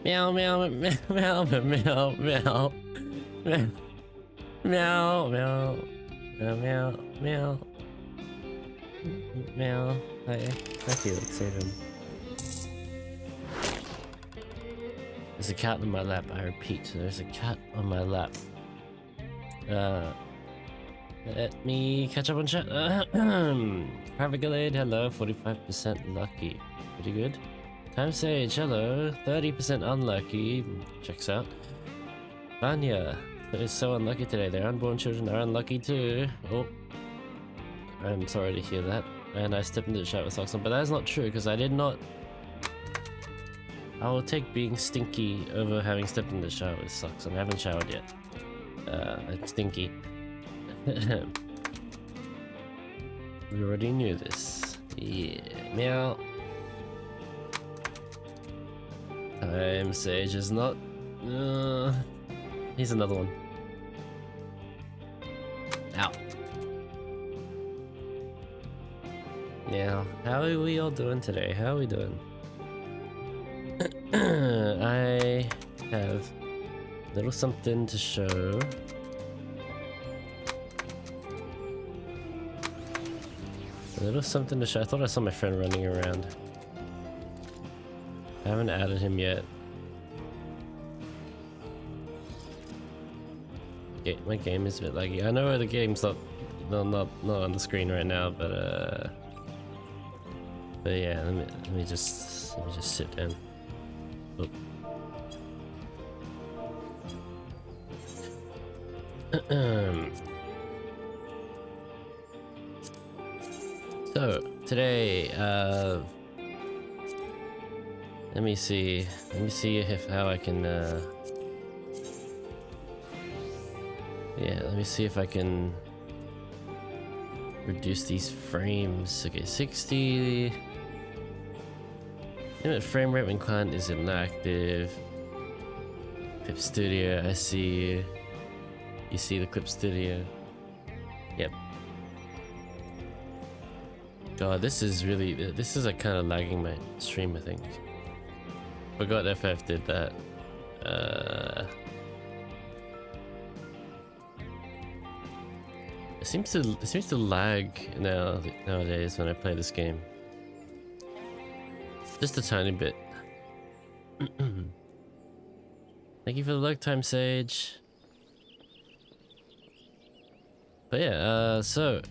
Meow meow meow meow meow meow meow meow meow meow meow meow. Hi Felix, say them. There's a cat on my lap, I repeat, there's a cat on my lap. Let me catch up on chat. Private Gallade, hello, 45% lucky. Pretty good. Time Sage, hello, 30% unlucky. Checks out. Vanya is so unlucky today. Their unborn children are unlucky too. Oh, I'm sorry to hear that. And I stepped into the shower with socks on, but that is not true because I did not. I will take being stinky over having stepped in the shower with socks on. I haven't showered yet. I'm stinky. We already knew this. Yeah, meow. Time Sage is not. Here's another one. Ow. Now, how are we all doing today? How are we doing? I have a little something to show. A little something to show. I thought I saw my friend running around. I haven't added him yet. Okay, my game is a bit laggy. I know the game's not on the screen right now, but yeah, let me just sit down. Oh. So today, let me see how I can, yeah, let me see if I can reduce these frames. Okay, 60. Limit frame rate when client is inactive. Clip Studio, I see you. You see the Clip Studio. Yep. God, this is like kind of lagging my stream, I think. Forgot FF did that. It seems to lag nowadays when I play this game. Just a tiny bit. Thank you for the luck, Time Sage. But yeah, so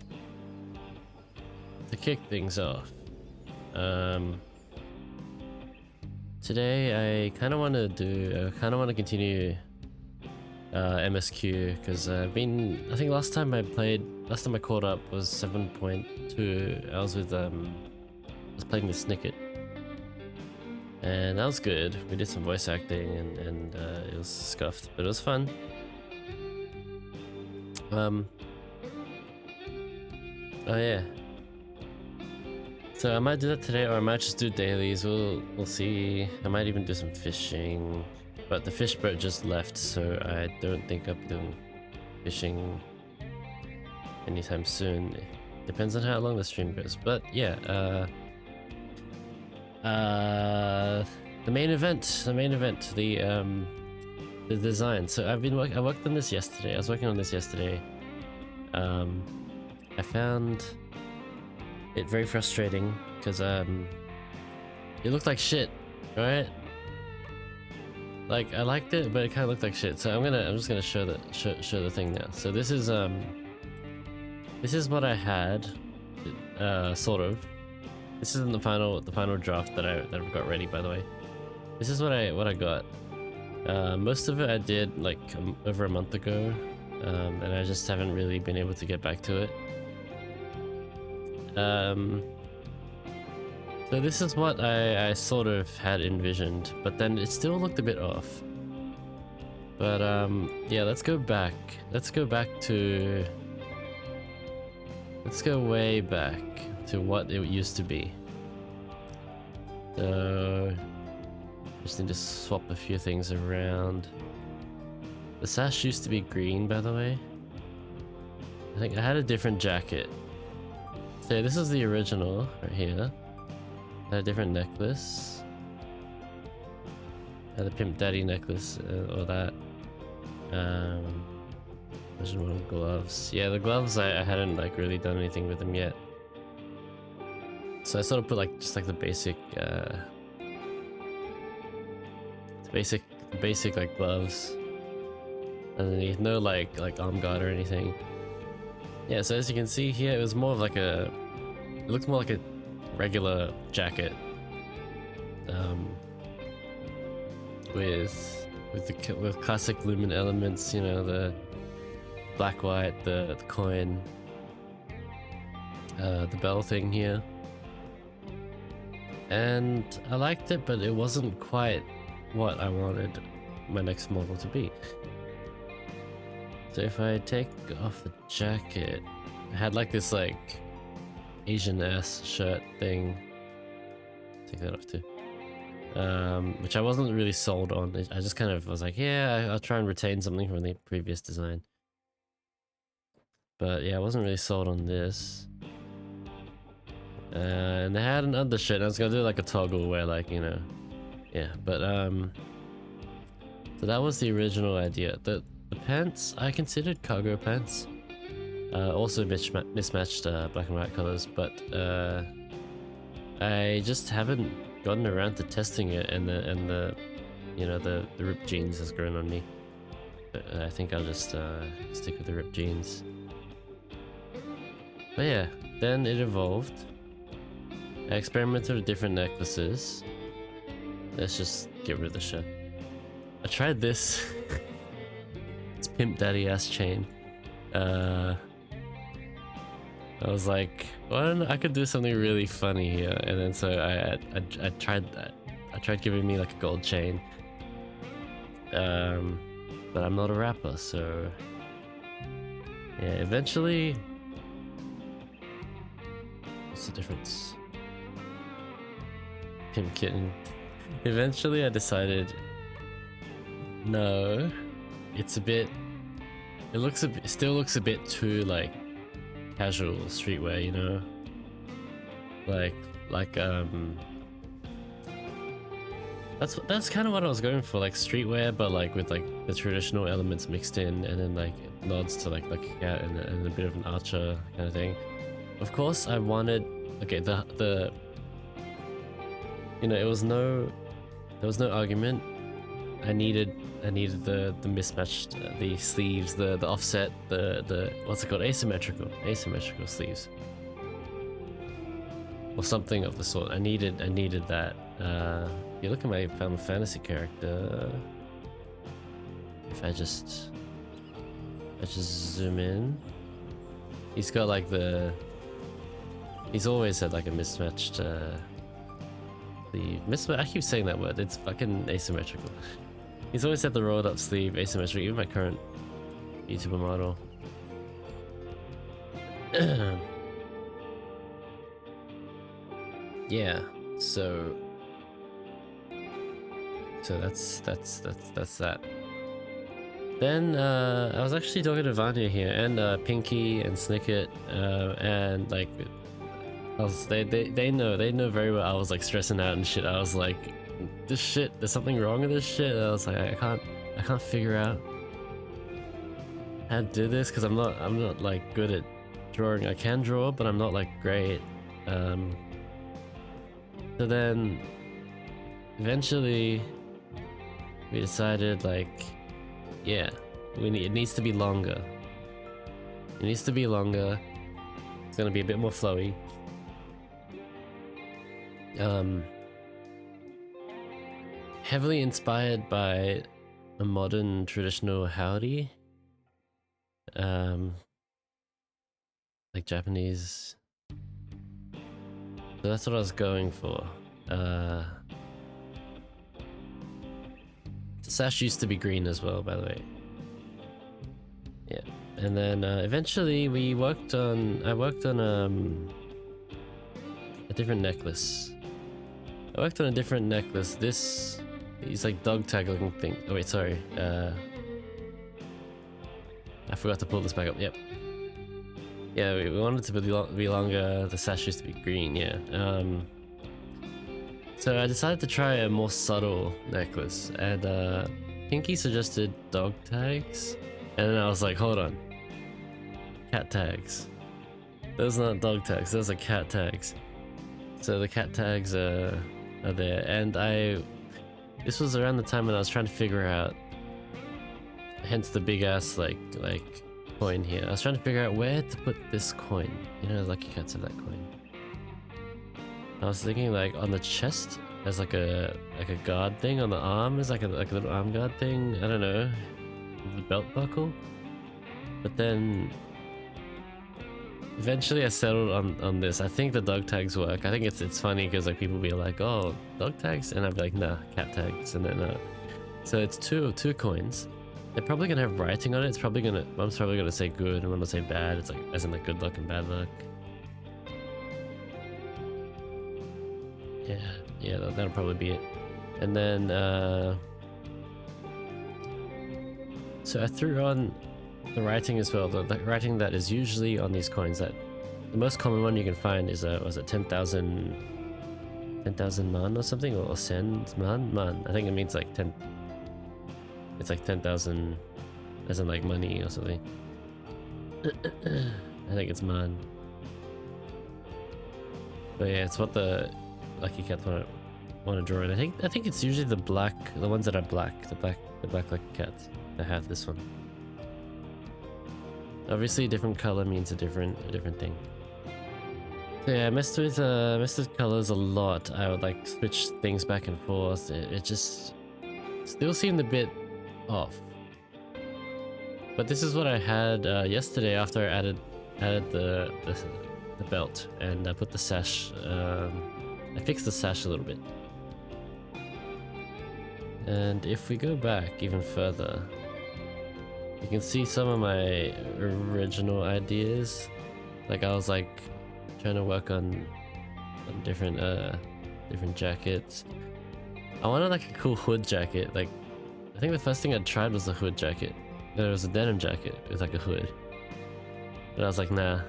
to kick things off, today I kind of want to continue MSQ because I think last time I caught up was 7.2. I was playing with Snicket, and that was good. We did some voice acting and it was scuffed, but it was fun. Oh yeah. So I might do that today, or I might just do dailies. We'll see. I might even do some fishing, but the fish boat just left, so I don't think I'm doing fishing anytime soon. Depends on how long the stream goes. But yeah, the main event, the design. So I worked on this yesterday. I was working on this yesterday. I found it very frustrating because it looked like shit, right? Like I liked it, but it kind of looked like shit. So I'm just gonna show the thing now. So this is what I had, sort of. This isn't the final draft that I've got ready, by the way. This is what I got. Most of it I did like over a month ago, and I just haven't really been able to get back to it. So this is what I sort of had envisioned, but then it still looked a bit off. But yeah, let's go way back to what it used to be. So just need to swap a few things around. The sash used to be green, by the way. I think I had a different jacket. So this is the original right here. I had a different necklace. The Pimp Daddy necklace or that. Version 1 gloves. Yeah, the gloves I hadn't like really done anything with them yet. So I sort of put like just like the basic basic like gloves underneath, no like arm guard or anything. Yeah, so as you can see here, it was more of like it looked more like a regular jacket, with classic Lumen elements, you know, the black white, the coin, the bell thing here, and I liked it, but it wasn't quite what I wanted my next model to be. So if I take off the jacket, I had like this like Asian ass shirt thing. Take that off too. Which I wasn't really sold on. I just kind of was like, yeah, I'll try and retain something from the previous design. But yeah, I wasn't really sold on this. And they had an undershirt. I was gonna do like a toggle where, like, you know, yeah. But so that was the original idea. The pants I considered cargo pants. Also mismatched black and white colors, but I just haven't gotten around to testing it, and the you know, the ripped jeans has grown on me. I think I'll just stick with the ripped jeans. But yeah, then it evolved. I experimented with different necklaces. Let's just get rid of the shit. I tried this. It's Pimp Daddy ass chain. I was like, well, I could do something really funny here, and then so I tried that. I tried giving me like a gold chain, but I'm not a rapper, so yeah. Eventually, what's the difference? Pimp Kitten. Eventually, I decided, no, it's a bit. It still looks a bit too like casual streetwear, you know, like that's kind of what I was going for, like streetwear, but like with like the traditional elements mixed in, and then like nods to like a cat and a bit of an archer kind of thing. Of course, I wanted, okay, the you know, there was no argument. I needed the mismatched, the sleeves, the offset, the what's it called, asymmetrical sleeves, or something of the sort. I needed that. If you look at my Final Fantasy character, if I just zoom in, he's got like he's always had like a mismatched sleeve. I keep saying that word. It's fucking asymmetrical. He's always had the rolled up sleeve, asymmetric. Even my current YouTuber model. Yeah. So that's that. Then I was actually talking to Vanya here, and Pinky and Snicket, and like they know very well I was like stressing out and shit. I was like, this shit, there's something wrong with this shit. I was like, I can't figure out how to do this, because I'm not like good at drawing. I can draw, but I'm not like great. So then eventually we decided, like, yeah, it needs to be longer. It needs to be longer. It's gonna be a bit more flowy. Heavily inspired by a modern traditional howdy, like Japanese. So that's what I was going for. The sash used to be green as well, by the way. Yeah, and then eventually I worked on a different necklace. These like dog tag looking thing. Oh wait, sorry. I forgot to pull this back up. Yep. Yeah, we wanted it to be longer. The sash used to be green. Yeah. So I decided to try a more subtle necklace, and Pinky suggested dog tags, and then I was like, hold on, cat tags. Those are not dog tags, those are cat tags. So the cat tags are there, and this was around the time when I was trying to figure out, hence the big ass like coin here. I was trying to figure out where to put this coin. You know, lucky cats have that coin. I was thinking like on the chest as like a guard thing, on the arm as like a little arm guard thing. I don't know, the belt buckle. But then eventually I settled on this. I think the dog tags work. I think it's funny because like people be like, oh, dog tags, and I'd be like, nah, cat tags, and then so it's two coins. They're probably gonna have writing on it. It's probably gonna, Mom's probably gonna say good, and I'm gonna say bad. It's like as in like good luck and bad luck. Yeah, that'll probably be it. And then, so I threw on the writing as well. The writing that is usually on these coins. That the most common one you can find is was it 10,000 man or something, or sen man. I think it means like 10. It's like 10,000, as in like money or something. I think it's man. But yeah, it's what the lucky cats want to draw in. I think it's usually the ones that are black, the black lucky cats that have this one. Obviously, a different color means a different thing. So yeah, I messed with colors a lot. I would like switch things back and forth. It just still seemed a bit off. But this is what I had yesterday after I added the belt, and I put the sash. I fixed the sash a little bit. And if we go back even further, you can see some of my original ideas. Like I was like trying to work on different jackets. I wanted like a cool hood jacket. Like I think the first thing I tried was a hood jacket. Then it was a denim jacket with like a hood. But I was like, nah.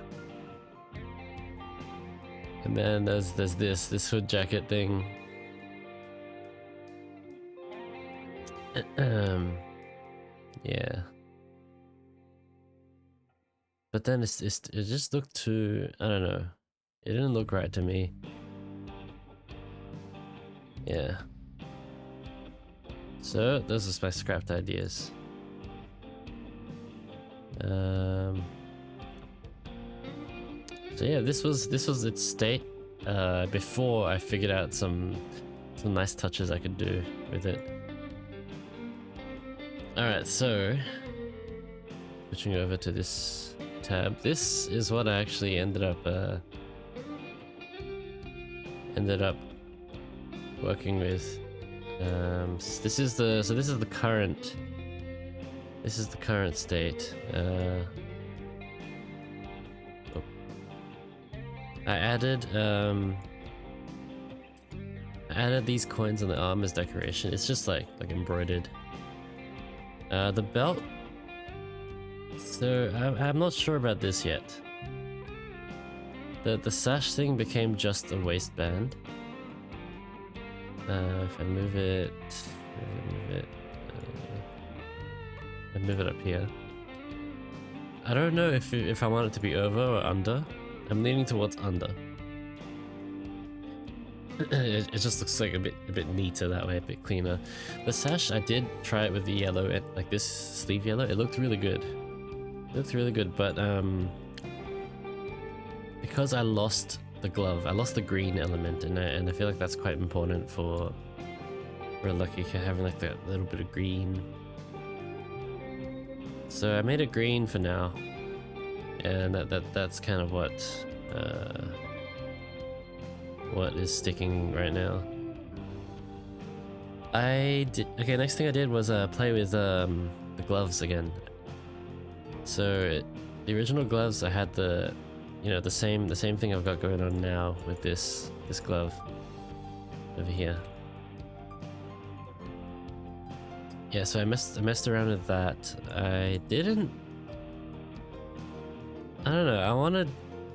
And then there's this hood jacket thing. Yeah. But then it just looked too, I don't know. It didn't look right to me. Yeah. So those are my scrapped ideas. So yeah, this was its state before I figured out some nice touches I could do with it. Alright, so switching over to this tab. This is what I actually ended up working with. This is the current state. I added these coins on the arm as decoration. It's just like embroidered. The belt. So I'm not sure about this yet. The sash thing became just a waistband. If I move it, I move it up here. I don't know if I want it to be over or under. I'm leaning towards under. It just looks like a bit neater that way, a bit cleaner. The sash, I did try it with the yellow, like this sleeve yellow. It looked really good. But because I lost the glove, I lost the green element, and I feel like that's quite important for a lucky cat, having like that little bit of green. So I made it green for now, and that's kind of what is sticking right now. Okay, next thing I did was play with the gloves again. So the original gloves, I had the same thing I've got going on now with this glove over here. Yeah, so I messed around with that. I don't know, I wanted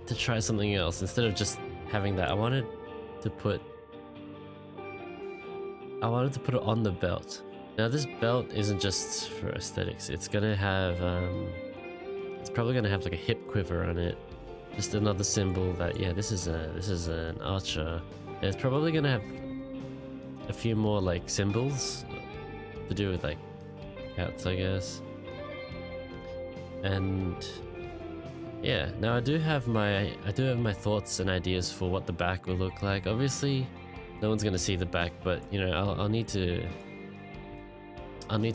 to try something else instead of just having that. I wanted to put I wanted to put it on the belt. Now this belt isn't just for aesthetics. It's gonna have it's probably gonna have like a hip quiver on it. Just another symbol that, yeah, this is an archer. And it's probably gonna have a few more like symbols to do with like cats, I guess. And yeah, now I do have my thoughts and ideas for what the back will look like. Obviously, no one's gonna see the back, but you know, I'll need to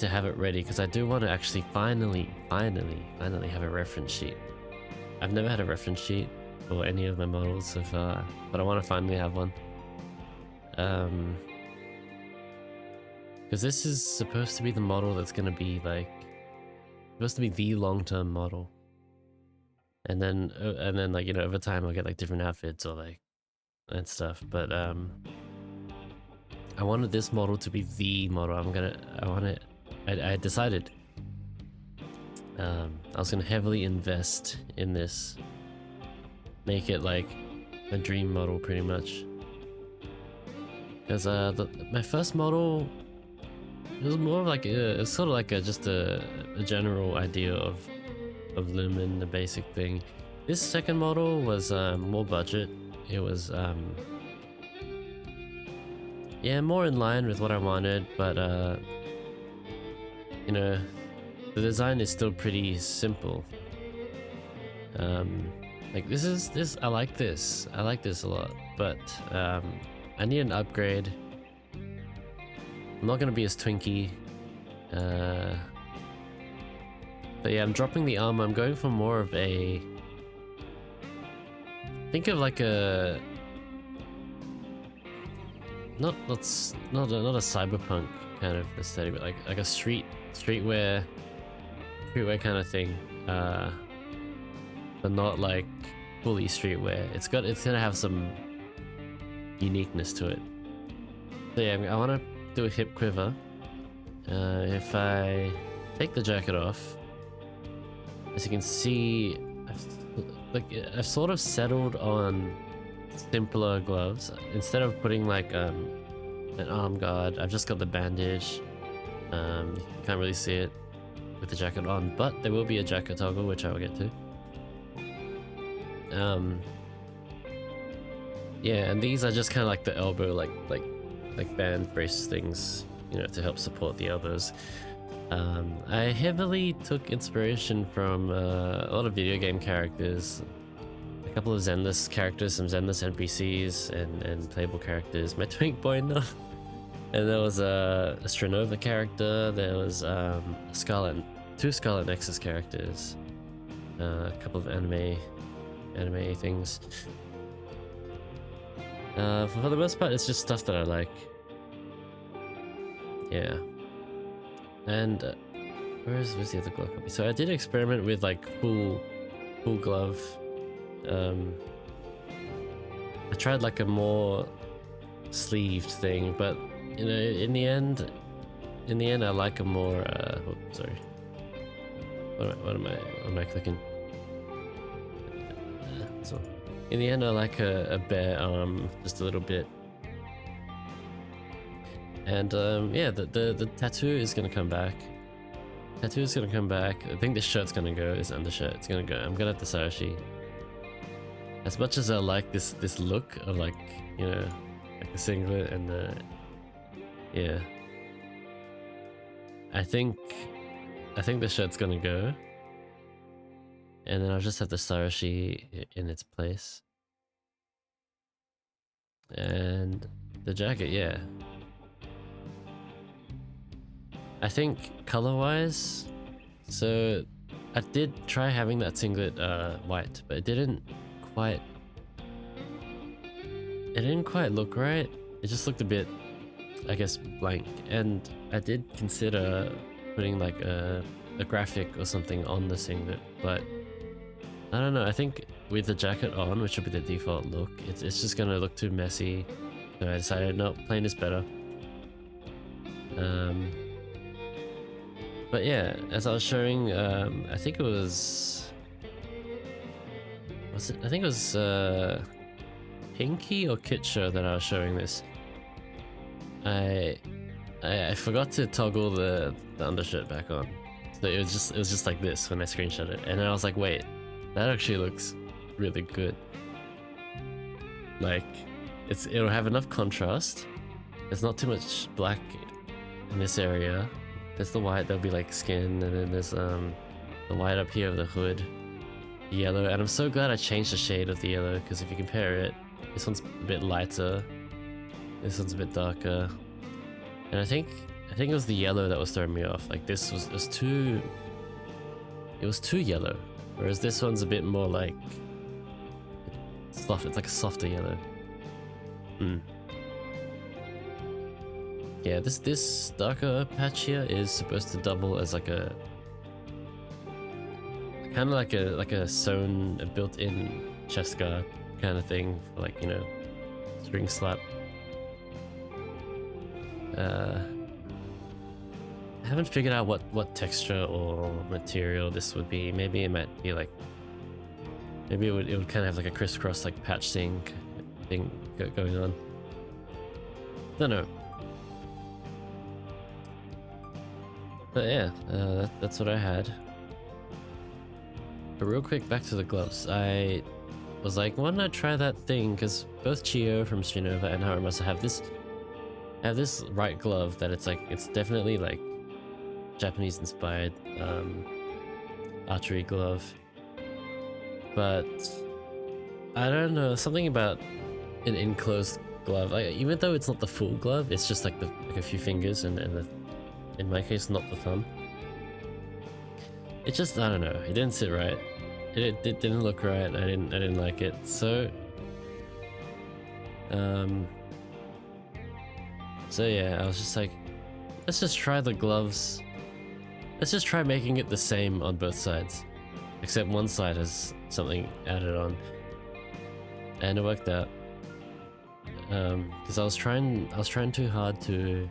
have it ready because I do want to actually finally have a reference sheet. I've never had a reference sheet for any of my models so far, but I want to finally have one. Because this is supposed to be the model that's going to be like, supposed to be the long-term model. And then like, you know, over time I'll get like different outfits or like, and stuff. But I wanted this model to be the model. I decided I was gonna heavily invest in this, make it like a dream model pretty much. Because my first model, it was more of like it's sort of like just a general idea of Lumen, the basic thing. This second model was more budget. It was yeah, more in line with what I wanted, but you know, the design is still pretty simple. Like this I like this a lot, but I need an upgrade. I'm not gonna be as twinky, but yeah, I'm dropping the armor. I'm going for more of a, think of like a not a cyberpunk kind of aesthetic, but like a streetwear kind of thing, but not like fully streetwear. It's gonna have some uniqueness to it. So yeah, I want to do a hip quiver. If I take the jacket off, as you can see, I've sort of settled on simpler gloves. Instead of putting like an arm guard, I've just got the bandage. You can't really see it with the jacket on, but there will be a jacket toggle, which I will get to. Yeah, and these are just kind of like the elbow, like band brace things, you know, to help support the elbows. I heavily took inspiration from a lot of video game characters, a couple of Zenless characters, some Zenless NPCs, and playable characters. My Twink Boy, no. And there was a Stranova character. There was two Scarlet Nexus characters, a couple of anime things. For the most part, it's just stuff that I like. Yeah. And where's the other glove copy? So I did experiment with like full glove. I tried like a more sleeved thing, but you know, in the end, I like a more. Sorry. What am I clicking? So, in the end, I like a bare arm just a little bit. And yeah, the tattoo is gonna come back. Tattoo is gonna come back. I think this shirt's gonna go. This undershirt, it's gonna go. I'm gonna have the Sarashi. As much as I like this look of like, you know, like the singlet and the, yeah. I think the shirt's gonna go. And then I'll just have the Sarashi in its place. And the jacket, yeah. I think color-wise, so I did try having that singlet white, but it didn't quite look right. It just looked a bit, I guess, blank. And I did consider putting like a graphic or something on the singlet, but I don't know. I think with the jacket on, which will be the default look, it's just gonna look too messy. So I decided, no, plain is better. But yeah, as I was showing, I think it was Pinky or Kit Show that I was showing this. I I forgot to toggle the undershirt back on. So it was just like this when I screenshot it. And then I was like, wait, that actually looks really good. Like, it'll have enough contrast. There's not too much black in this area. There's the white, there'll be like skin, and then there's the white up here of the hood. Yellow, and I'm so glad I changed the shade of the yellow, because if you compare it, this one's a bit lighter, this one's a bit darker. And I think it was the yellow that was throwing me off. Like this was too yellow, whereas this one's a bit more like soft. It's like a softer yellow. Yeah, this darker patch here is supposed to double as like a kind of like a sewn, a built-in chest guard kind of thing, for like, you know, string slap. I haven't figured out what texture or material this would be. Maybe it might be like, maybe it would kind of have like a crisscross like patch thing going on. Don't know. But yeah, that's what I had. But real quick, back to the gloves. I was like, why don't I try that thing? Because both Chio from Strinova and Haramasa have this right glove that it's like, it's definitely like Japanese inspired archery glove. But I don't know, something about an enclosed glove. Like, even though it's not the full glove, it's just like a few fingers and in my case, not the thumb. It just, I don't know, it didn't sit right. It didn't look right. I didn't like it. So yeah, I was just like, let's just try the gloves. Let's just try making it the same on both sides, except one side has something added on, and it worked out. Because I was trying too hard to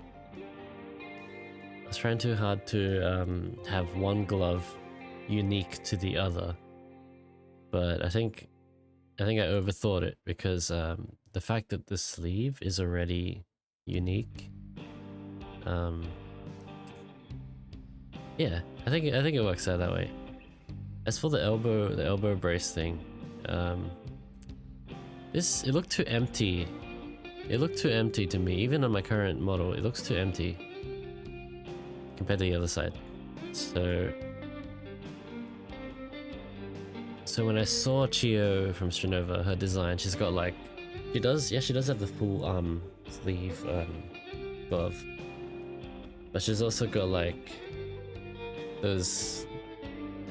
have one glove unique to the other, but I think I overthought it, because the fact that the sleeve is already unique, yeah, I think it works out that way. As for the elbow brace thing, it looked too empty. It looked too empty to me, even on my current model. It looks too empty compared to the other side. So when I saw Chio from Strinova, her design, she's got like, she does have the full sleeve glove, but she's also got like those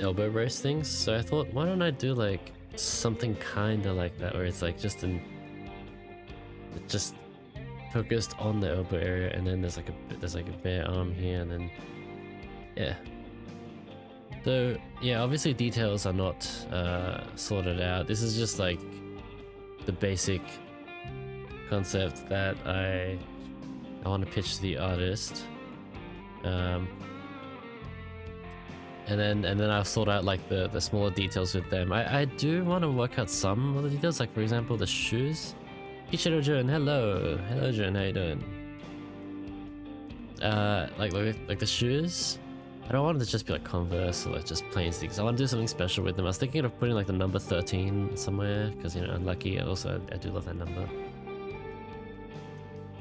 elbow brace things. So I thought, why don't I do like something kinda like that, where it's like just focused on the elbow area, and then there's like a bare arm here, and then yeah. So yeah, obviously details are not sorted out. This is just like the basic concept that I want to pitch to the artist, and then I'll sort out like the smaller details with them. I do want to work out some of the details, like for example the shoes. Ichiro Jun, hello Jun, how you doing? Like the shoes, I don't want it to just be like Converse or like just plain sneakers. I want to do something special with them. I was thinking of putting like the number 13 somewhere, because, you know, unlucky. I do love that number.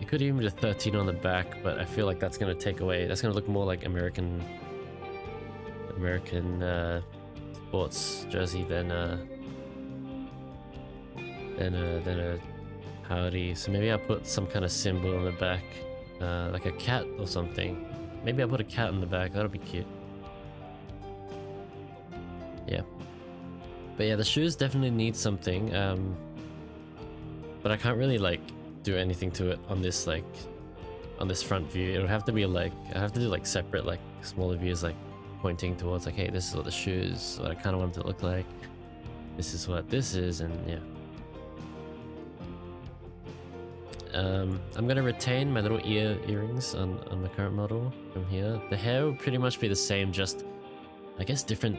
You could even do 13 on the back, but I feel like that's going to take away, that's going to look more like American sports jersey than a howdy. So maybe I'll put some kind of symbol on the back, like a cat or something. Maybe I'll put a cat on the back, that'll be cute. Yeah. But yeah, the shoes definitely need something, but I can't really like do anything to it on this front view. It'll have to be like, I have to do like separate, like smaller views, like pointing towards like, hey, this is what the shoes, what I kind of want them to look like. This is what this is, and yeah. I'm gonna retain my little earrings on my current model from here. The hair will pretty much be the same, just I guess different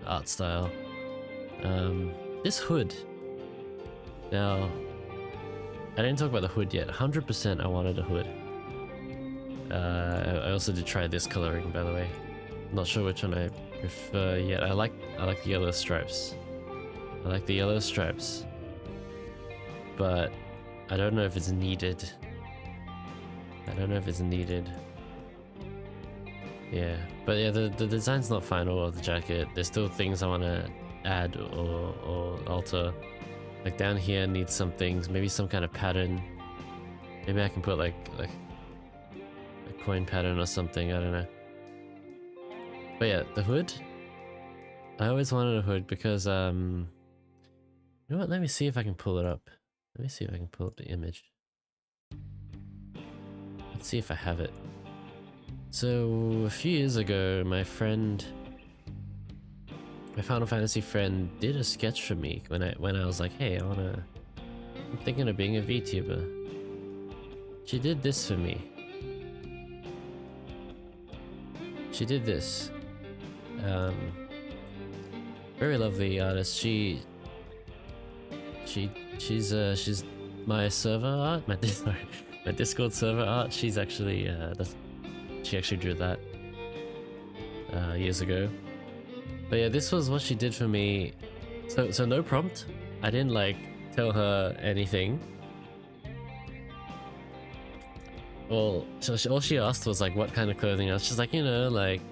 art style. This hood, now I didn't talk about the hood yet. 100% I wanted a hood. I also did try this coloring, by the way. Not sure which one I prefer yet. I like the yellow stripes. I like the yellow stripes. But I don't know if it's needed. I don't know if it's needed. Yeah, but yeah, the design's not final of the jacket. There's still things I want to add or alter. Like down here needs some things, maybe some kind of pattern. Maybe I can put like a coin pattern or something, I don't know. But yeah, the hood. I always wanted a hood because, you know what, let me see if I can pull it up. Let me see if I can pull up the image. Let's see if I have it. So a few years ago, my Final Fantasy friend did a sketch for me when I was like, hey, I'm thinking of being a VTuber. She did this for me. She did this. Very lovely artist. She's my server art, my Discord server art. She's actually she actually drew that years ago. But yeah, this was what she did for me. So no prompt. I didn't like tell her anything. Well, all she asked was like what kind of clothing. I was just like, you know, like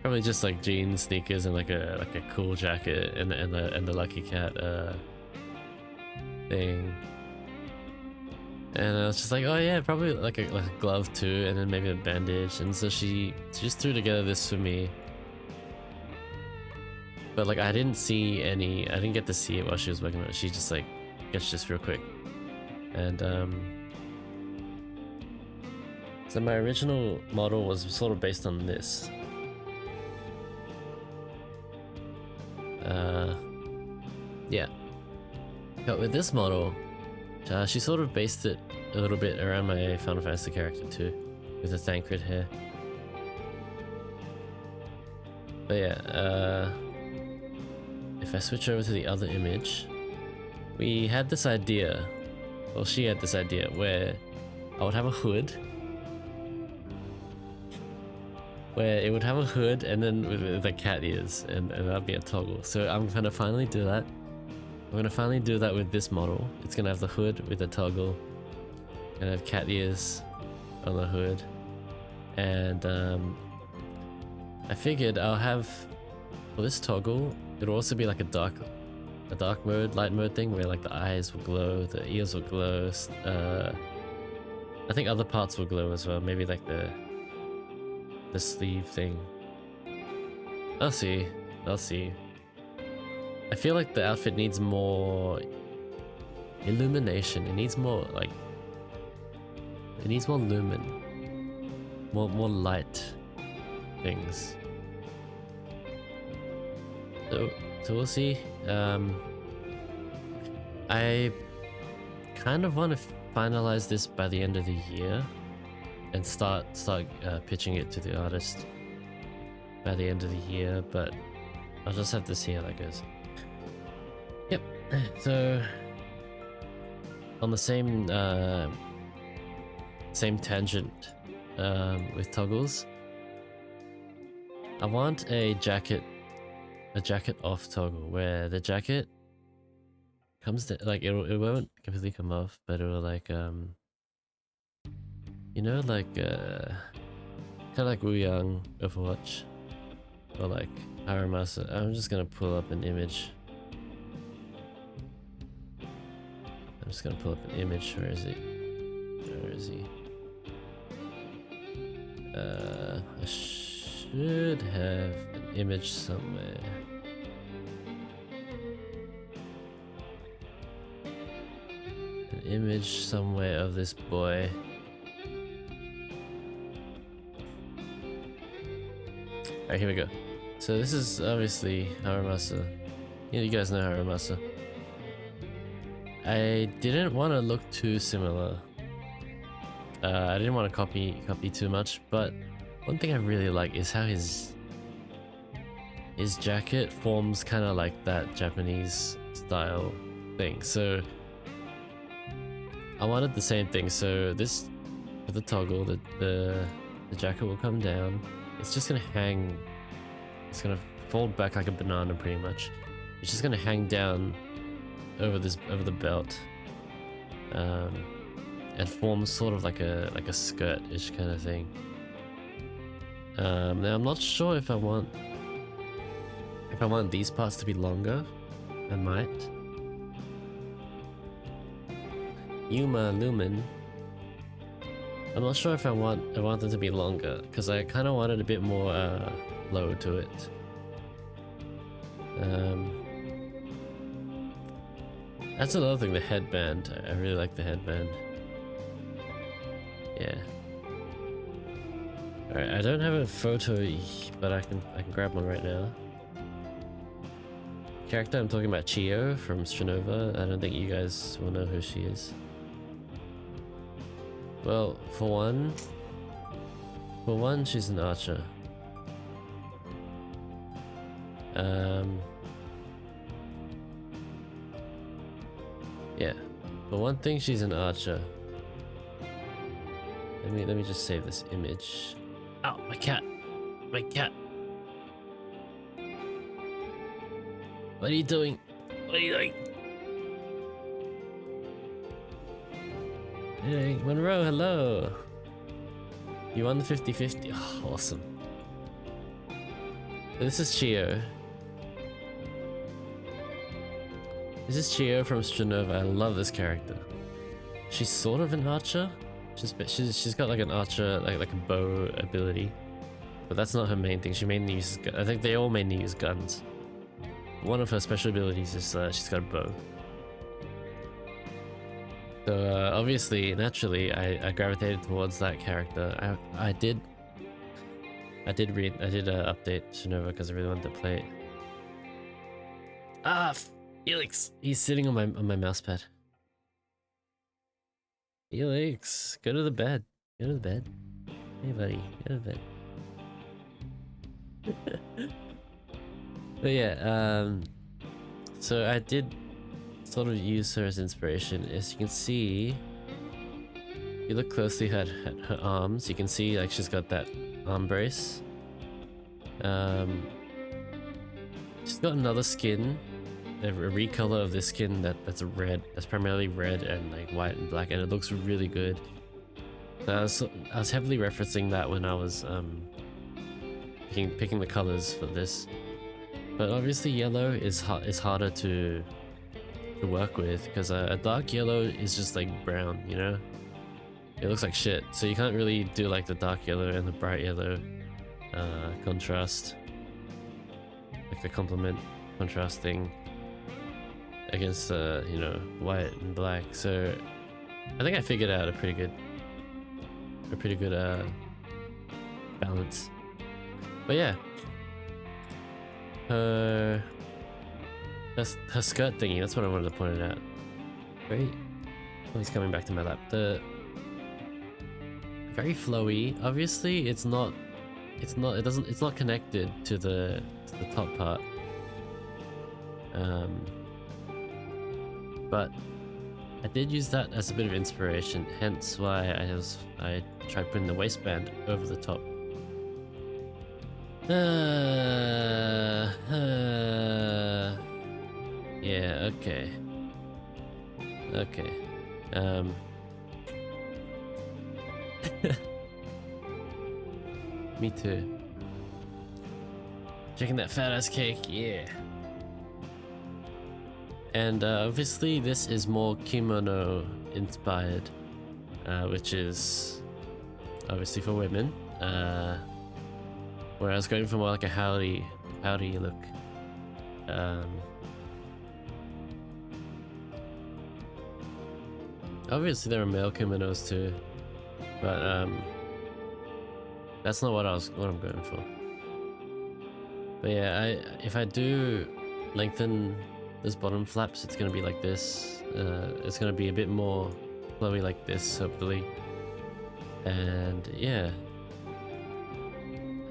probably just like jeans, sneakers, and like a cool jacket and the Lucky Cat thing. And I was just like, oh yeah, probably like a glove too, and then maybe a bandage. And so she just threw together this for me. But like I didn't get to see it while she was working on it. She just like sketched this real quick. And so my original model was sort of based on this. Yeah. But with this model, she sort of based it a little bit around my Final Fantasy character too, with the Thancred hair. But yeah, if I switch over to the other image, we had this idea, well she had this idea, where I would have a hood, and then with the cat ears, and that'd be a toggle. So I'm gonna finally do that. I'm gonna finally do that with this model. It's gonna have the hood with the toggle, and have cat ears on the hood, and I figured I'll have, for this toggle, it'll also be like a dark mode, light mode thing, where like the eyes will glow, the ears will glow. I think other parts will glow as well. Maybe like the sleeve thing. I'll see. I feel like the outfit needs more illumination. It needs more like, it needs more lumen, more light things. So we'll see. I kind of want to finalize this by the end of the year and start pitching it to the artist by the end of the year, but I'll just have to see how that goes. Yep. So on the same tangent with toggles, I want a jacket off toggle, where the jacket comes to, like, it won't completely come off, but it will like you know, like kind of like Wu Yang Overwatch, or like Haramasa. I'm just gonna pull up an image. Where is he? I should have an image somewhere. An image somewhere of this boy. Alright, here we go. So this is obviously Haramasa. You guys know Haramasa. I didn't want to look too similar. I didn't want to copy too much, but one thing I really like is how his jacket forms kind of like that Japanese style thing. So I wanted the same thing. So this, with the toggle, the jacket will come down. It's just gonna hang. It's gonna fold back like a banana, pretty much. It's just gonna hang down over the belt, and form sort of like a skirt-ish kind of thing. Now I'm not sure if I want these parts to be longer. I might. Lumen. I'm not sure if I want them to be longer because I kind of wanted a bit more flow to it. That's another thing. The headband. I really like the headband. Yeah. Alright, I don't have a photo, but I can grab one right now. Character I'm talking about, Chio from Stranova. I don't think you guys will know who she is. Well, for one, she's an archer. Yeah. For one thing, she's an archer. Let me just save this image. Ow, my cat! My cat! What are you doing? What are you doing? Hey, Monroe, hello! You won the 50-50. Oh, awesome. This is Chio. This is Chio from Stranova. I love this character. She's sort of an archer. She's got like an archer, like a bow ability, but that's not her main thing. She mainly uses. I think they all mainly use guns. One of her special abilities is she's got a bow. So obviously, naturally, I gravitated towards that character. I did update Stranova because I really wanted to play it. Ah, Felix, he's sitting on my mouse pad. Felix, go to the bed. Go to the bed. Hey, buddy, go to bed. But yeah, so I did sort of use her as inspiration. As you can see, if you look closely at her arms, you can see like she's got that arm brace. She's got another skin, a recolor of this skin that's red, that's primarily red and like white and black, and it looks really good. So I was heavily referencing that when I was picking the colors for this. But obviously yellow is harder to work with because a dark yellow is just like brown, you know? It looks like shit, so you can't really do like the dark yellow and the bright yellow contrast, like the complement contrast thing against you know, white and black. So I think I figured out a pretty good balance. But yeah, her skirt thingy, that's what I wanted to point out. Great. Oh, he's coming back to my lap. The very flowy. Obviously, it's not connected to the top part. But I did use that as a bit of inspiration. Hence why I tried putting the waistband over the top. Yeah, okay. Okay. Me too. Checking that fat ass cake, yeah. And obviously this is more kimono inspired, which is obviously for women. Where I was going for more like a howdy look. Obviously there are male kimonos too, but that's not what I'm going for. But yeah, if I do lengthen this bottom flaps, it's gonna be like this. It's gonna be a bit more flowy like this, hopefully. And yeah,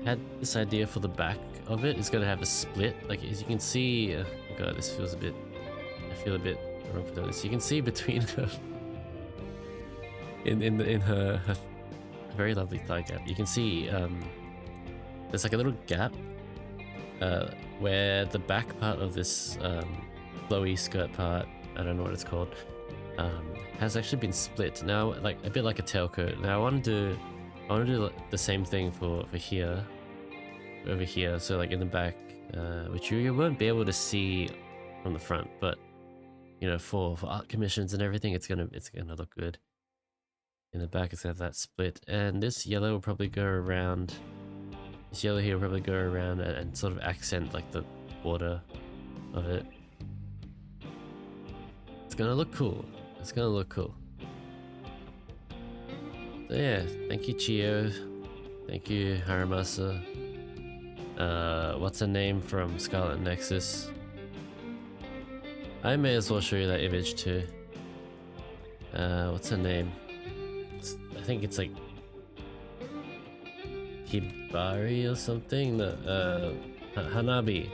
I had this idea for the back of it. It's gonna have a split, like as you can see. Oh God, this feels a bit. I feel a bit wrong for doing this. You can see between in her very lovely thigh gap. You can see there's like a little gap where the back part of this flowy skirt part, I don't know what it's called, has actually been split. Now, like a bit like a tailcoat. Now I want to do the same thing for here, over here. So like in the back, which you won't be able to see from the front, but you know, for art commissions and everything, it's gonna look good. In the back, it's gonna have that split, and this yellow will probably go around. This yellow here will probably go around and sort of accent like the border of it. It's gonna look cool. It's gonna look cool. So yeah, thank you Chio. Thank you Haramasa. What's her name from Scarlet Nexus? I may as well show you that image too. What's her name? I think it's like Hibari or something. Hanabi.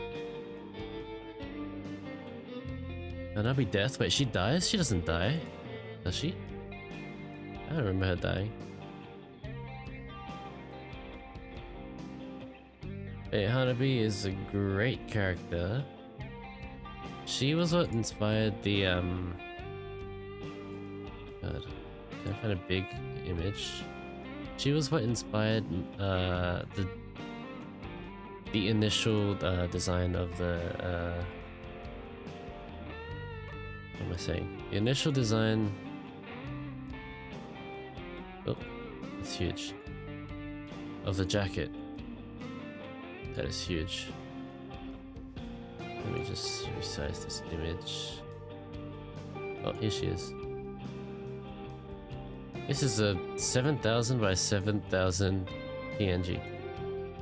Hanabi death? Wait, she dies? She doesn't die. Does she? I don't remember her dying. Hey, Hanabi is a great character. She was what inspired the God, can I find a big image? She was what inspired the initial design of the what am I saying? The initial design. Oh, it's huge. Of the jacket. That is huge. Let me just resize this image. Oh, here she is. This is a 7,000 by 7,000 PNG.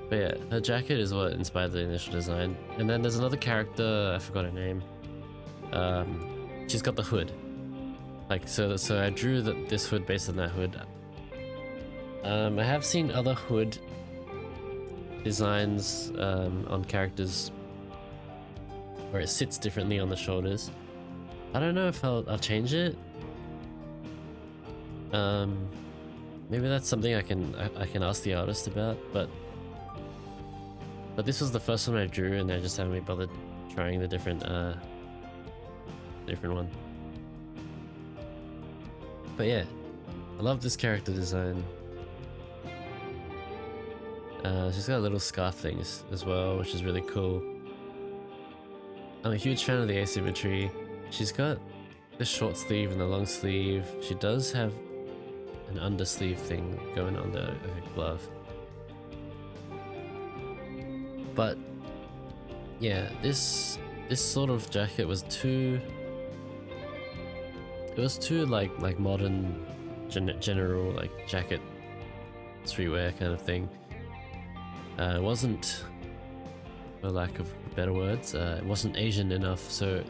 But yeah, her jacket is what inspired the initial design. And then there's another character, I forgot her name. She's got the hood. Like, so I drew this hood based on that hood. I have seen other hood designs on characters where it sits differently on the shoulders. I don't know if I'll change it. Maybe that's something I can ask the artist about, but this was the first one I drew, and I just haven't really bothered trying the different one. But yeah, I love this character design. She's got a little scarf thing as well, which is really cool. I'm a huge fan of the asymmetry. She's got the short sleeve and the long sleeve. She does have an undersleeve thing going on the glove. But yeah, this sort of jacket was too. It was too like modern, general like jacket streetwear kind of thing. It wasn't, for lack of better words, it wasn't Asian enough, so.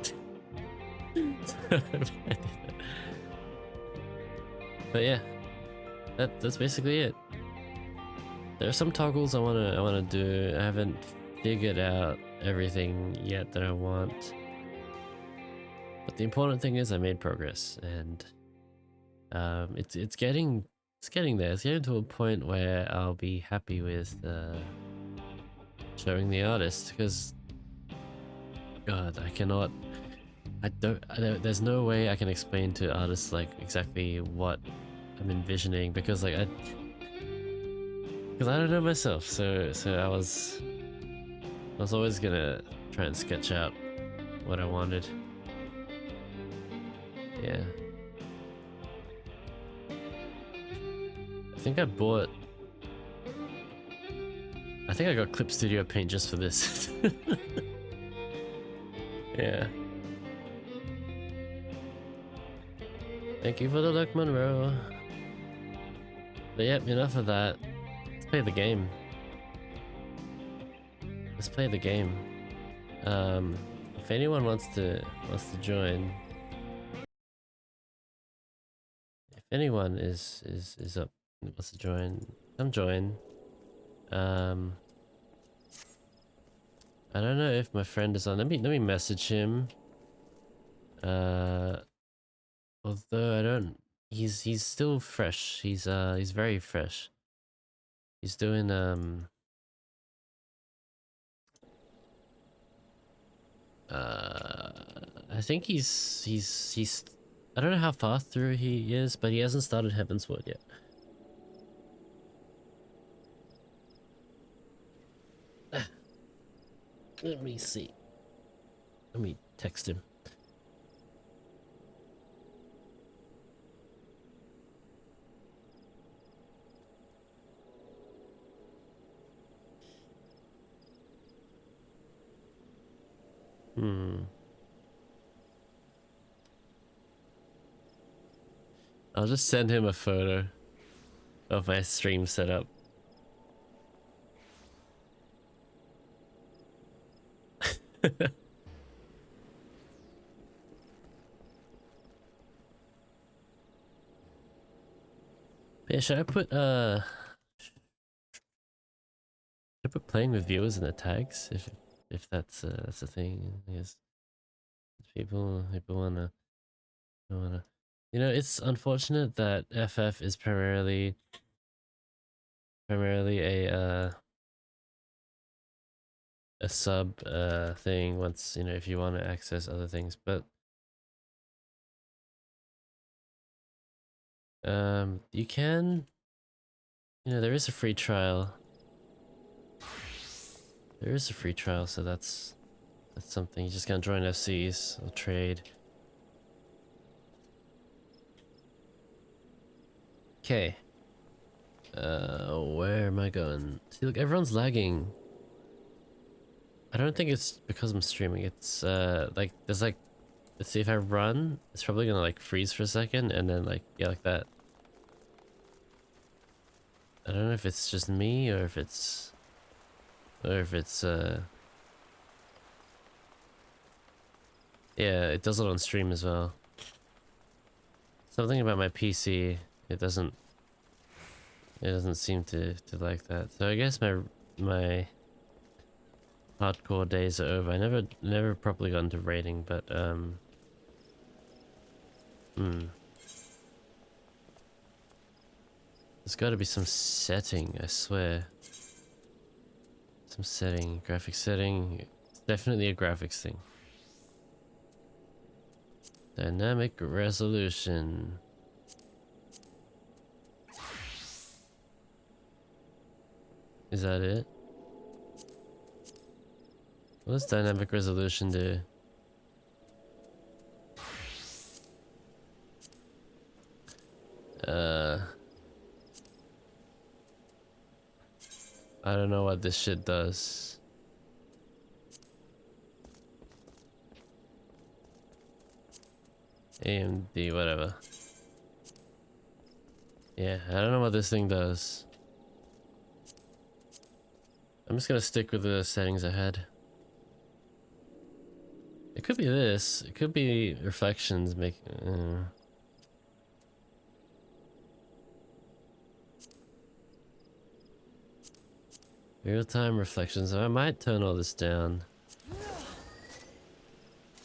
But yeah, that's basically it. There are some toggles I wanna do. I haven't figured out everything yet that I want. But the important thing is I made progress, and it's getting there. It's getting to a point where I'll be happy with showing the artist, because God, there's no way I can explain to artists like exactly what I'm envisioning, because like I don't know myself, so I was always gonna try and sketch out what I wanted. Yeah. I think I got Clip Studio Paint just for this. Yeah. Thank you for the look, Monroe. But yep, enough of that. Let's play the game. If anyone wants to join, if anyone is up, wants to join, come join. I don't know if my friend is on. Let me message him. Although I don't he's still fresh. He's very fresh. He's doing I think he's I don't know how far through he is, but he hasn't started Heavensward yet. Let me see. Let me text him. I'll just send him a photo of my stream setup. Yeah, should I put playing with viewers in the tags if that's a thing? Yes, people wanna. You know, it's unfortunate that FF is primarily a sub thing once, you know, if you want to access other things, but you can, you know, there is a free trial. There is a free trial, so that's something. You just gotta join FCs or trade. Okay. Where am I going? See, look, everyone's lagging. I don't think it's because I'm streaming. It's like there's like, let's see, if I run, it's probably gonna like freeze for a second and then like, yeah, like that. I don't know if it's just me or if it's yeah, it does it on stream as well. Something about my PC, it doesn't seem to like that. So I guess my hardcore days are over. I never properly got into raiding, but there's got to be some setting, I swear. Some setting, graphics setting. It's definitely a graphics thing. Dynamic resolution. Is that it? What does dynamic resolution do? I don't know what this shit does. AMD, whatever. Yeah, I don't know what this thing does. I'm just gonna stick with the settings I had. It could be this. It could be reflections making. Real-time reflections. I might turn all this down.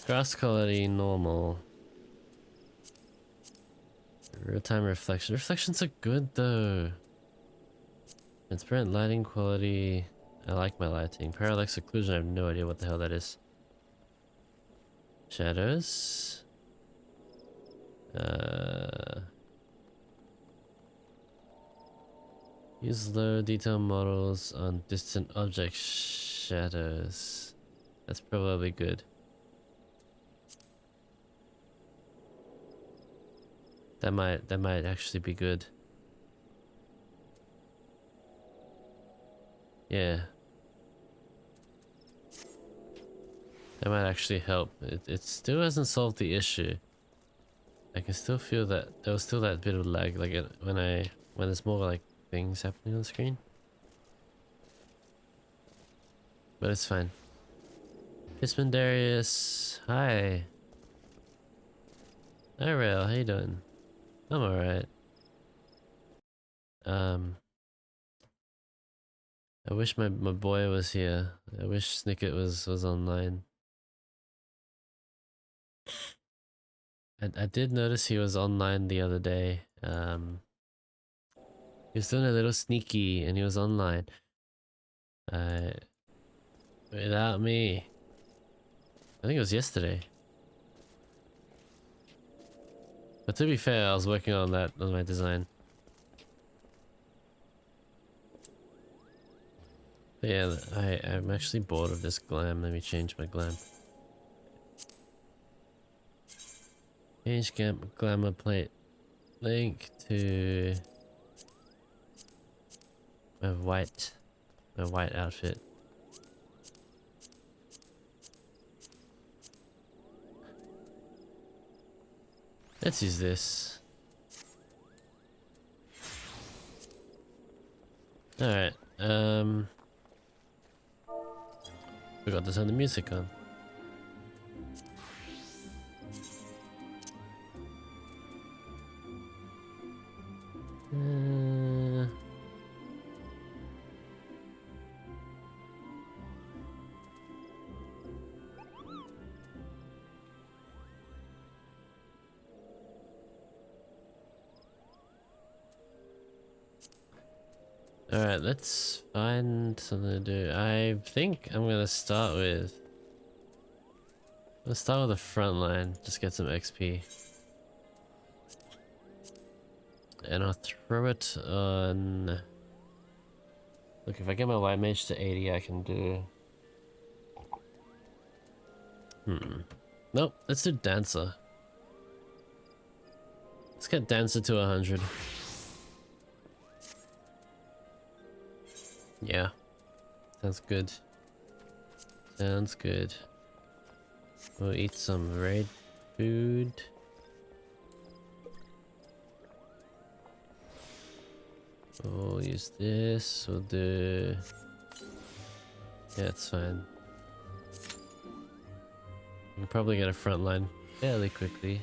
Grass quality normal. Real-time reflection. Reflections are good though. Transparent lighting quality. I like my lighting. Parallax occlusion. I have no idea what the hell that is. Shadows. Use low detail models on distant object shadows. That's probably good. That might actually be good. Yeah. That might actually help. It still hasn't solved the issue. I can still feel that there was still that bit of lag, like when there's more like things happening on the screen. But it's fine. LumenDArius, hi. Hi Rail, how you doing? I'm alright. I wish my boy was here. I wish Snicket was online. I did notice he was online the other day. He was doing a little sneaky and he was online. Uh, Without me. I think it was yesterday. But to be fair, I was working on that on my design. But yeah, I'm actually bored of this glam. Let me change my glam. Change glamour plate. Link to my white outfit. Let's use this. Alright, forgot to turn the music on. Alright, let's find something to do. I think I'm gonna start with... Let's start with the front line, just get some XP. And I'll throw it on... Look, if I get my white mage to 80, I can do... Nope, let's do Dancer. Let's get Dancer to 100. Yeah. Sounds good. Sounds good. We'll eat some raid food. We'll use this. We'll do... Yeah, it's fine. We can probably get a front line fairly quickly.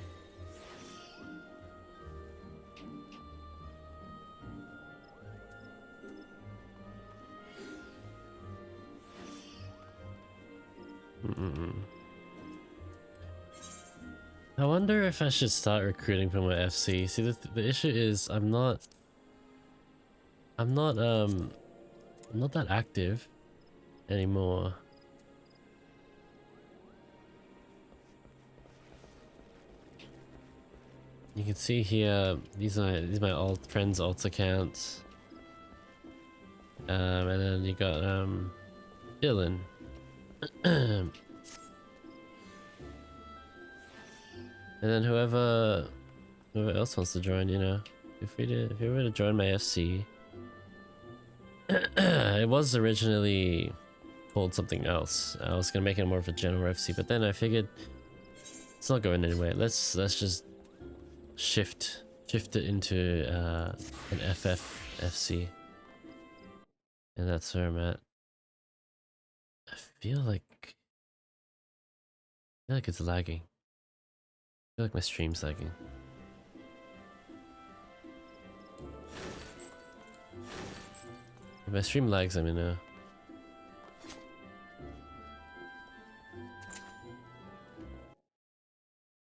I wonder if I should start recruiting for my FC. See, the issue is I'm not that active anymore. You can see here, these are my old friends' alt accounts. And then you got Dylan. And then whoever else wants to join, you know, if you were to join my FC. It was originally called something else. I was gonna make it more of a general FC, but then I figured it's not going anywhere. Let's just shift it into an FFXIV, and that's where I'm at. I feel like it's lagging. I feel like my stream's lagging. If my stream lags, let me know.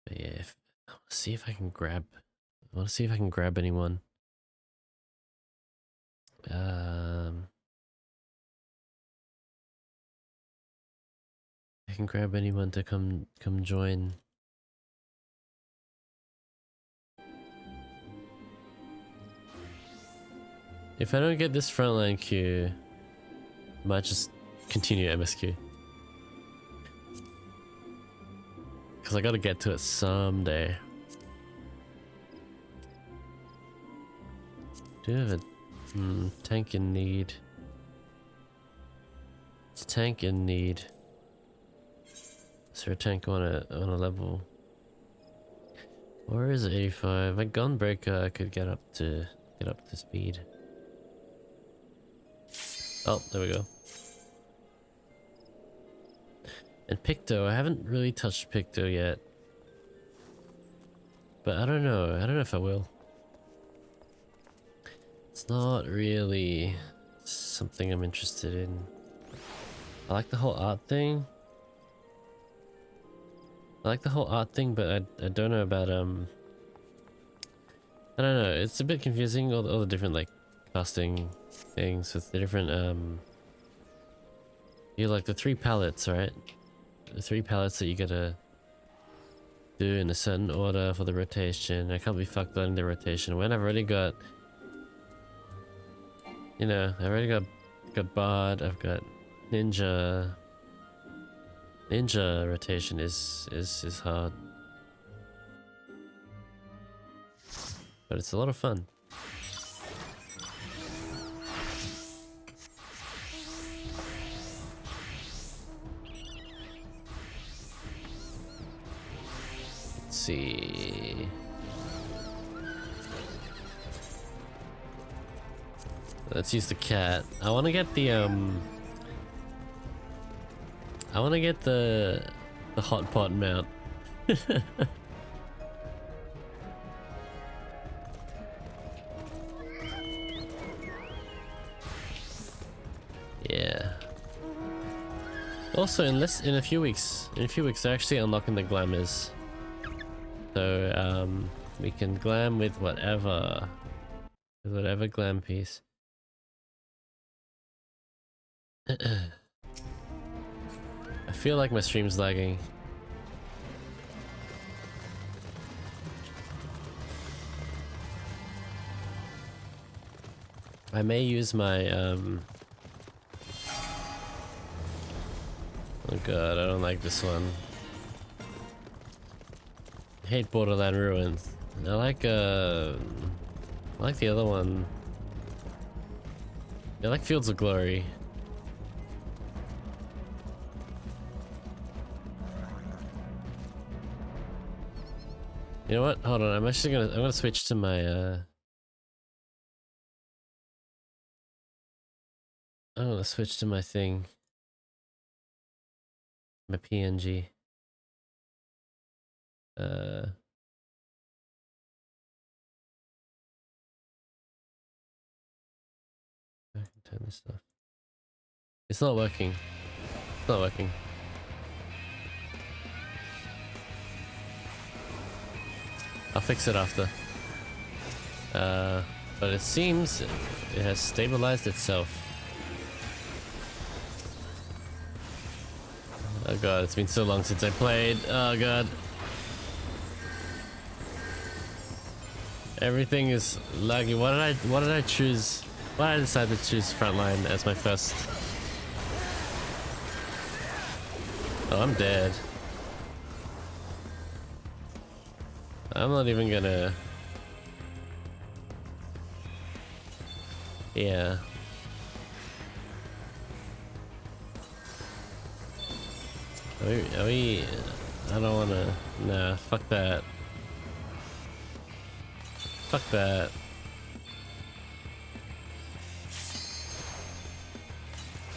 But yeah, I want to see if I can grab. I want to see if I can grab anyone. I can grab anyone to come join. If I don't get this frontline queue, I might just continue MSQ. Because I gotta get to it someday. Do you have a tank in need? It's tank in need. Is there a tank on a level? Or is it 85? My gunbreaker I could get up to speed. Oh, there we go. And Picto, I haven't really touched Picto yet. But I don't know if I will. It's not really something I'm interested in. I like the whole art thing. I like the whole art thing, but I don't know about I don't know. It's a bit confusing. All the different like casting things with the different you like the 3 palettes, right? The 3 palettes that you gotta do in a certain order for the rotation. I can't be fucked on the rotation when I've already got, you know, I already got Bard. I've got Ninja. Ninja rotation is hard, but it's a lot of fun. Let's see. Let's use the cat. I want to get the I want to get the hot pot mount. Yeah. Also, in a few weeks, they're actually unlocking the glamours. So we can glam with whatever glam piece. I feel like my stream's lagging. I may use my oh god, I don't like this one. I hate Borderland Ruins. I like the other one. I like Fields of Glory. You know what? Hold on. I'm gonna switch to my I'm gonna switch to my thing. My PNG. I can turn this off. It's not working. It's not working. I'll fix it after. But it seems it has stabilized itself. Oh god, it's been so long since I played. Oh god. Everything is laggy. What did I choose? Why did I decide to choose Frontline as my first? Oh, I'm dead. I'm not even gonna... Yeah. Are we... I don't wanna... Nah, fuck that. Fuck that.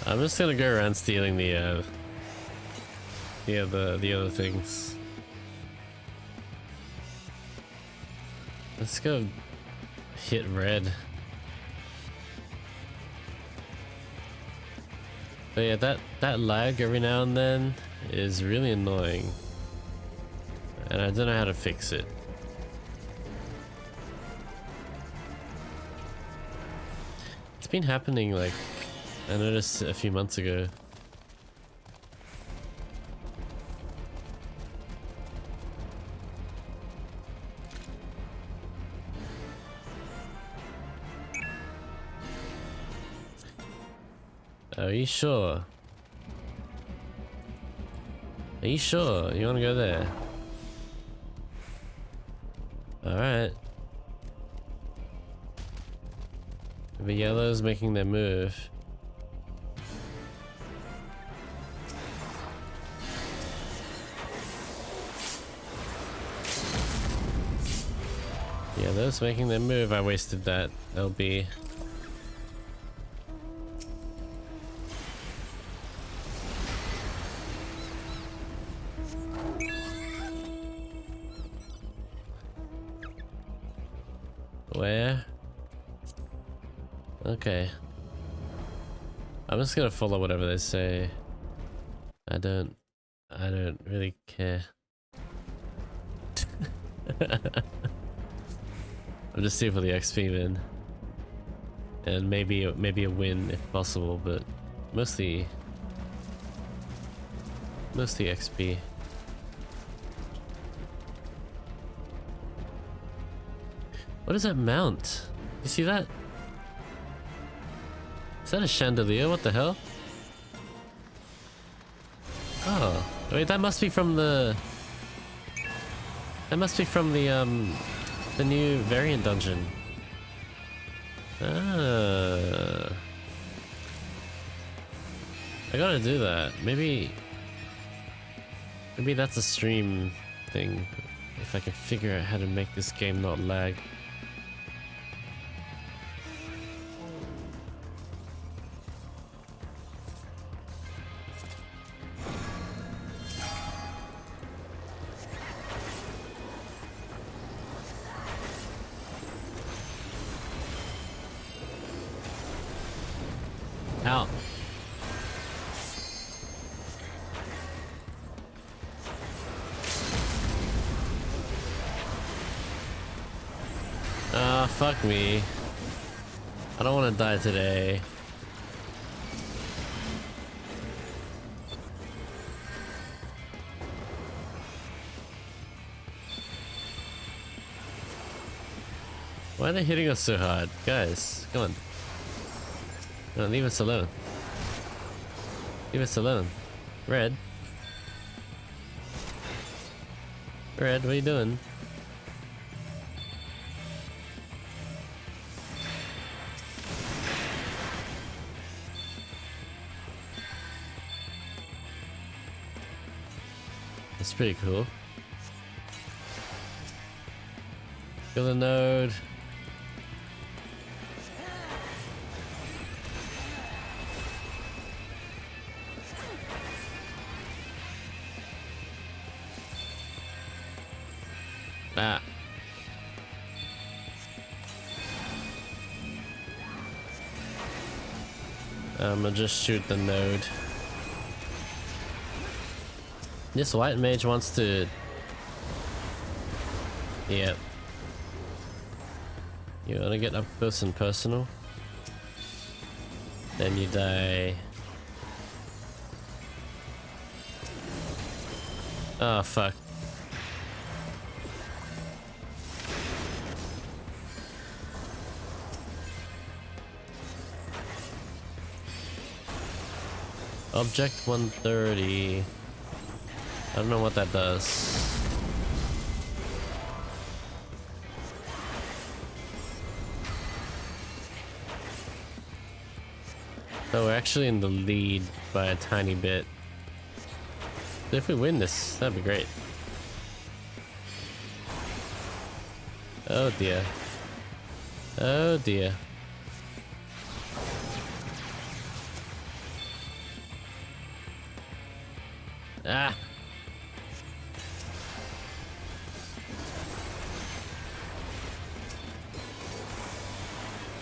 I'm just gonna go around stealing the other things. Let's go hit red. But yeah, that lag every now and then is really annoying. And I don't know how to fix it. It's been happening, like, I noticed a few months ago. Are you sure? Are you sure? You wanna go there? Alright. The yellow's making their move. Yellow's making their move. I wasted that LB. Where? Okay. I'm just gonna follow whatever they say. I don't really care. I'm just here for the XP, man. And maybe a win if possible, but mostly XP. What is that mount? You see that? Is that a chandelier? What the hell? Oh, wait, that must be from the... That must be from the new variant dungeon. Ah. I gotta do that. Maybe that's a stream thing. If I can figure out how to make this game not lag. Ow. Ah, fuck me. I don't want to die today. Why are they hitting us so hard? Guys, come on. No, leave us alone. Leave us alone. Red. Red, what are you doing? That's pretty cool. Kill the node. Ah. I'm gonna just shoot the node. This white mage wants to... Yep. You wanna get up close and personal? Then you die. Oh fuck. Object 130. I don't know what that does. So we're actually in the lead by a tiny bit. If we win this, that'd be great. Oh dear. Oh dear. Ah!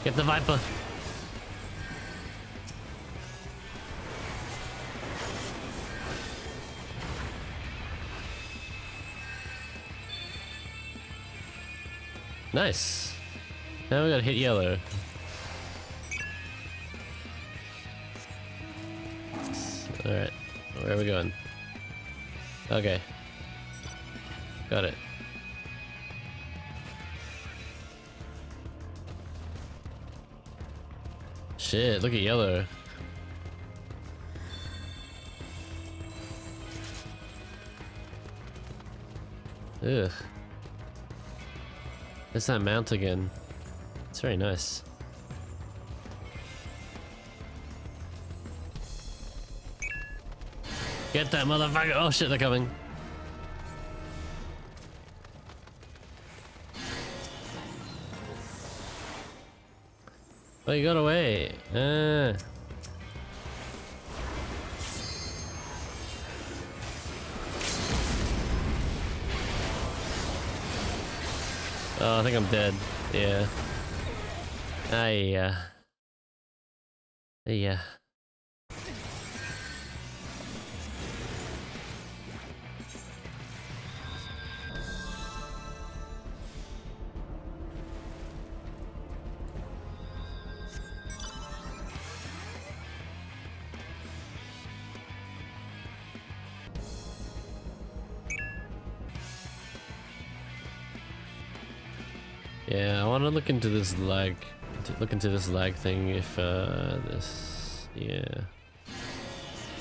Get the Viper! Nice! Now we gotta hit yellow. Alright, where are we going? Okay. Got it. Shit, look at yellow. Ugh. There's that mount again. It's very nice. Get that motherfucker! Oh shit, they're coming. Oh, you got away. Oh, I think I'm dead. Yeah. Yeah. Yeah. Yeah, I want to look into this lag. Look into this lag thing if yeah,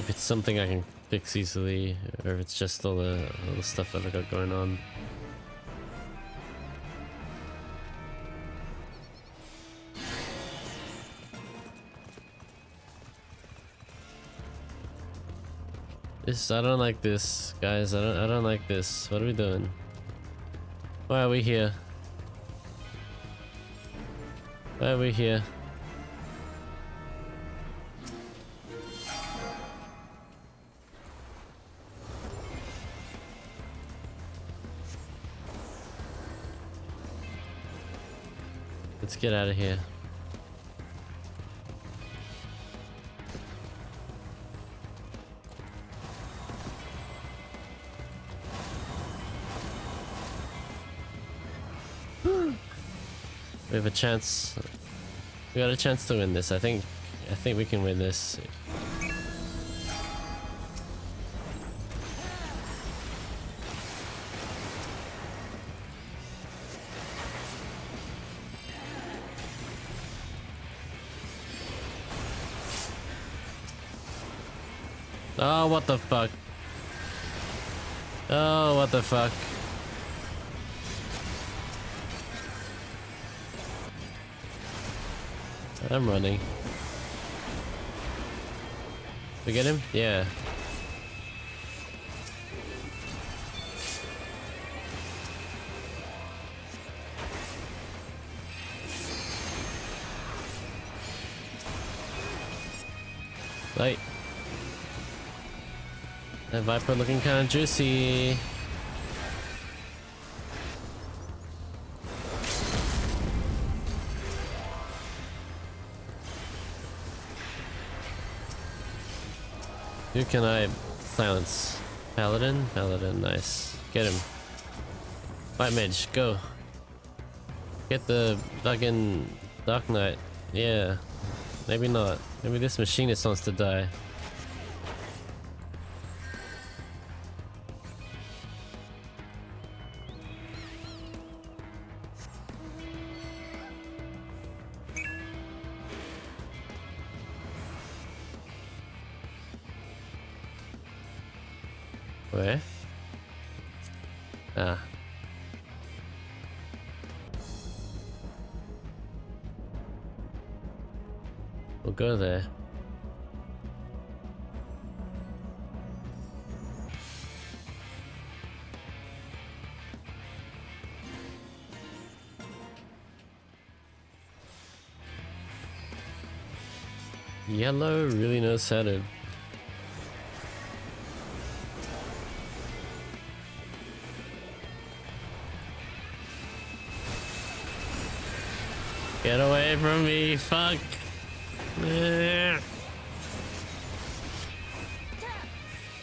if it's something I can fix easily, or if it's just all the stuff that I got going on. I don't like this, guys. I don't like this. What are we doing? Why are we here? Why are we here? Let's get out of here. We have a chance. We got a chance to win this. I think we can win this. Oh, what the fuck? Oh, what the fuck? I'm running. We get him? Yeah. Light. That Viper looking kind of juicy. Who can I silence? Paladin? Paladin, nice. Get him. White Mage, go. Get the fucking Dark Knight. Yeah. Maybe not. Maybe this machinist wants to die. Where? Ah. We'll go there. Yellow really knows how to get away from me, fuck.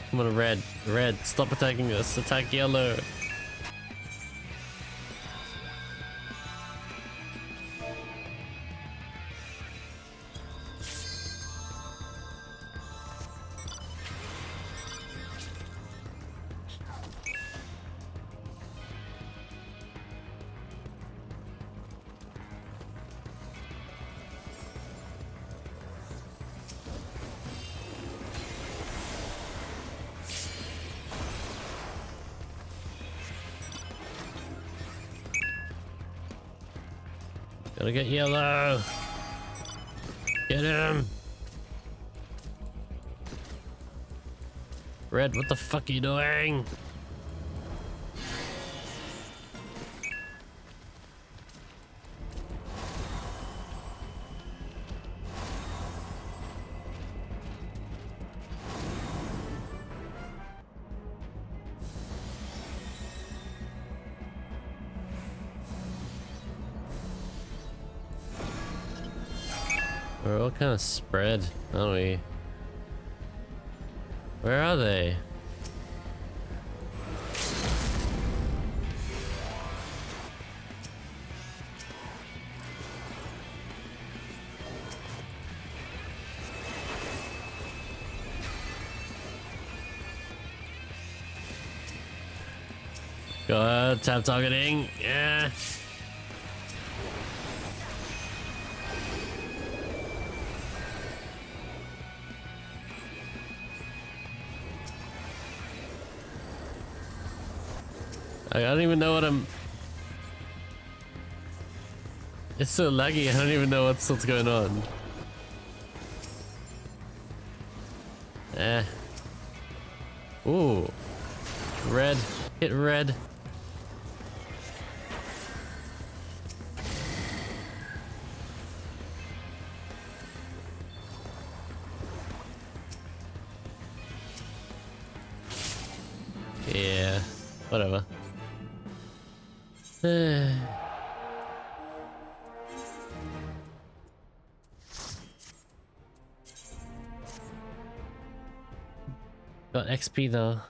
Come on, red. Red, stop attacking us. Attack yellow. Gotta get yellow. Get him. Red, what the fuck are you doing? We're all kind of spread, aren't we? Where are they? Go ahead, tap targeting. Yeah. I don't even know what I'm... It's so laggy, I don't even know what's going on. Eh. Ooh. Red. Hit red. Yeah. Whatever. Got XP though.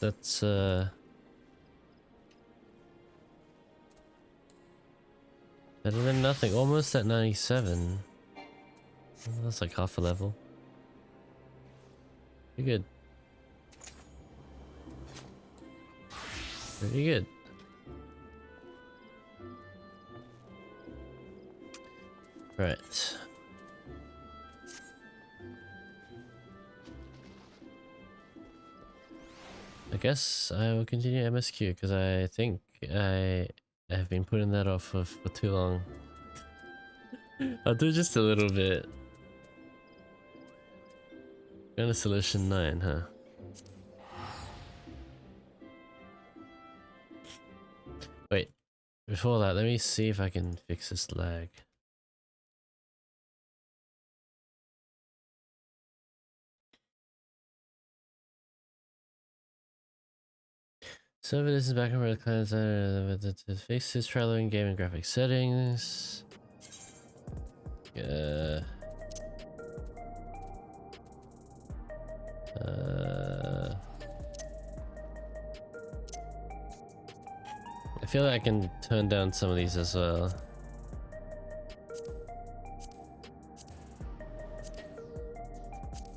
That's better than nothing. Almost at 97. That's like half a level. Pretty good. Pretty good. Right. I guess I will continue MSQ because I think I have been putting that off for too long. I'll do just a little bit. Go to solution 9, huh? Wait, before that, let me see if I can fix this lag. Server, this is back over the client side. The faces, traveling, game and graphic settings. I feel like I can turn down some of these as well.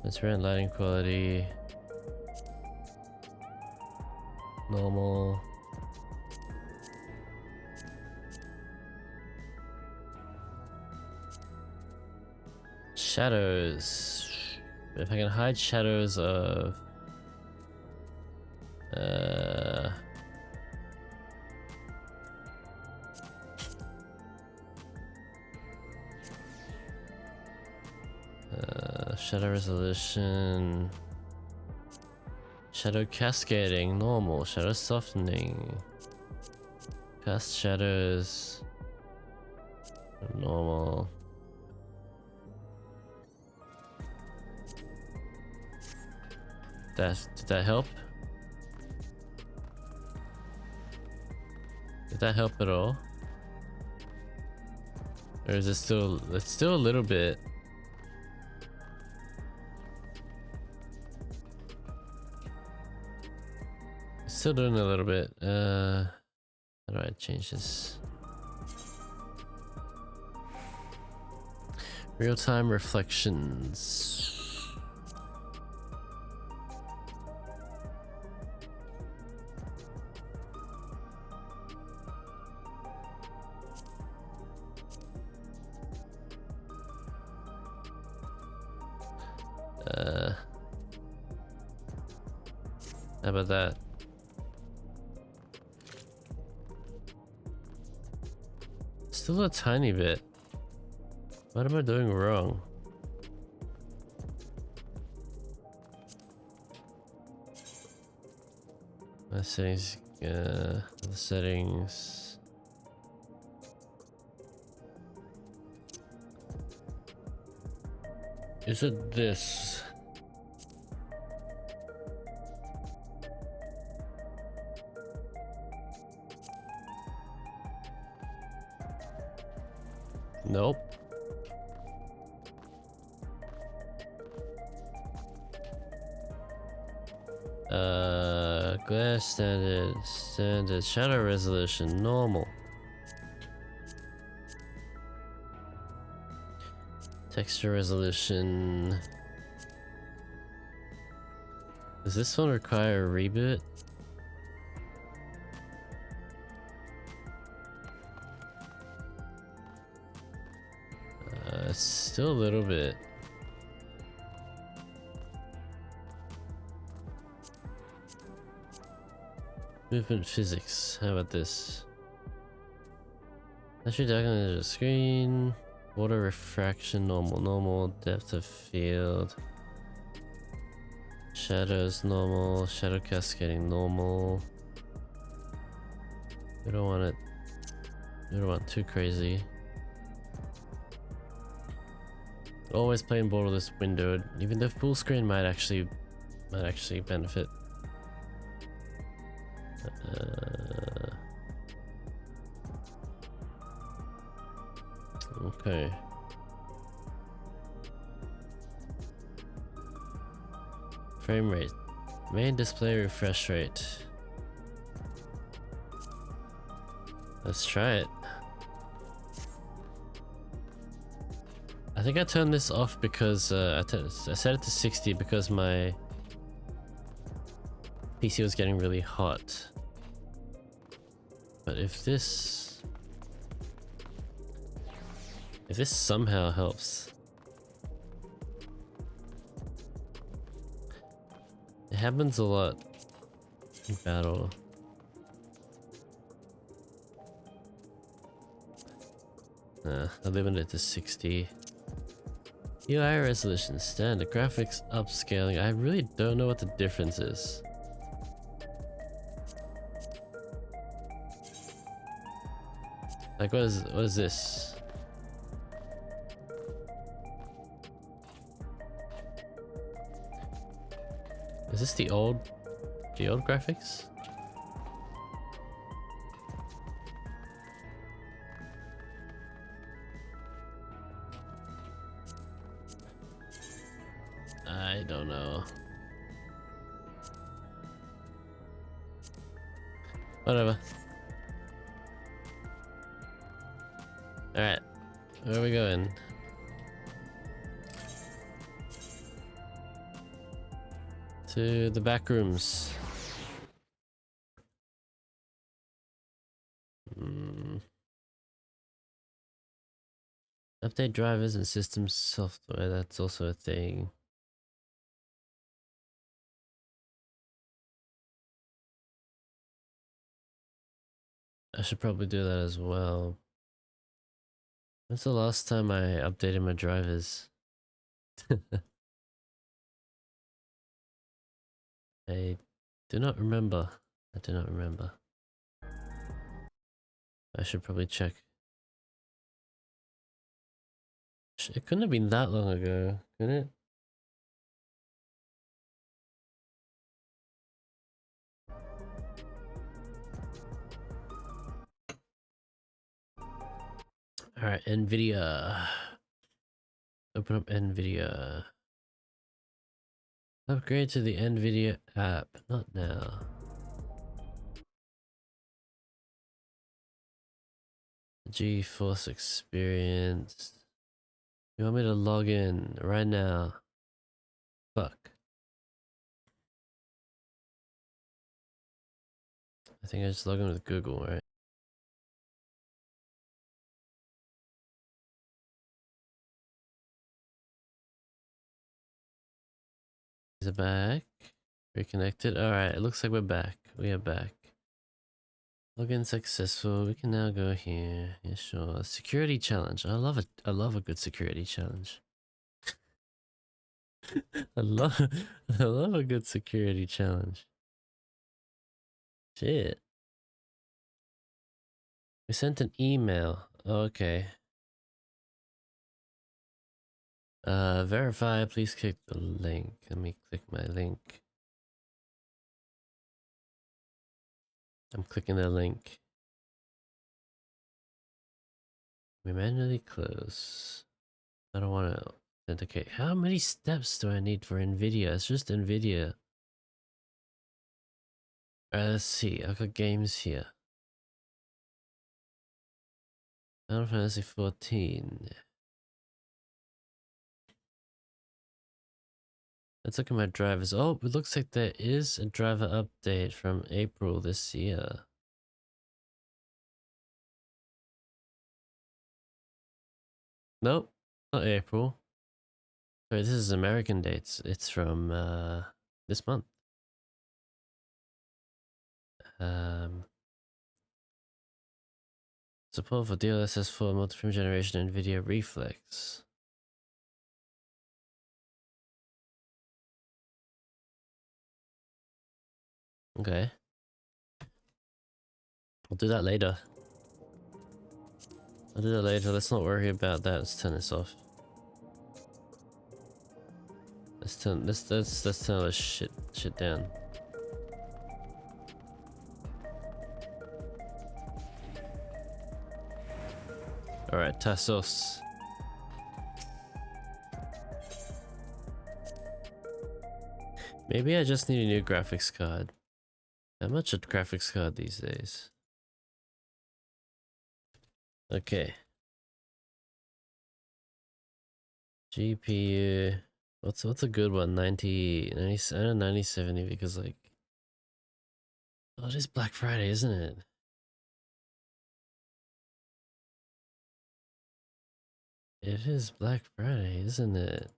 Let's run lighting quality. Normal. Shadows. If I can hide shadows of shadow resolution, shadow cascading, normal, shadow softening, cast shadows, normal. Did that help? Did that help at all? Or is it still, it's still a little bit. Still doing a little bit. How do I change this? Real-time reflections. How about that? Still a tiny bit. What am I doing wrong? My settings, the settings. Is it this? Nope. Glass standard, shadow resolution, normal. Texture resolution. Does this one require a reboot? Still a little bit. Movement physics. How about this? Actually, diagonal edge of screen. Water refraction, normal. Depth of field. Shadows, normal. Shadow cascading, normal. We don't want it. We don't want too crazy. Always playing borderless windowed, even though full screen might actually benefit. Okay. Frame rate. Main display refresh rate. Let's try it. I think I turned this off because I set it to 60 because my PC was getting really hot. But if this somehow helps. It happens a lot in battle. Nah, I limit it to 60. UI resolution, standard, graphics, upscaling. I really don't know what the difference is. Like what is this? Is this the old graphics? I don't know. Whatever. Alright, where are we going? To the back rooms. Update drivers and system software, that's also a thing. I should probably do that as well. When's the last time I updated my drivers? I do not remember. I do not remember. I should probably check. It couldn't have been that long ago, could it? Alright, NVIDIA. Open up NVIDIA. Upgrade to the NVIDIA app. Not now. GeForce Experience. You want me to log in right now? Fuck. I think I just log in with Google, right? Is it back? Reconnected? Alright, it looks like we're back. We are back. Login successful. We can now go here. Yeah, sure. Security challenge. I love it. I love a good security challenge. I love a good security challenge. Shit. We sent an email. Oh, okay. Verify, please click the link. Let me click my link. I'm clicking the link. We manually close. I don't want to authenticate. How many steps do I need for NVIDIA? It's just NVIDIA. Alright, let's see. I've got games here. Final Fantasy XIV. Let's look at my drivers. Oh, it looks like there is a driver update from April this year. Nope, not April. Sorry, this is American dates. It's from this month. Support for DLSS4 multi-frame generation NVIDIA Reflex. Okay. I'll do that later. I'll do that later. Let's not worry about that. Let's turn this off. Let's turn all this shit down. Alright, Tassos. Maybe I just need a new graphics card. How much a graphics card these days? Okay. GPU. What's a good one? 90 I don't know, 9070 because like, oh, it is Black Friday, isn't it? It is Black Friday, isn't it?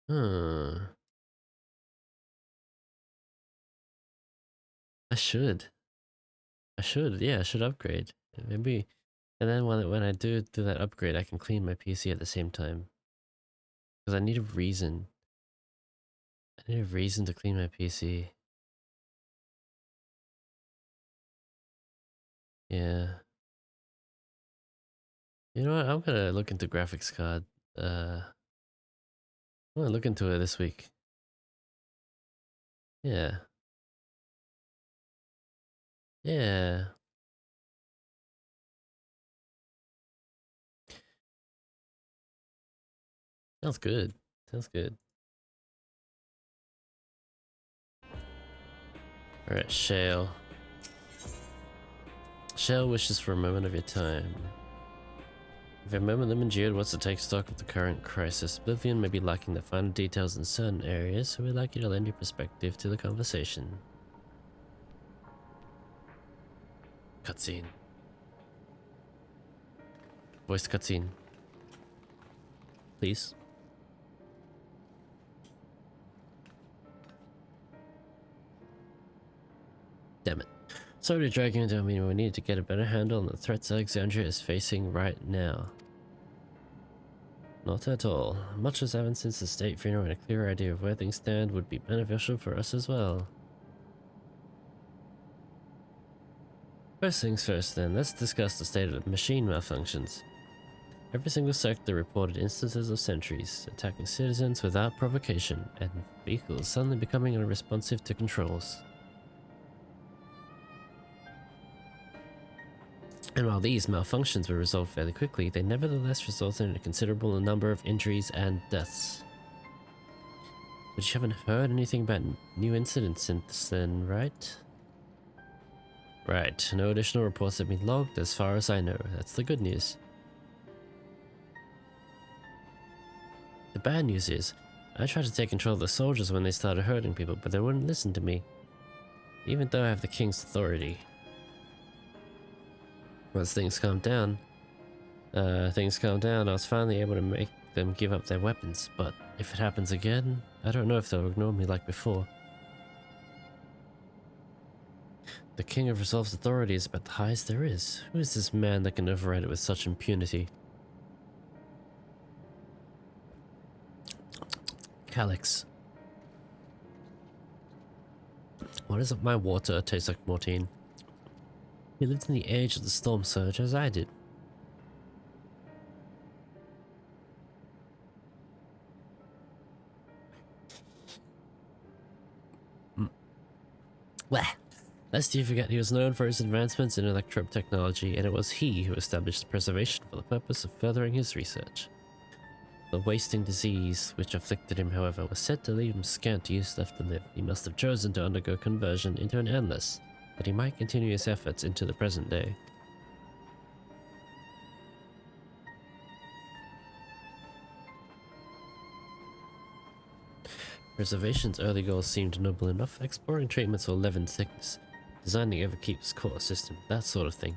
Huh. I should. Yeah, I should upgrade. Maybe. And then when I do that upgrade, I can clean my PC at the same time. Because I need a reason. I need a reason to clean my PC. Yeah. You know what? I'm gonna look into graphics card. I'm gonna look into it this week. Yeah. Yeah. Sounds good. Sounds good. Alright, Shale. Shale wishes for a moment of your time. If a moment LumenDArius wants to take stock of the current crisis, Oblivion may be lacking the finer details in certain areas, so we'd like you to lend your perspective to the conversation. Cutscene. Voice cutscene. Please. Damn it. Sorry to drag you into a meeting, we need to get a better handle on the threats Alexandria is facing right now. Not at all. Much has happened since the state funeral, and a clear idea of where things stand would be beneficial for us as well. First things first then, let's discuss the state of machine malfunctions. Every single sector reported instances of sentries attacking citizens without provocation, and vehicles suddenly becoming unresponsive to controls. And while these malfunctions were resolved fairly quickly, they nevertheless resulted in a considerable number of injuries and deaths. But you haven't heard anything about new incidents since then, right? Right, no additional reports have been logged as far as I know. That's the good news. The bad news is, I tried to take control of the soldiers when they started hurting people, but they wouldn't listen to me. Even though I have the king's authority. Once things calmed down, I was finally able to make them give up their weapons, but if it happens again, I don't know if they'll ignore me like before. The king of Resolve's authority is about the highest there is. Who is this man that can override it with such impunity? Calyx. Why does my water taste like Mortine? He lived in the age of the storm surge as I did. Lest you forget, he was known for his advancements in electrobe technology, and it was he who established preservation for the purpose of furthering his research. The wasting disease which afflicted him, however, was said to leave him scant use left to live. He must have chosen to undergo conversion into an endless, that he might continue his efforts into the present day. Preservation's early goals seemed noble enough, exploring treatments for leavened sickness, designing Everkeep's core system, that sort of thing.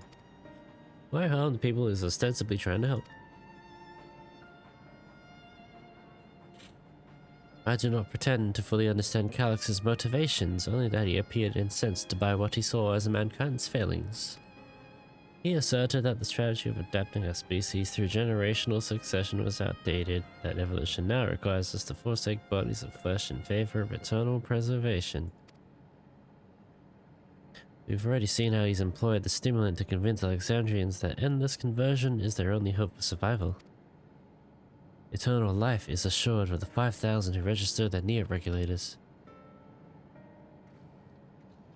Why harm the people is ostensibly trying to help. I do not pretend to fully understand Calyx's motivations, only that he appeared incensed by what he saw as mankind's failings. He asserted that the strategy of adapting our species through generational succession was outdated, that evolution now requires us to forsake bodies of flesh in favor of eternal preservation. We've already seen how he's employed the stimulant to convince Alexandrians that endless conversion is their only hope for survival. Eternal life is assured for the 5,000 who register their neo-regulators.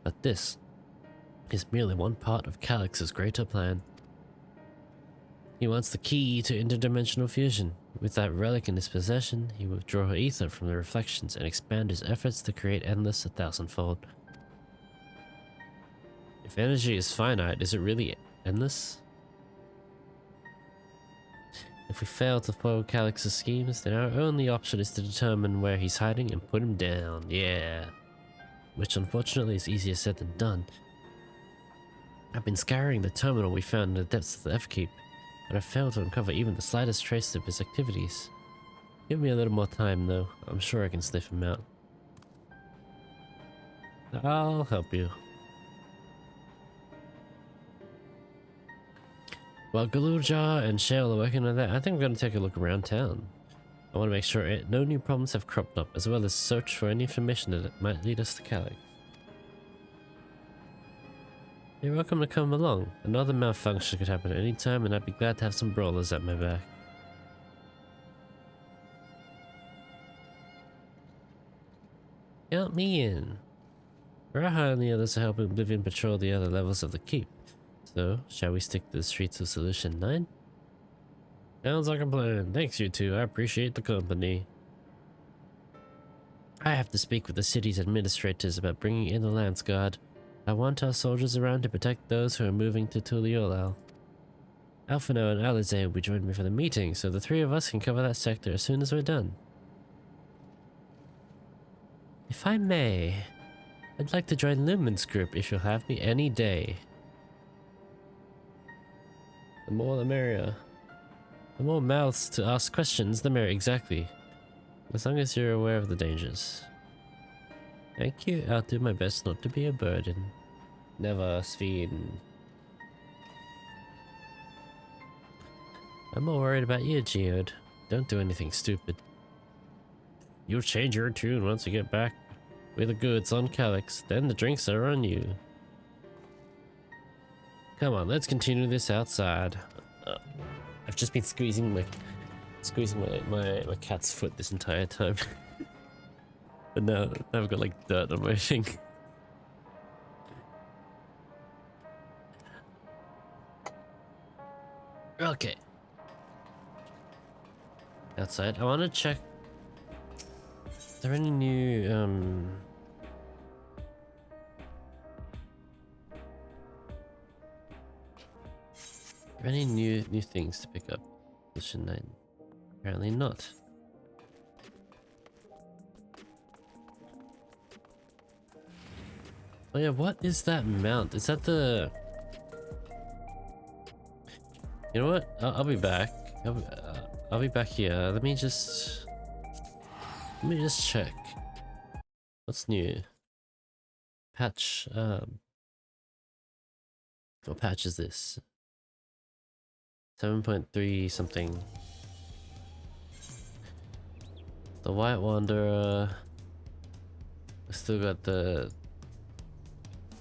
But this is merely one part of Calyx's greater plan. He wants the key to interdimensional fusion. With that relic in his possession, he will withdraw ether from the reflections and expand his efforts to create endless 1,000-fold. If energy is finite, is it really endless? If we fail to follow Calyx's schemes, then our only option is to determine where he's hiding and put him down, yeah. Which unfortunately is easier said than done. I've been scouring the terminal we found in the depths of the F-Keep, but I've failed to uncover even the slightest trace of his activities. Give me a little more time though, I'm sure I can sniff him out. I'll help you. While Galoojar and Shale are working on that, I think we're going to take a look around town. I want to make sure no new problems have cropped up, as well as search for any information that might lead us to Calyx. You're welcome to come along. Another malfunction could happen at any time, and I'd be glad to have some brawlers at my back. Count me in. Raha and the others are helping Oblivion patrol the other levels of the keep. So, shall we stick to the streets of Solution 9? Sounds like a plan. Thanks, you two. I appreciate the company. I have to speak with the city's administrators about bringing in the Lance Guard. I want our soldiers around to protect those who are moving to Tuliolal. Alphino and Eorzea will be joining me for the meeting, so the three of us can cover that sector as soon as we're done. If I may, I'd like to join Lumen's group if you'll have me any day. The more the merrier. The more mouths to ask questions, the merrier, exactly. As long as you're aware of the dangers. Thank you, I'll do my best not to be a burden. Never, Sveen. I'm more worried about you, Geode. Don't do anything stupid. You'll change your tune once you get back with the goods on Calyx, then the drinks are on you. Come on, let's continue this outside. I've just been squeezing my cat's foot this entire time. But now I've got like dirt on my finger. Okay. Outside, I want to check. Is there any new any new things to pick up? Position 9. Apparently not. Oh yeah, what is that mount? Is that the... You know what? I'll be back. I'll be back here. Let me just check. What's new? Patch. What patch is this? 7.3 something. The White Wanderer. I still got the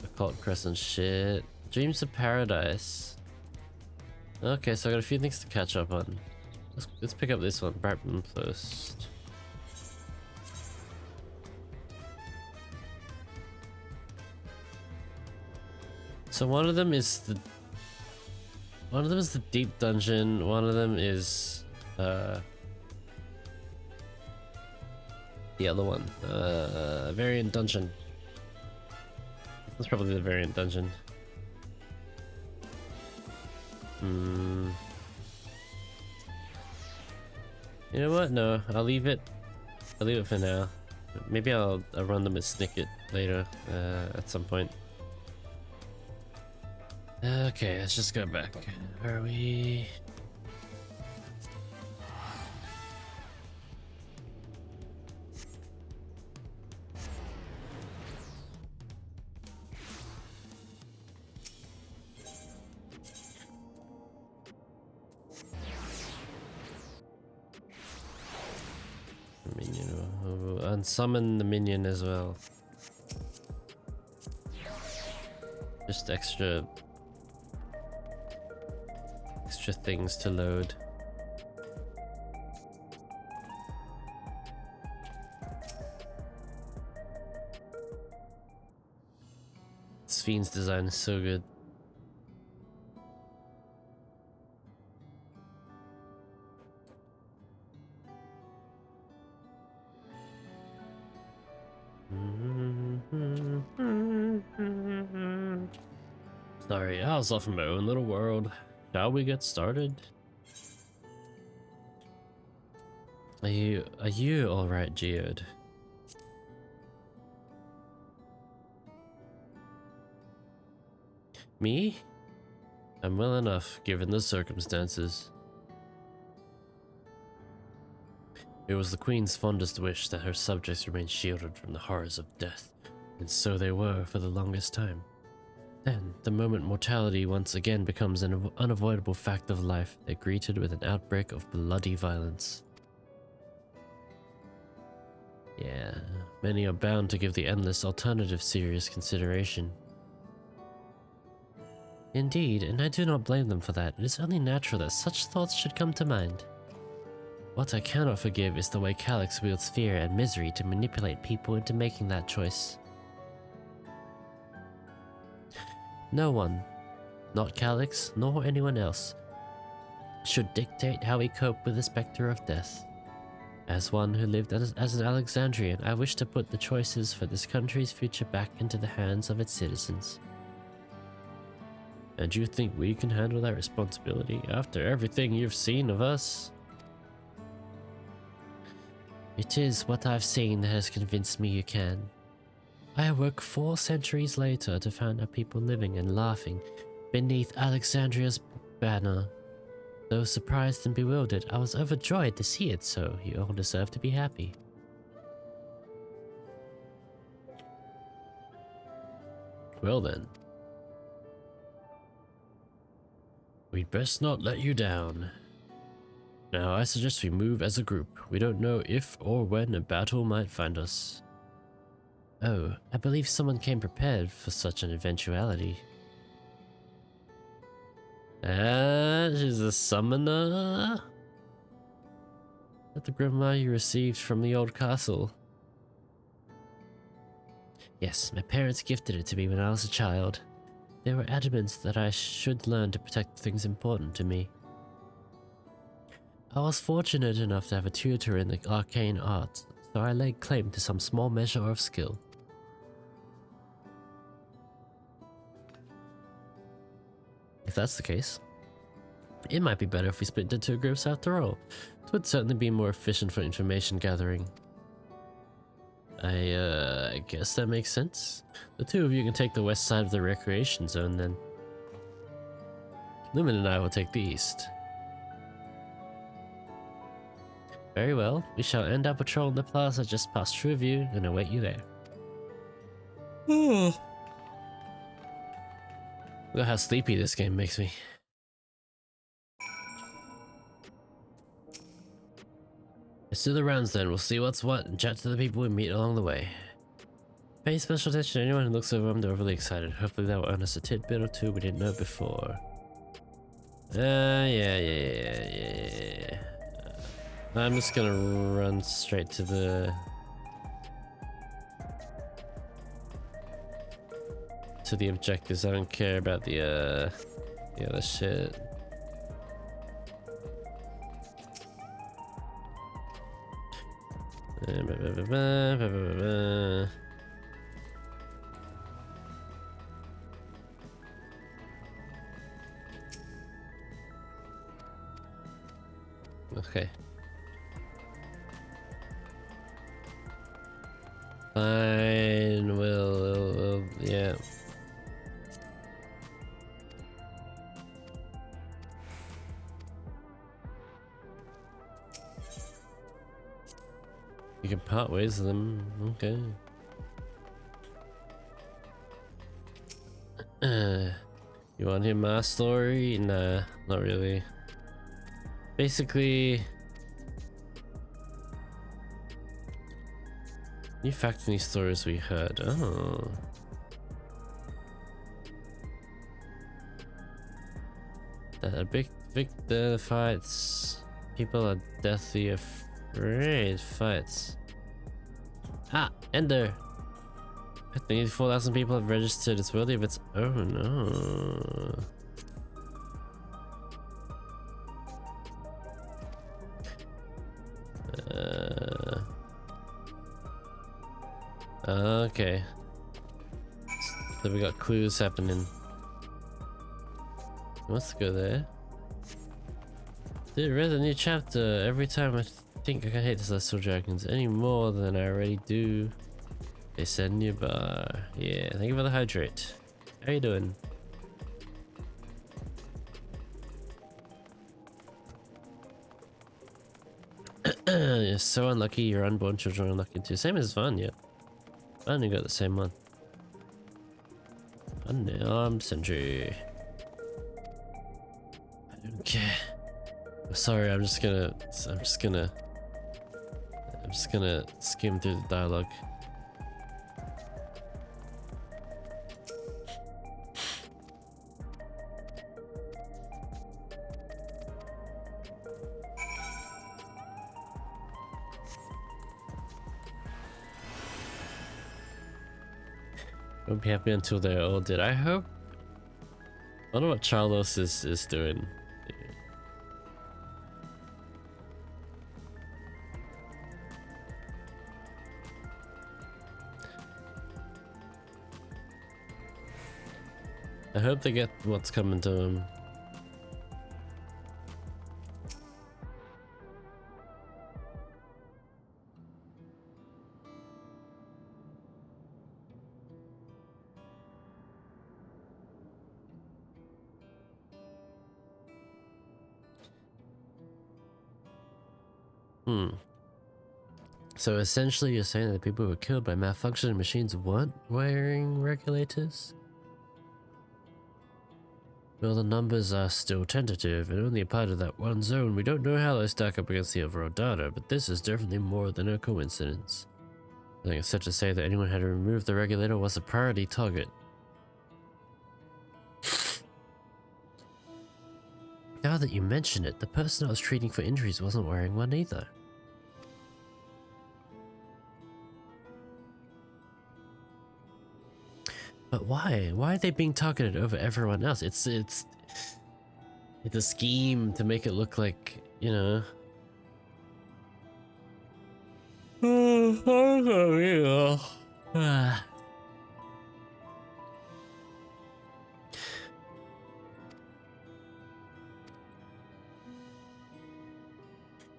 Occult Crescent shit. Dreams of Paradise. Okay, so I got a few things to catch up on. Let's pick up this one, Brightman Post. So one of them is the deep dungeon. One of them is the other one, variant dungeon. That's probably the variant dungeon. You know what? No, I'll leave it. I'll leave it for now. Maybe I'll run them as Snicket later at some point. Okay, let's just go back. Where are we? Minion. Unsummon the minion as well. Just extra things to load. This Fiend's design is so good. Sorry, I was off in my own little world. Shall we get started? Are you alright, Geode? Me? I'm well enough, given the circumstances. It was the Queen's fondest wish that her subjects remain shielded from the horrors of death, and so they were for the longest time. Then, the moment mortality once again becomes an unavoidable fact of life, they're greeted with an outbreak of bloody violence. Yeah, many are bound to give the endless alternative serious consideration. Indeed, and I do not blame them for that. It is only natural that such thoughts should come to mind. What I cannot forgive is the way Calyx wields fear and misery to manipulate people into making that choice. No one, not Calyx, nor anyone else, should dictate how we cope with the specter of death. As one who lived as an Alexandrian, I wish to put the choices for this country's future back into the hands of its citizens. And you think we can handle that responsibility after everything you've seen of us? It is what I've seen that has convinced me you can. I awoke 4 centuries later to find our people living and laughing beneath Alexandria's banner. Though surprised and bewildered, I was overjoyed to see it so. You all deserve to be happy. Well then. We'd best not let you down. Now I suggest we move as a group. We don't know if or when a battle might find us. Oh, I believe someone came prepared for such an eventuality. Ah, she's a summoner? Is that the grimoire you received from the old castle? Yes, my parents gifted it to me when I was a child. They were adamant that I should learn to protect things important to me. I was fortunate enough to have a tutor in the arcane arts, so I laid claim to some small measure of skill. If that's the case, it might be better if we split into 2 groups after all. It would certainly be more efficient for information gathering. I guess that makes sense. The 2 of you can take the west side of the recreation zone then. Lumen and I will take the east. Very well, we shall end our patrol in the plaza just past True View and await you there. Look at how sleepy this game makes me. Let's do the rounds then, we'll see what's what and chat to the people we meet along the way. Pay special attention to anyone who looks overwhelmed or overly excited. Hopefully that will earn us a tidbit or 2 we didn't know before. Yeah. I'm just gonna run straight to the objectives. I don't care about the other shit. Okay. Fine, we'll yeah. You can part ways with them, okay. You want to hear my story? Nah, not really. Basically, New facts in these stories we heard. Oh. Big Victor fights. People are deathly afraid. Fights. Ah, Ender. I think 4,000 people have registered. It's worthy of its. Oh no. Okay. So we got clues happening. Let's go there. Dude, read the new chapter. Every time I think I can hate the Celestial Dragons any more than I already do. They send you bar. Yeah, thank you for the hydrate. How you doing? You're so unlucky. Your unborn children are unlucky too. Same as Van, yeah. I only got the same one. Unarmed sentry. I don't care. I'm sorry, I'm just gonna skim through the dialogue. Won't be happy until they're all dead, I hope. I wonder what Charlos is doing. I hope they get what's coming to them. So essentially you're saying that the people who were killed by malfunctioning machines weren't wearing regulators? Well, the numbers are still tentative and only apply to that one zone. We don't know how they stack up against the overall data, but this is definitely more than a coincidence. I think it's safe to say that anyone who had removed the regulator was a priority target. Now that you mention it, the person I was treating for injuries wasn't wearing one either. But why? Why are they being targeted over everyone else? It's a scheme to make it look like, you know.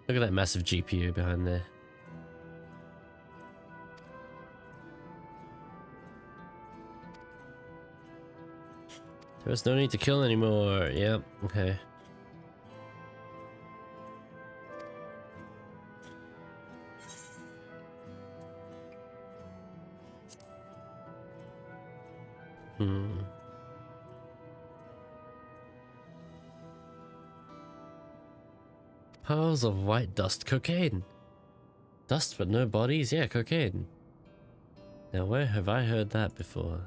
Look at that massive GPU behind there. There's no need to kill anymore. Yep, okay. Piles of white dust. Cocaine. Dust but no bodies? Yeah, cocaine. Now where have I heard that before?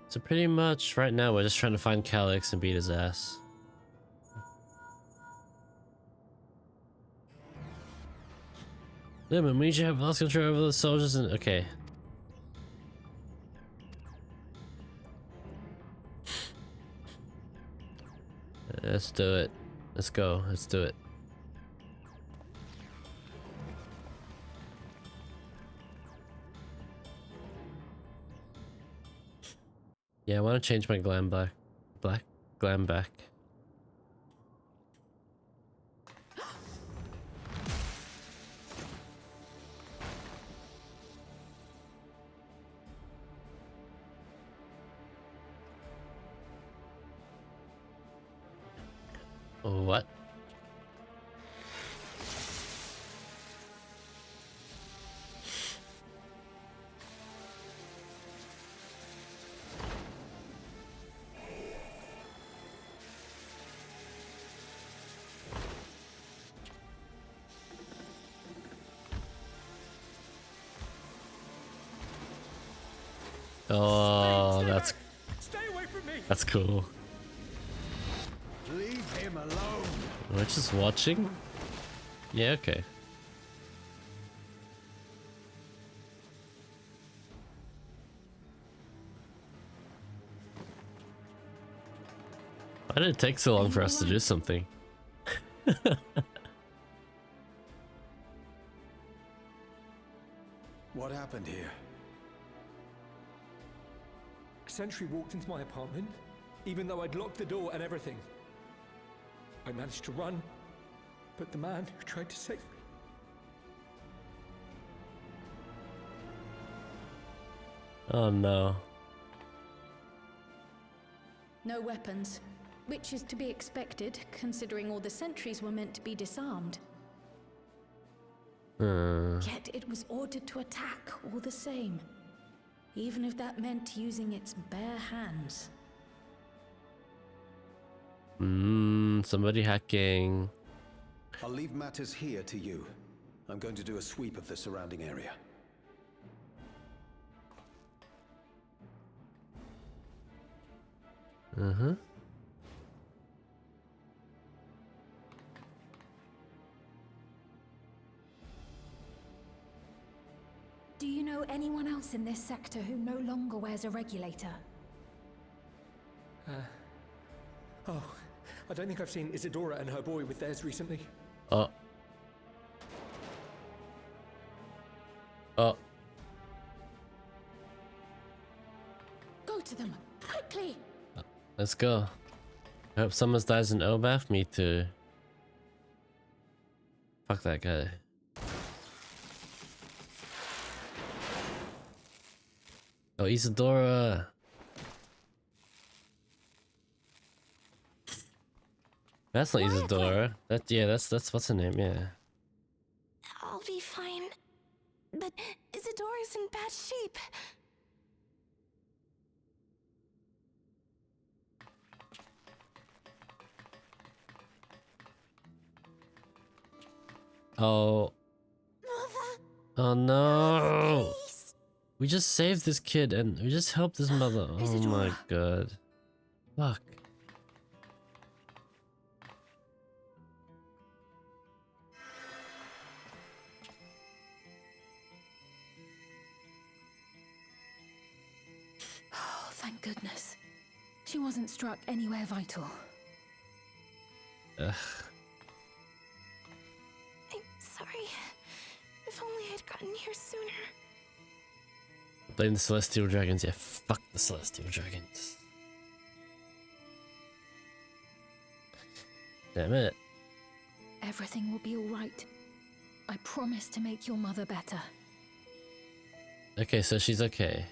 So pretty much right now we're just trying to find Calyx and beat his ass. Lumen, we need to have lost control over the soldiers and okay. Let's do it. Let's go. Let's do it. Yeah, I want to change my glam glam back. What? Oh, Stay away from me. that's cool. Leave him alone. We're just watching? Yeah, okay. Why did it take so long for us to do something? What happened here? A sentry walked into my apartment, even though I'd locked the door and everything. I managed to run, but the man who tried to save me... Oh no. No weapons, which is to be expected, considering all the sentries were meant to be disarmed. Yet it was ordered to attack all the same, even if that meant using its bare hands. Somebody hacking. I'll leave matters here to you. I'm going to do a sweep of the surrounding area. Do you know anyone else in this sector who no longer wears a regulator? Oh, I don't think I've seen Isadora and her boy with theirs recently. Oh. Oh. Go to them, quickly! Let's go. I hope someone dies in Obath. Me too. Fuck that guy. Oh, Isadora. That's not Isadora. That's what's her name, yeah. I'll be fine. But Isadora's in bad shape. Oh. Mother, Oh no. please. We just saved this kid and we just helped his mother. Oh my Isadora. god. Fuck. Oh, thank goodness. She wasn't struck anywhere vital. Ugh. I'm sorry. If only I'd gotten here sooner. Blame the Celestial Dragons. Yeah, fuck the Celestial Dragons. Damn it. Everything will be all right. I promise to make your mother better. Okay, so she's okay.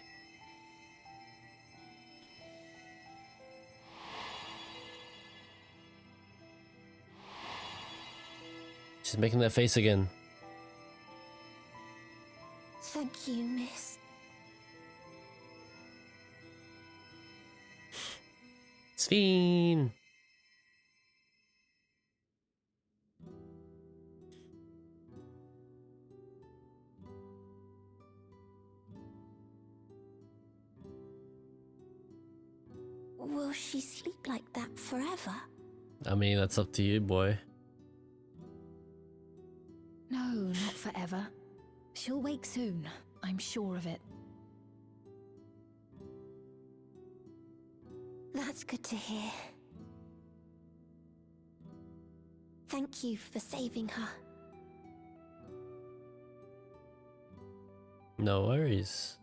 She's making that face again. Thank you, miss. Sphene! Will she sleep like that forever? I mean, that's up to you, boy. No, not forever. She'll wake soon, I'm sure of it. That's good to hear. Thank you for saving her. No worries.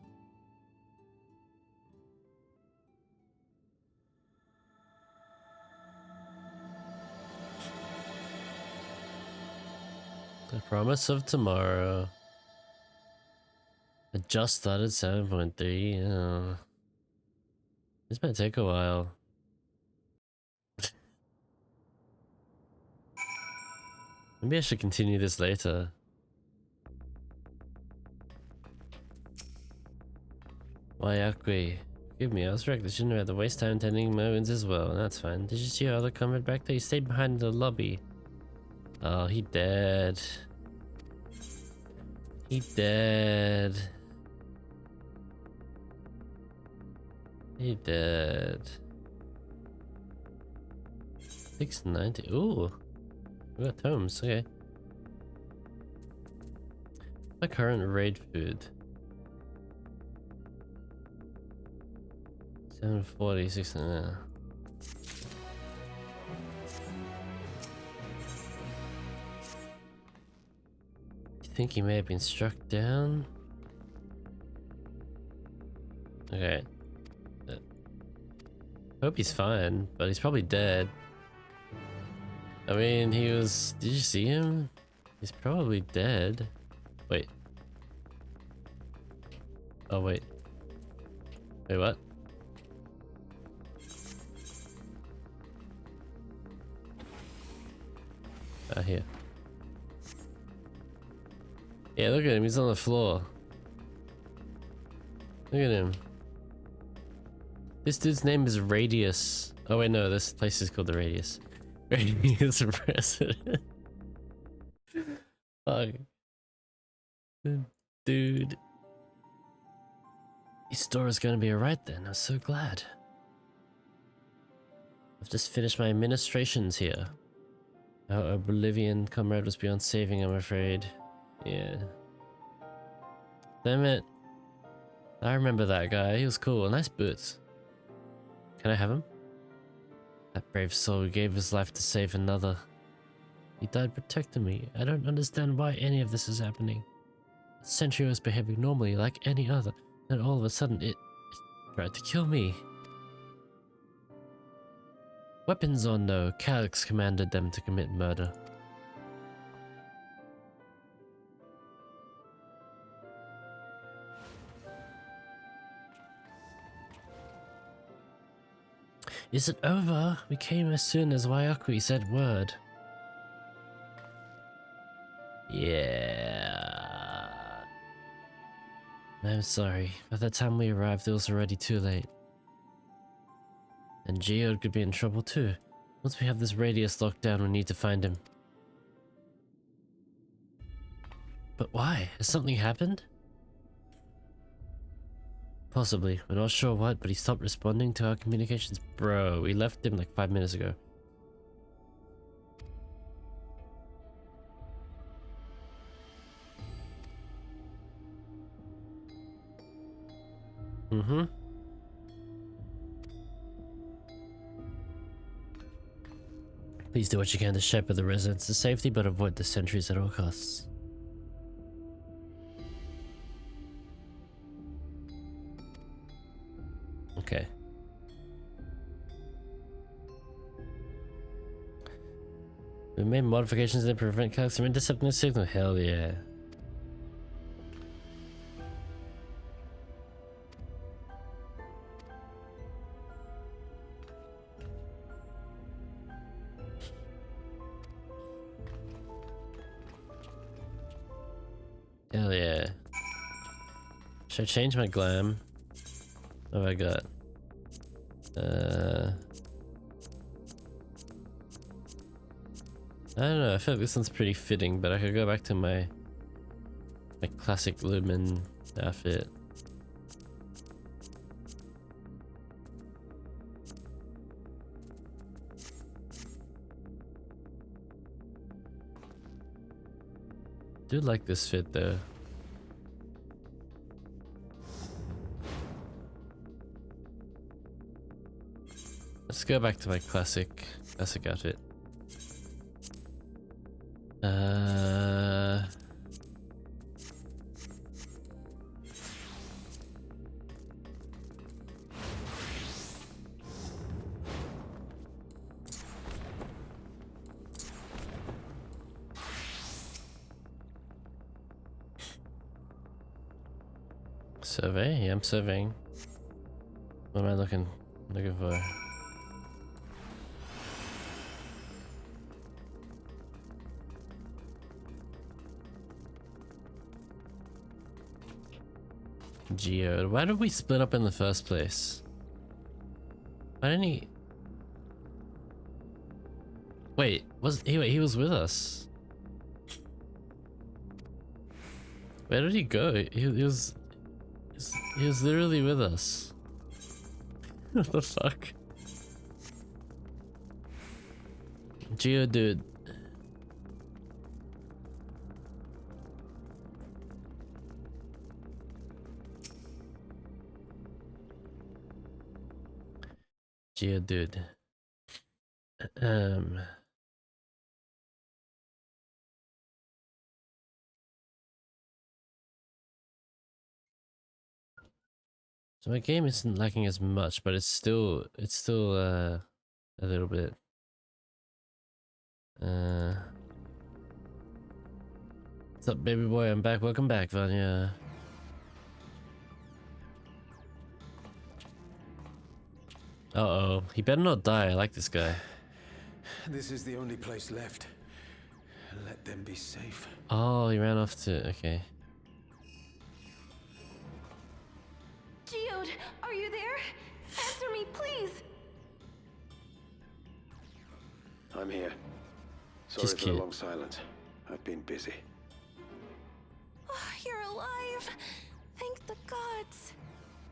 The promise of tomorrow. I just started 7.3. Oh. This might take a while. Maybe I should continue this later. Wayakwe. Forgive me, I was reckless. Shouldn't have had to waste time tending my wounds as well. That's fine. Did you see your other comrade back there? He stayed behind in the lobby. Oh, he dead. He dead. He dead. 690. Ooh. We got tomes. Okay. My current raid food. 740, 600. You think he may have been struck down? Okay. Hope he's fine, but he's probably dead. I mean, he was... Did you see him? He's probably dead. Wait. Oh, wait. Wait, what? Here. Yeah, look at him. He's on the floor. Look at him. This dude's name is Radius. Oh wait, no, this place is called the Radius. Radius President. Fuck. Dude. His store is gonna be alright then. I'm so glad. I've just finished my administrations here. Our Bolivian comrade was beyond saving, I'm afraid. Yeah. Damn it. I remember that guy. He was cool. Nice boots. Can I have him? That brave soul gave his life to save another. He died protecting me. I don't understand why any of this is happening. Sentry was behaving normally like any other, then all of a sudden it tried to kill me. Weapons or no, Calix commanded them to commit murder. Is it over? We came as soon as Wayakwe said word. Yeah. I'm sorry. By the time we arrived, it was already too late. And Geode could be in trouble too. Once we have this radius locked down, we need to find him. But why? Has something happened? Possibly. We're not sure what, but he stopped responding to our communications. Bro, we left him like 5 minutes ago. Mm-hmm. Please do what you can to shepherd the residents to safety, but avoid the sentries at all costs. Okay. We made modifications that prevent Calix from intercepting the signal. Hell yeah. Hell yeah. Should I change my glam? What have I got? I don't know, I feel like this one's pretty fitting, but I could go back to my classic Lumen outfit. Do like this fit though. Let's go back to my classic outfit. Survey? Yeah, I'm surveying. What am I looking for? Geode. Why did we split up in the first place? Why didn't he? Wait, he was with us. Where did he go? He was literally with us. What the fuck? Geodude. Geodude. So my game isn't lacking as much, but it's still a little bit. What's up, baby boy? I'm back. Welcome back, Vanya. Uh-oh. He better not die. I like this guy. This is the only place left. Let them be safe. Oh, he ran off to... Okay. Geode, are you there? Answer me, please. I'm here. Sorry Just for kid. the long silence. I've been busy. Oh, you're alive. Thank the gods.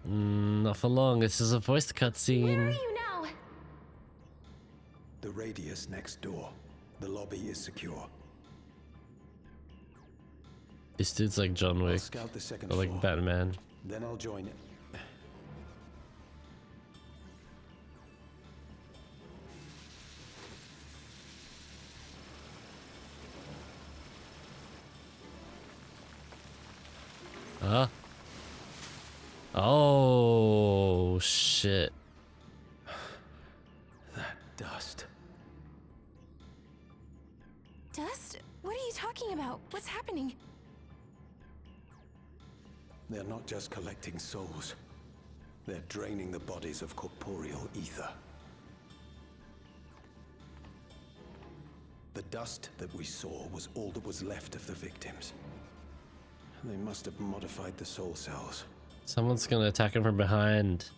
Not for long. This is a voice Where are cutscene. you now? The radius next door. The lobby is secure. This dude's like John I'll Wick. scout the second Or like floor. Batman. Then I'll join it. Huh? Oh, shit. That dust. Dust? What are you talking about? What's happening? They're not just collecting souls. They're draining the bodies of corporeal ether. The dust that we saw was all that was left of the victims. They must have modified the soul cells. Someone's gonna attack him from behind.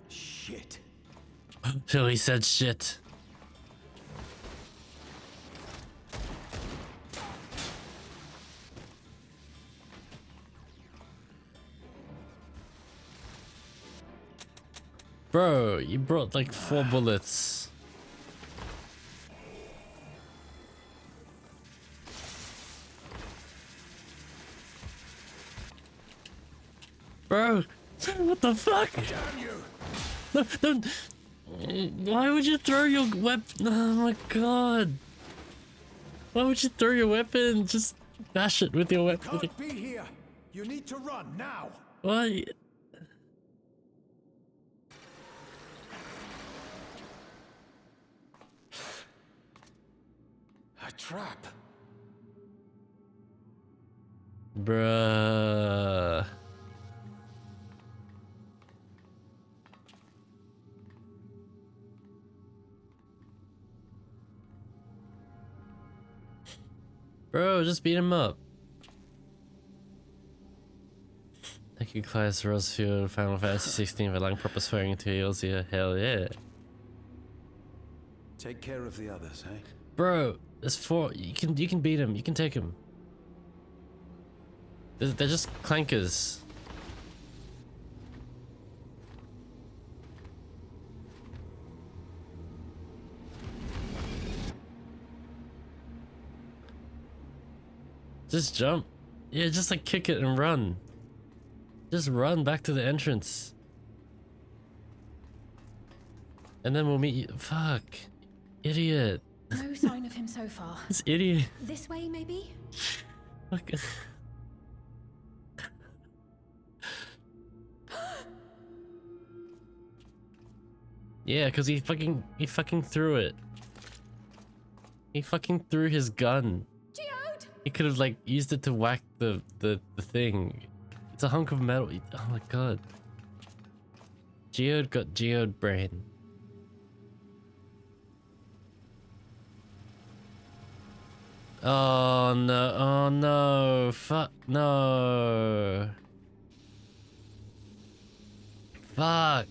Shit. So he said shit. Bro, you brought like 4 bullets. Bro, what the fuck? Damn you! No, don't. Why would you throw your weapon? Oh my god. Why would you throw your weapon? Just bash it with your weapon. Can't be here! You need to run now! Why? A trap! Bruh. Bro, just beat him up. Thank you, Class Rosefield, Final Fantasy XVI, for allowing proper swearing into Eorzea. Hell yeah. Take care of the others, eh? Bro, there's 4. You can beat him. You can take him. They're just clankers. Just jump. Yeah, just like kick it and run. Just run back to the entrance. And then we'll meet you. Fuck. Idiot. No sign of him so far. This idiot. This way, maybe? Fuck. Yeah, because he fucking threw it. He fucking threw his gun. Geode! He could have like used it to whack the thing. It's a hunk of metal. Oh my god. Geode got geode brain. Oh no, oh no, fuck no. Fuck.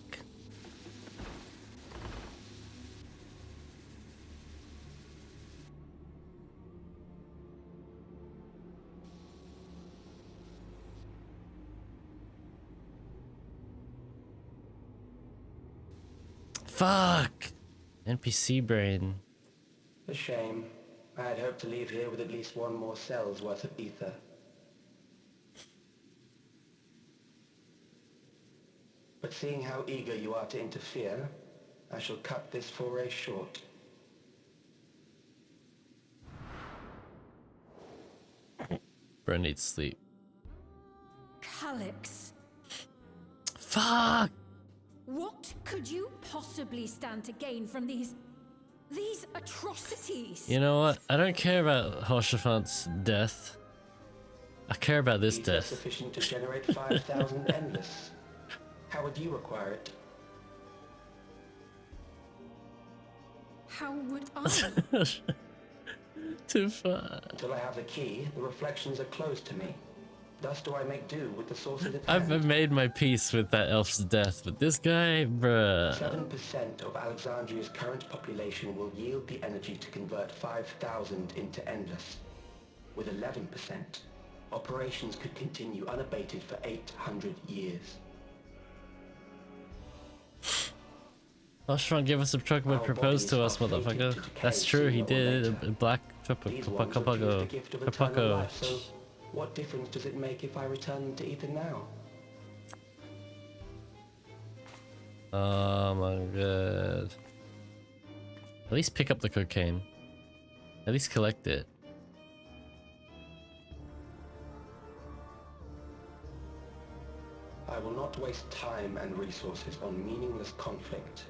Fuck. NPC brain. A shame. I had hoped to leave here with at least one more cell's worth of ether. But seeing how eager you are to interfere, I shall cut this foray short. Bro needs sleep. Calyx, Fuck! what could you possibly stand to gain from these atrocities? You know what? I don't care about Hoshaphat's death. I care about this Ether death. sufficient to generate 5,000 endless. How would you acquire it? How would I? Too far. Until I have the key, the reflections are closed to me. Thus do I make do with the sources at I've hand. made my peace with that elf's death, but this guy, bruh. 7% of Alexandria's current population will yield the energy to convert 5,000 into endless. With 11%, operations could continue unabated for 800 years. Hoshaphat gave us a chocolate Our proposed to bodies us, are fated motherfucker. to decay That's true, he sooner or did. later. A black These ones refuse the gift of eternal Chapaco. life, so what difference does it make if I return them to ether now? Oh my god. At least pick up the cocaine. At least collect it. I will not waste time and resources on meaningless conflict.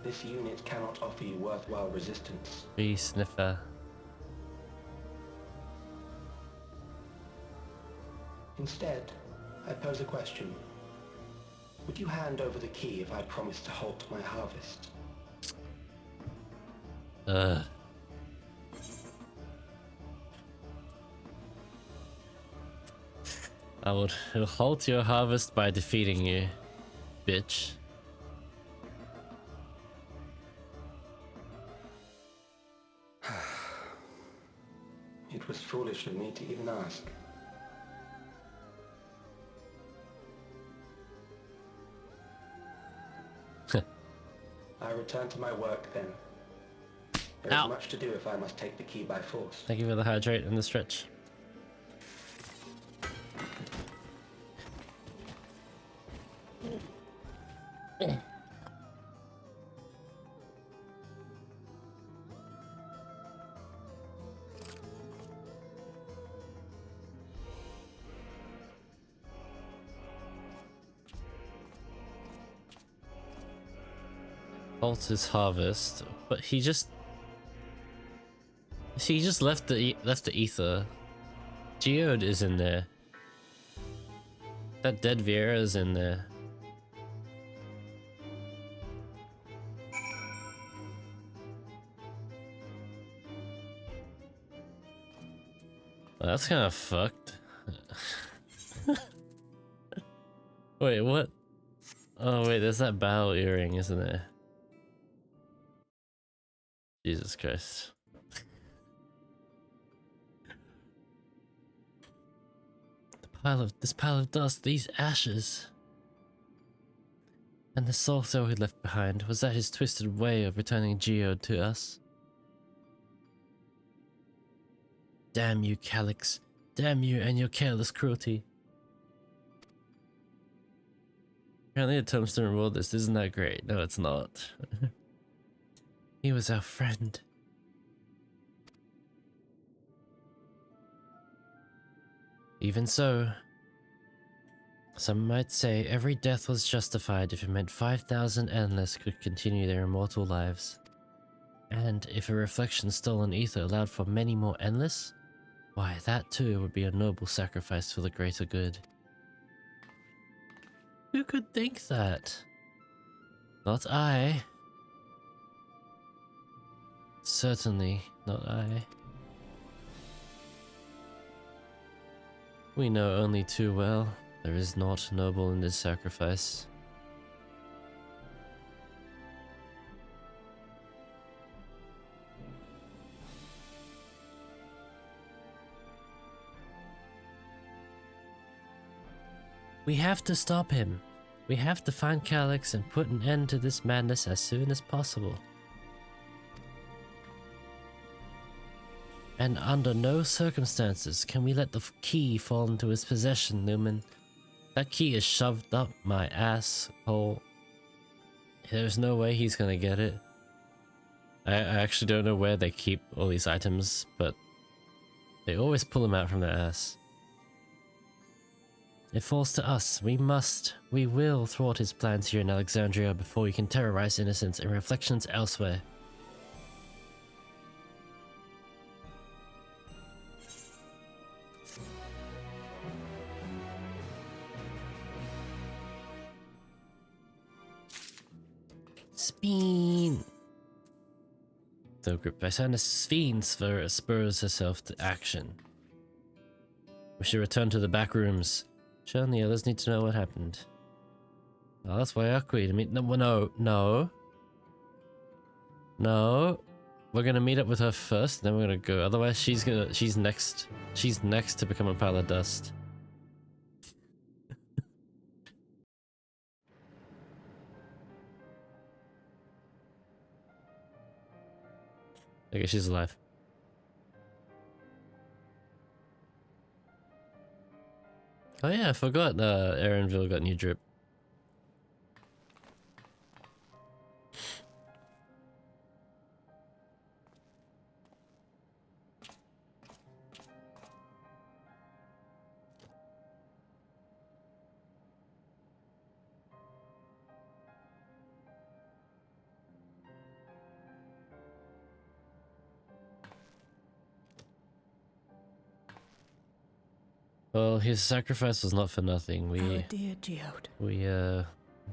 This unit cannot offer you worthwhile resistance. Bee sniffer. Instead, I pose a question. Would you hand over the key if I promised to halt my harvest? I would halt your harvest by defeating you, bitch. It was foolish of me to even ask. I return to my work then. There is Ow. much to do if I must take the key by force. Thank you for the hydrate and the stretch. Halt his harvest, but he just left the ether. Geode is in there. That dead Viera is in there. Well, that's kind of fucked. Wait, what? Oh wait, there's that battle earring, isn't there? Jesus Christ. This pile of dust, these ashes. And the soul cell he left behind, was that his twisted way of returning Geode to us? Damn you, Calyx. Damn you and your careless cruelty. Apparently the tombstone ruled this isn't that great. No, it's not. He was our friend. Even so, some might say every death was justified if it meant 5,000 endless could continue their immortal lives. And if a reflection stolen ether allowed for many more endless, why that too would be a noble sacrifice for the greater good. Who could think that? Not I. Certainly not I. We know only too well there is naught noble in this sacrifice. We have to stop him. We have to find Calyx and put an end to this madness as soon as possible. And under no circumstances can we let the key fall into his possession, Lumen. That key is shoved up my asshole. There's no way he's gonna get it. I actually don't know where they keep all these items, but they always pull them out from their ass. It falls to us. We will thwart his plans here in Alexandria before he can terrorize innocents and reflections elsewhere. Speen! Though gripped by sadness, Fiend spurs herself to action. We should return to the back rooms. Sure, and the others need to know what happened. Oh, that's why Queen. I mean, no. We're gonna meet up with her first, then we're gonna go. Otherwise, she's next. She's next to become a pile of dust. Okay, she's alive. Oh yeah, I forgot Erenville got new drip. Well, his sacrifice was not for nothing. Our dear Geode. We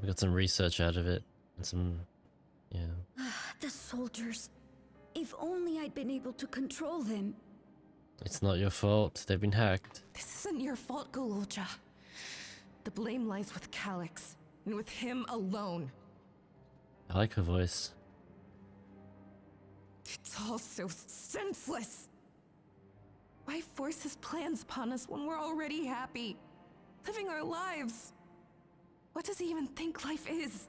got some research out of it and some, yeah. The soldiers. If only I'd been able to control them. It's not your fault. They've been hacked. This isn't your fault, Gololja. The blame lies with Calyx, and with him alone. I like her voice. It's all so senseless. Why force his plans upon us when we're already happy? Living our lives. What does he even think life is?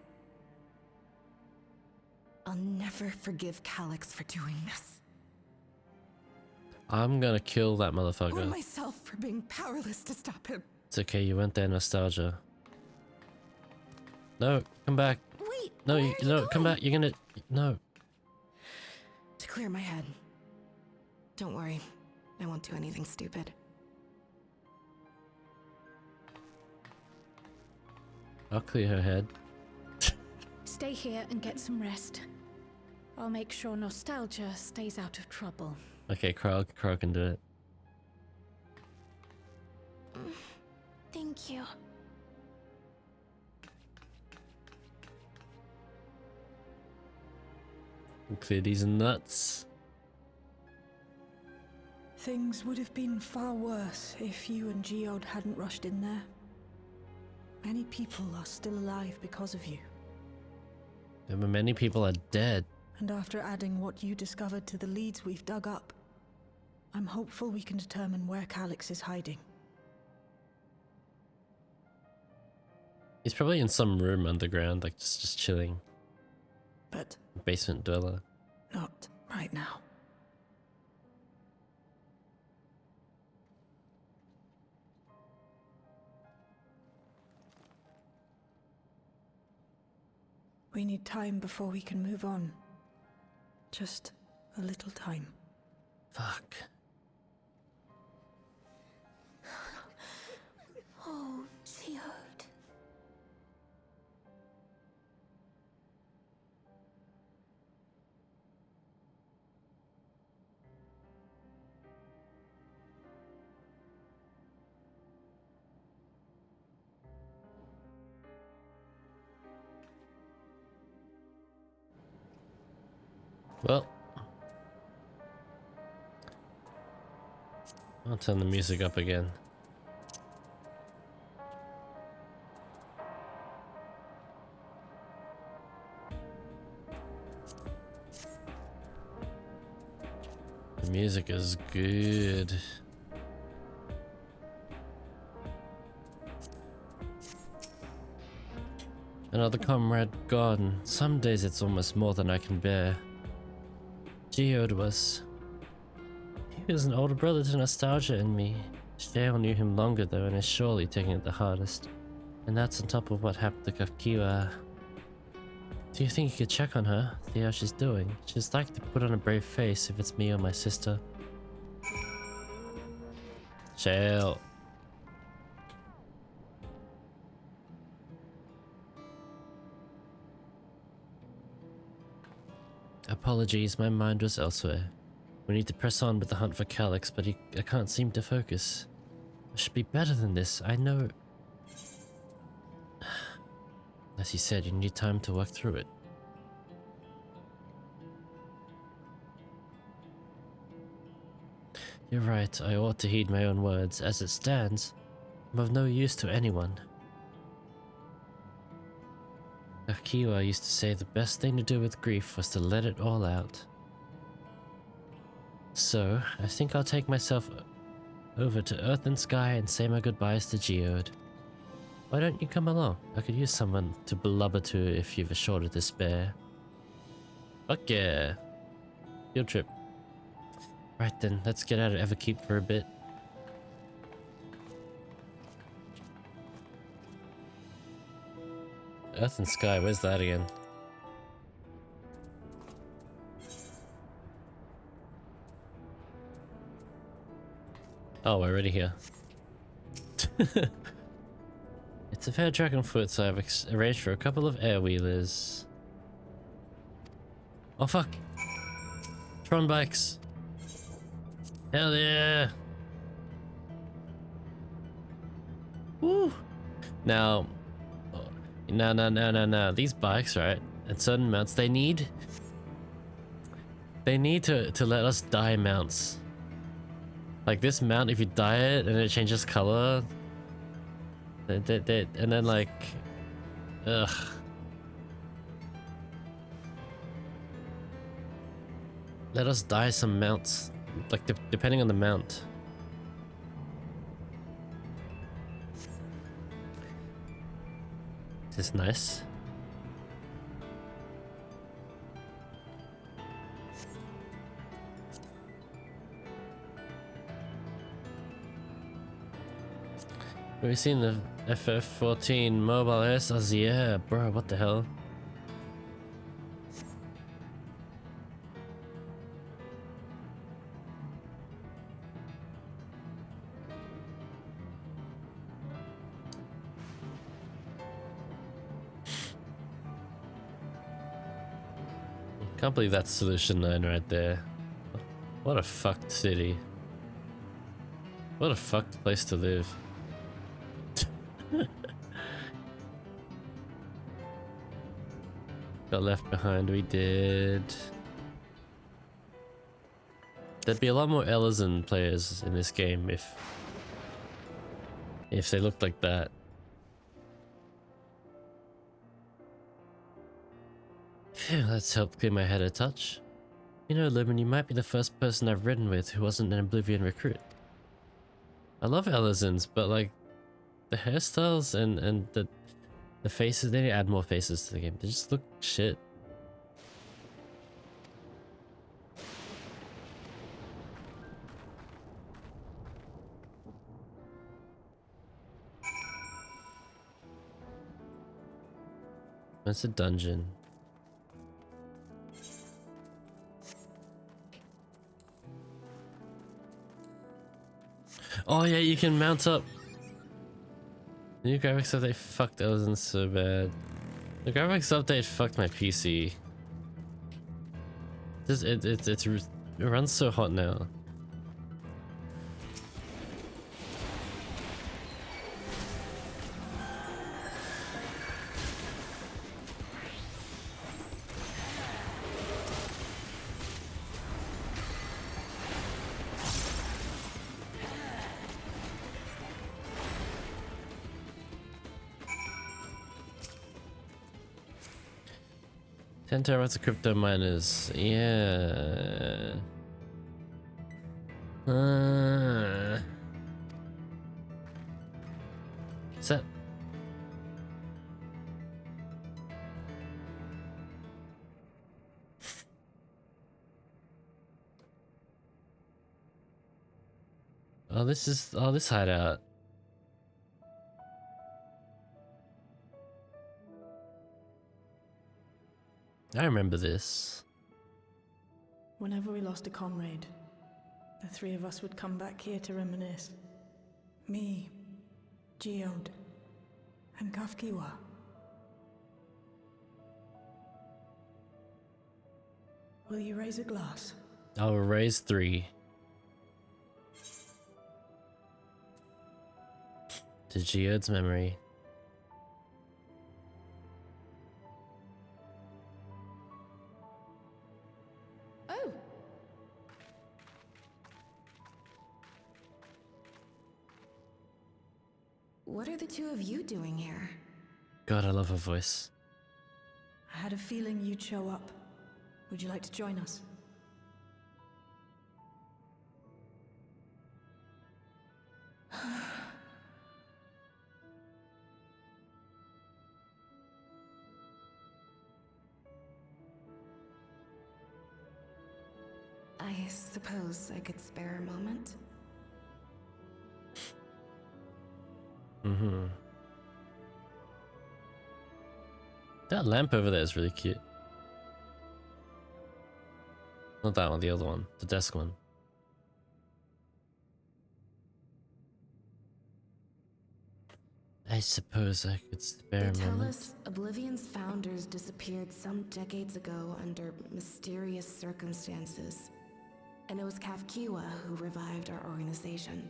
I'll never forgive Calyx for doing this. I'm gonna kill that Or motherfucker. myself for being powerless to stop him. It's okay, you went there, nostalgia. No, come back. Wait, No, where you, are you no, going? come back. You're gonna. No. To clear my head. Don't worry, I won't do anything stupid. I'll clear her head. Stay here and get some rest. I'll make sure nostalgia stays out of trouble. Okay, Krog can do it. Thank you. Clear these nuts. Things would have been far worse if you and Geode hadn't rushed in there. Many people are still alive because of you. There were many people are dead. And after adding what you discovered to the leads we've dug up, I'm hopeful we can determine where Calyx is hiding. He's probably in some room underground, like just chilling. But Basement dweller. not right now. We need time before we can move on. Just a little time. Fuck. Oh, Geode. Well, I'll turn the music up again. The music is good. Another comrade gone. Some days it's almost more than I can bear. Geode was... He was an older brother to nostalgia and me. Shale knew him longer though and is surely taking it the hardest. And that's on top of what happened to Kakiwa. Do you think you could check on her? See how she's doing? She'd like to put on a brave face if it's me or my sister. Shale. Apologies, my mind was elsewhere. We need to press on with the hunt for Calyx, but I can't seem to focus. I should be better than this, I know. As you said, you need time to work through it. You're right, I ought to heed my own words. As it stands, I'm of no use to anyone. Akiwa used to say the best thing to do with grief was to let it all out. So, I think I'll take myself over to Earth and Sky and say my goodbyes to Geode. Why don't you come along? I could use someone to blubber to if you've a shoulder to spare. Fuck yeah. Field trip. Right then, let's get out of Everkeep for a bit. Earth and Sky, where's that again? Oh, we're already here. It's a fair track on foot, so I've arranged for a couple of air wheelers. Oh fuck! Tron bikes! Hell yeah! Woo! Now, no. These bikes, right? At certain mounts, they need to let us dye mounts. Like this mount, if you dye it and it changes color, and then like, ugh. Let us dye some mounts, like depending on the mount. Is this nice? Have you seen the FF14 mobile airstyles? Yeah, bro, what the hell? Can't believe that's Solution 9 right there. What a fucked city. What a fucked place to live. Got left behind, we did. There'd be a lot more Eorzea players in this game if they looked like that. Phew, that's helped clear my head a touch. You know, Lumen, you might be the first person I've ridden with who wasn't an Oblivion recruit. I love Eorzeans, but like the hairstyles and the faces, they need to add more faces to the game. They just look shit. That's a dungeon. Oh yeah, you can mount up. The new graphics update fucked Eorzea so bad. The graphics update fucked my PC. It runs so hot now. 10 terabytes of crypto miners. Yeah. Set. Oh, this hideout. I remember this. Whenever we lost a comrade, the three of us would come back here to reminisce. Me, Geode, and Kafkiwa. Will you raise a glass? I'll raise 3. To Geode's memory. Oh! What are the two of you doing here? God, I love her voice. I had a feeling you'd show up. Would you like to join us? I suppose I could spare a moment. Mm-hmm. That lamp over there is really cute. Not that one, the other one. The desk one. I suppose I could spare a They tell moment. us Oblivion's founders disappeared some decades ago under mysterious circumstances. And it was Kafkiwa who revived our organization.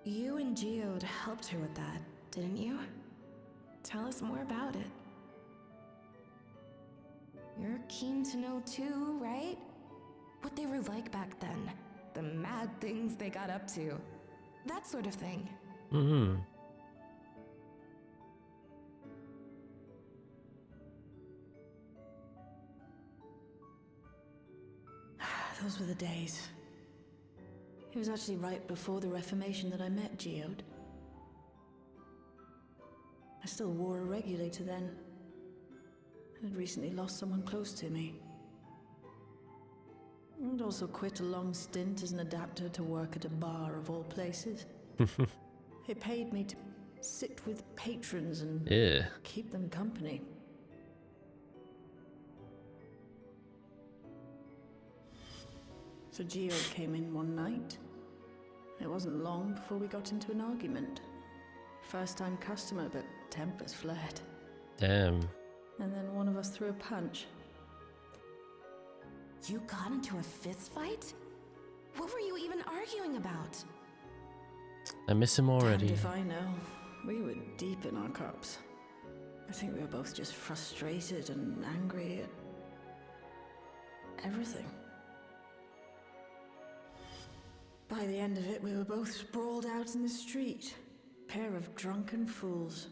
You and Geode helped her with that, didn't you? Tell us more about it. You're keen to know too, right? What they were like back then. The mad things they got up to. That sort of thing. Mm-hmm. Those were the days. It was actually right before the Reformation that I met Geode. I still wore a regulator then. I had recently lost someone close to me. I'd also quit a long stint as an adapter to work at a bar of all places. It paid me to sit with patrons and Yeah. keep them company. So Geode came in one night. It wasn't long before we got into an argument. First time customer, but tempers flared. Damn. And then one of us threw a punch. You got into a fist fight? What were you even arguing about? I miss him already. Damned if I know. We were deep in our cups. I think we were both just frustrated and angry at everything. By the end of it, we were both sprawled out in the street. Pair of drunken fools.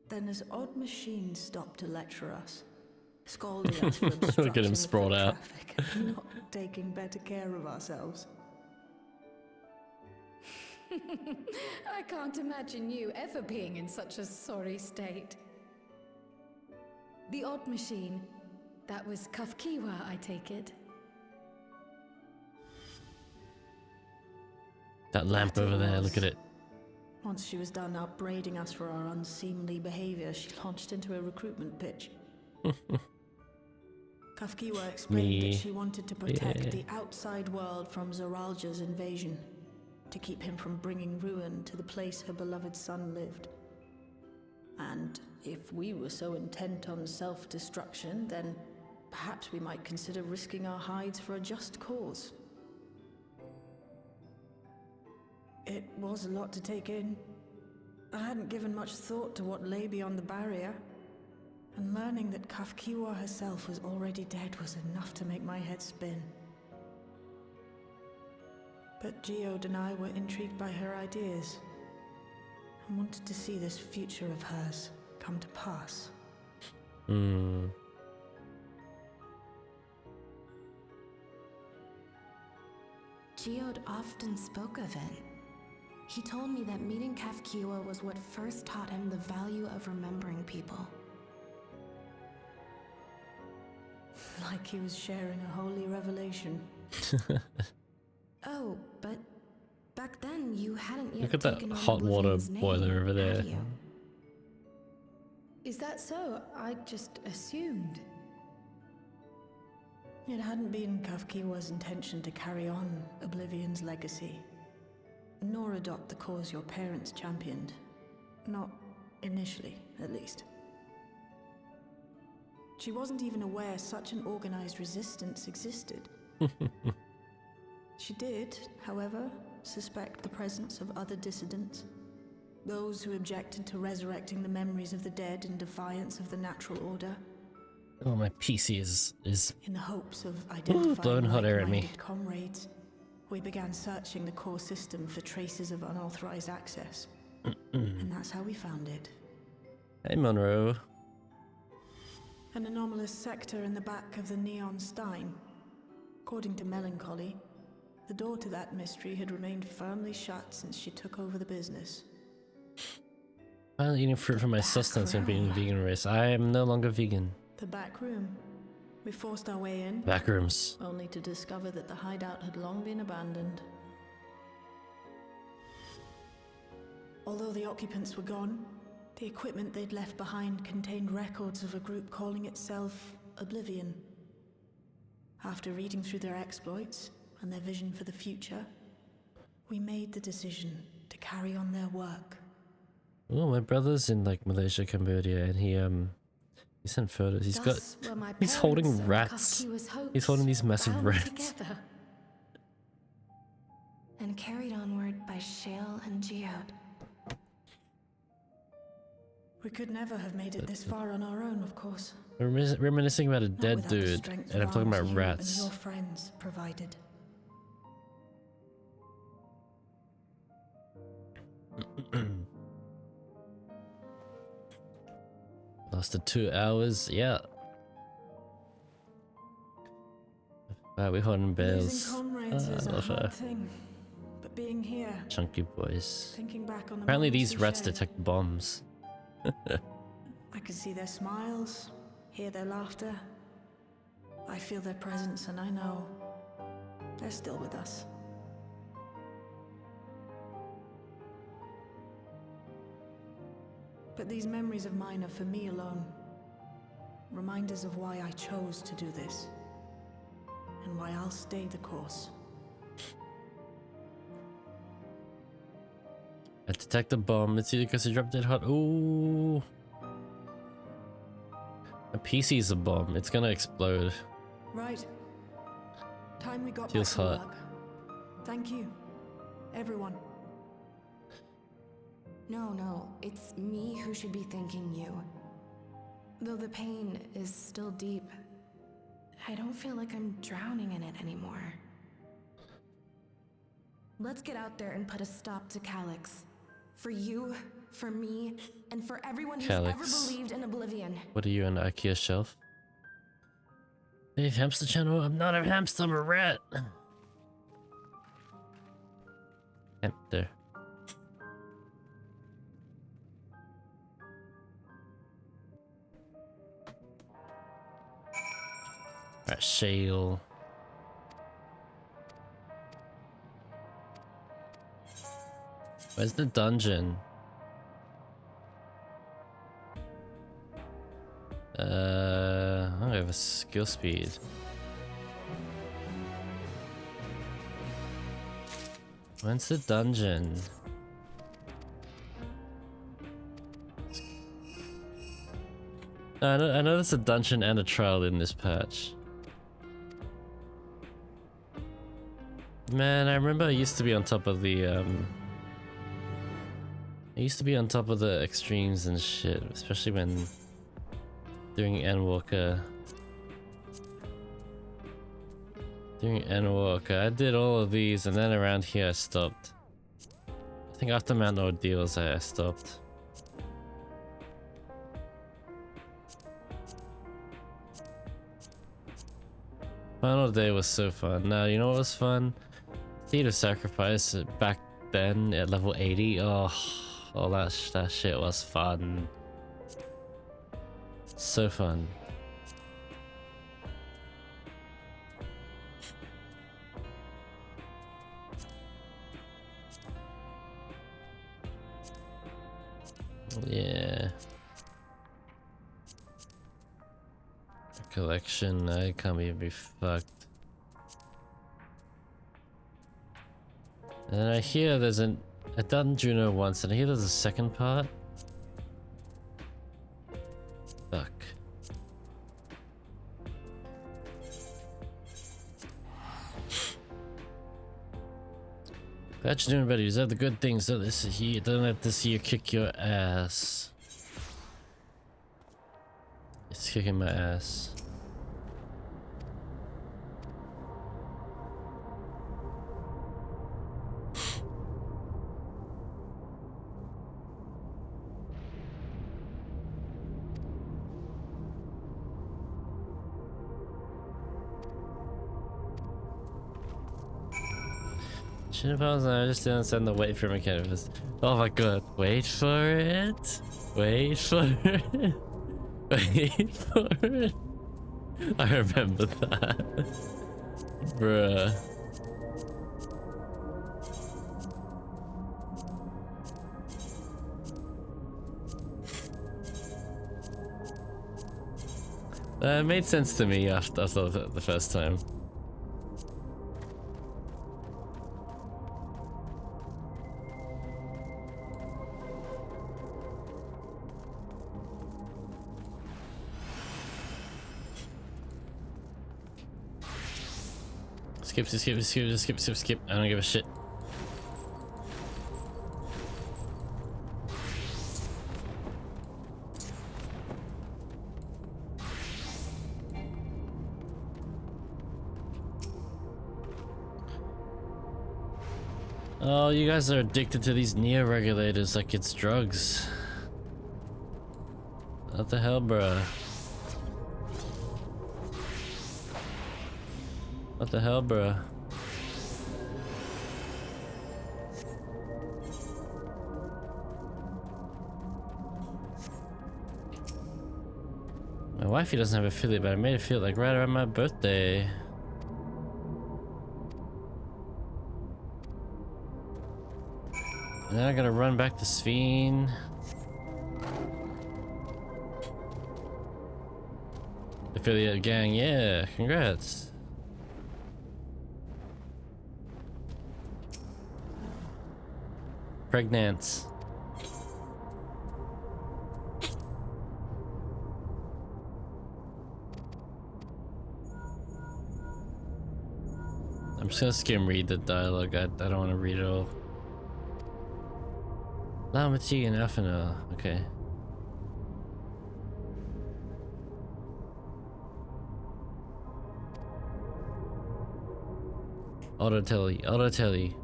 Then this odd machine stopped to lecture us, scolding us for obstructing Look at him the sprawled foot out. traffic and not taking better care of ourselves. I can't imagine you ever being in such a sorry state. The odd machine. That was Kafkiwa, I take it. That lamp That it over there, was. look at it. Once she was done upbraiding us for our unseemly behavior, she launched into a recruitment pitch. Kafkiwa explained Me. that she wanted to protect Yeah. the outside world from Zoralja's invasion, to keep him from bringing ruin to the place her beloved son lived. And if we were so intent on self-destruction, then perhaps we might consider risking our hides for a just cause. It was a lot to take in. I hadn't given much thought to what lay beyond the barrier, and learning that Kafkiwa herself was already dead was enough to make my head spin. But Geode and I were intrigued by her ideas, and wanted to see this future of hers come to pass. Geode often spoke of it. He told me that meeting Kafkiwa was what first taught him the value of remembering people. Like he was sharing a holy revelation. Oh, but back then you hadn't yet Look at that taken on hot water Oblivion's name, boiler over there. had you? Is that so? I just assumed. It hadn't been Kafkiwa's intention to carry on Oblivion's legacy, nor adopt the cause your parents championed. Not initially, at least. She wasn't even aware such an organized resistance existed. She did, however, suspect the presence of other dissidents. Those who objected to resurrecting the memories of the dead in defiance of the natural order. Oh, my PC is In the hopes of identifying blowing hot air at me. like-minded comrades, we began searching the core system for traces of unauthorized access. And that's how we found it. Hey, Monroe. An anomalous sector in the back of the Neon Stein. According to Melancholy, the door to that mystery had remained firmly shut since she took over the business. Finally eating fruit for my sustenance and being a vegan race. I am no longer vegan. The back room. We forced our way in, Backrooms. only to discover that the hideout had long been abandoned. Although the occupants were gone, the equipment they'd left behind contained records of a group calling itself Oblivion. After reading through their exploits and their vision for the future, we made the decision to carry on their work. Oh, my brother's in like Malaysia, Cambodia, and he sent photos. Thus were my He's parents holding and rats. Kafkiwa's hopes He's holding these massive bound rats. together. And carried onward by Shale and Geode. We could never have made it this far on our own, of course. Reminiscing about a Not dead without the dude, strength and I'm of talking arms about you rats. and your friends provided. Lasted 2 hours, yeah. We're holding Losing bales. comrades is a love her. hard thing, but being here, Chunky boys. thinking back on the Apparently moments these we rats shared, detect bombs. I can see their smiles, hear their laughter. I feel their presence, and I know they're still with us. But these memories of mine are for me alone. Reminders of why I chose to do this. And why I'll stay the course. I detect a bomb. It's either because it dropped dead hot. Ooh. A PC is a bomb. It's gonna explode. Right. Time we got Feels back to hot. work. Thank you, everyone. No, it's me who should be thanking you. Though the pain is still deep, I don't feel like I'm drowning in it anymore. Let's get out there and put a stop to Calyx. For you, for me, and for everyone who's ever Calyx. believed in Oblivion. What are you, an IKEA shelf? Hey, hamster channel. I'm not a hamster, I'm a rat. There. Alright, shale. Where's the dungeon? I don't have a skill speed. When's the dungeon? I know there's a dungeon and a trial in this patch. Man, I remember I used to be on top of the extremes and shit, especially when doing Endwalker. Doing Endwalker, I did all of these, and then around here I stopped. I think after Mount Ordeals I stopped. Final day was so fun. Now, you know what was fun? Theater Sacrifice back then at level 80. Oh, that shit was fun. So fun. Yeah. Collection, I can't even be fucked. And I hear there's I've done Juno once, and I hear there's a second part. Fuck. Glad you're doing better. You deserve the good things. Don't let this year kick your ass. It's kicking my ass. I just didn't send the wait for mechanic. Oh my god, wait for it. Wait for it. Wait for it. I remember that. Bruh. It made sense to me after the first time. Skip. I don't give a shit. Oh, you guys are addicted to these Neo regulators like it's drugs. What the hell, bruh? What the hell, bruh? My wifey doesn't have affiliate, but I made it feel like right around my birthday. And then I gotta run back to Sphene. Affiliate gang, yeah, congrats. Pregnant. I'm just gonna skim read the dialogue. I don't want to read it all. Lamati and Afanel. Okay. Auto telly.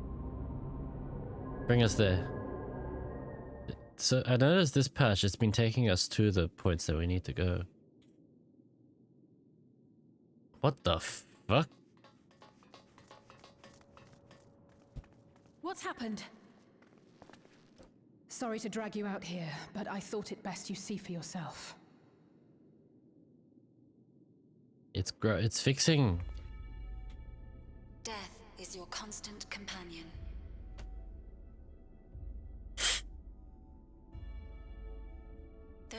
Bring us there. So I noticed this patch, it's been taking us to the points that we need to go. What the fuck? What's happened? Sorry to drag you out here, but I thought it best you see for yourself. It's fixing. Death is your constant companion.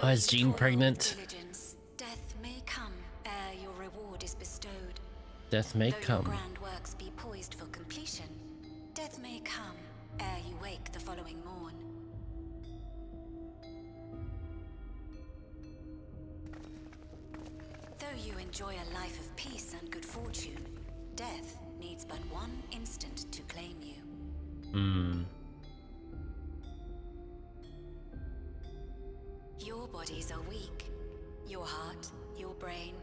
Oh, is Jean pregnant? Death may come ere your reward is bestowed. Death may come. Though your grand works be poised for completion, death may come ere you wake the following morn. Though you enjoy a life of peace and good fortune, death needs but one instant to claim you. Your bodies are weak. Your heart, your brain,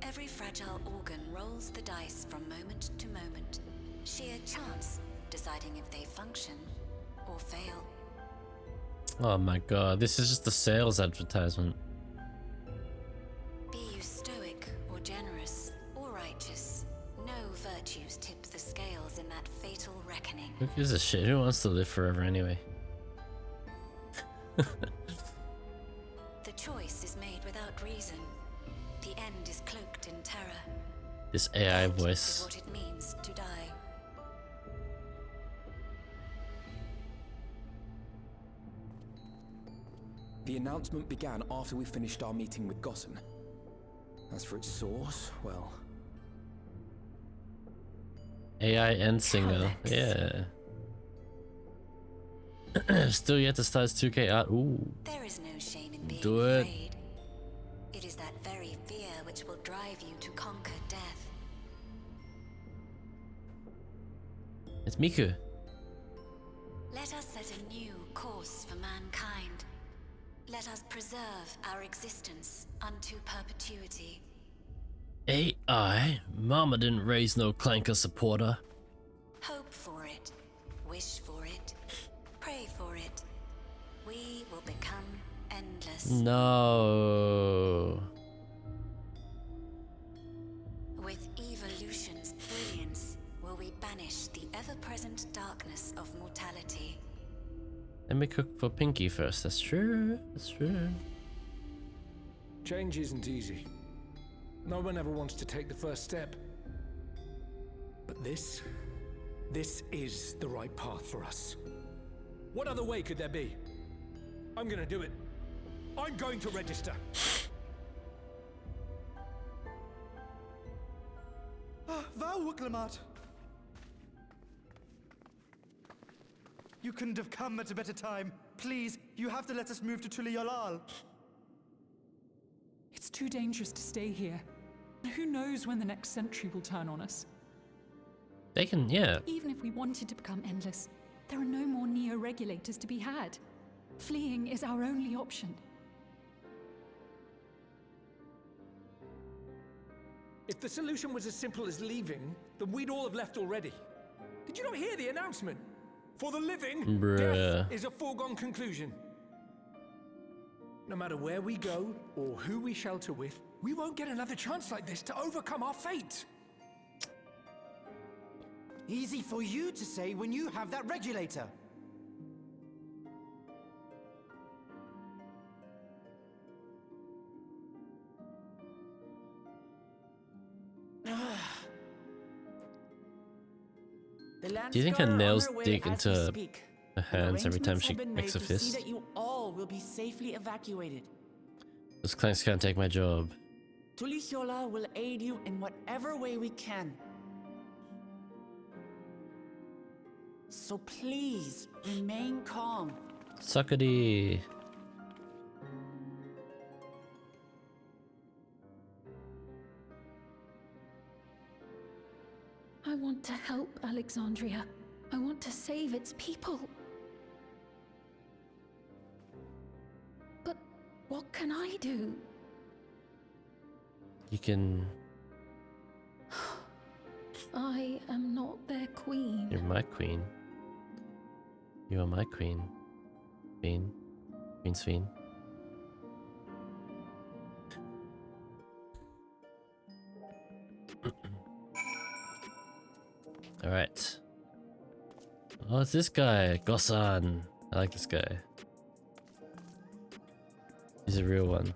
every fragile organ rolls the dice from moment to moment. Sheer chance deciding if they function or fail. Oh my god, this is just a sales advertisement. Be you stoic or generous or righteous, no virtues tip the scales in that fatal reckoning. Gives a shit. Who wants to live forever anyway? The choice is made without reason. The end is cloaked in terror. This AI That voice. is what it means to die. The announcement began after we finished our meeting with Gossen. As for its source, well... AI and singer. Yeah. Still yet to start 2K art. Ooh. There is no shame in being Do it. afraid. It is that very fear which will drive you to conquer death. It's Miku. Let us set a new course for mankind. Let us preserve our existence unto perpetuity. AI? Mama didn't raise no clanker supporter. Hope for it. Wish for it. Pray for it. We will become endless. No. With evolution's brilliance, will we banish the ever-present darkness of mortality. Let me cook for Pinky first. That's true. That's true. Change isn't easy. No one ever wants to take the first step. But this is the right path for us. What other way could there be? I'm gonna do it. I'm going to register. Wuklemat. You couldn't have come at a better time. Please, you have to let us move to Tuliolal. It's too dangerous to stay here. Who knows when the next century will turn on us? They can, yeah. Even if we wanted to become endless, there are no more neo-regulators to be had. Fleeing is our only option. If the solution was as simple as leaving, then we'd all have left already. Did you not hear the announcement? For the living, death is a foregone conclusion. No matter where we go or who we shelter with, we won't get another chance like this to overcome our fate. Easy for you to say when you have that regulator. Do you think her nails dig into her hands every time she makes a fist? That you all will be safely evacuated. Those clanks can't take my job. Tulishola will aid you in whatever way we can. So please, remain calm. Suckity. I want to help Alexandria. I want to save its people. But what can I do? You can... I am not their queen. You're my queen. You are my queen. Queen. Queen Sveen. Alright. Oh, it's this guy. Gosan. I like this guy. He's a real one.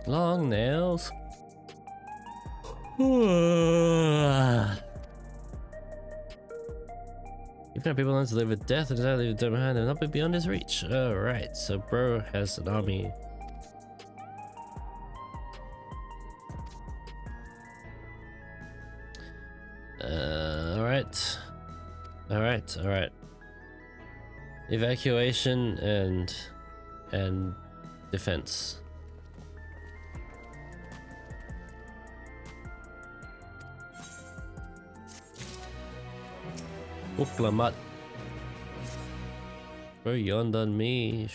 Long nails. Even if people learn to live with death and decide to leave them behind, they'll not be beyond his reach. Alright, so bro has an army. Alright. Evacuation and defense. Uklamat. Bro, yawned on me.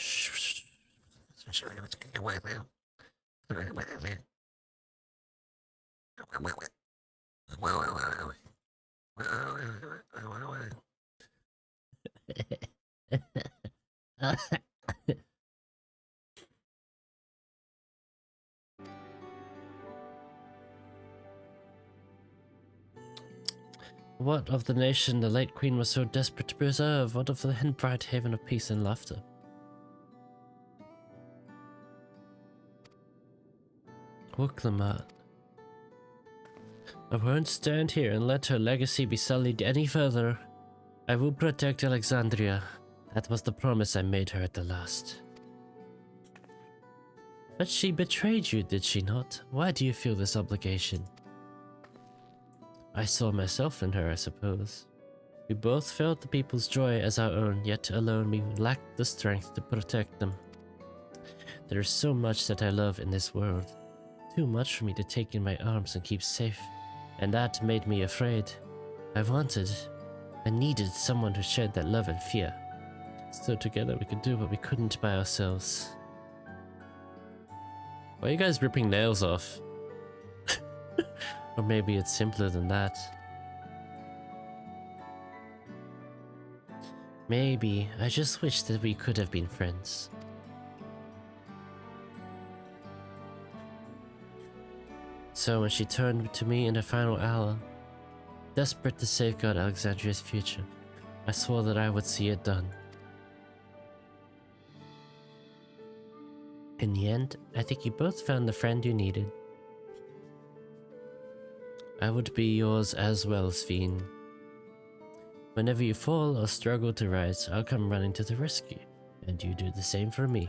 What of the nation the late queen was so desperate to preserve? What of the bright haven of peace and laughter? Woklamat. I won't stand here and let her legacy be sullied any further. I will protect Alexandria. That was the promise I made her at the last. But she betrayed you, did she not? Why do you feel this obligation? I saw myself in her, I suppose. We both felt the people's joy as our own, yet alone we lacked the strength to protect them. There is so much that I love in this world. Too much for me to take in my arms and keep safe. And that made me afraid. I needed someone who shared that love and fear. So together we could do what we couldn't by ourselves. Why are you guys ripping nails off? Or maybe it's simpler than that. Maybe I just wish that we could have been friends. So when she turned to me in the final hour, desperate to safeguard Alexandria's future, I swore that I would see it done. In the end, I think you both found the friend you needed. I would be yours as well, Sphene. Whenever you fall or struggle to rise, I'll come running to the rescue, and you do the same for me.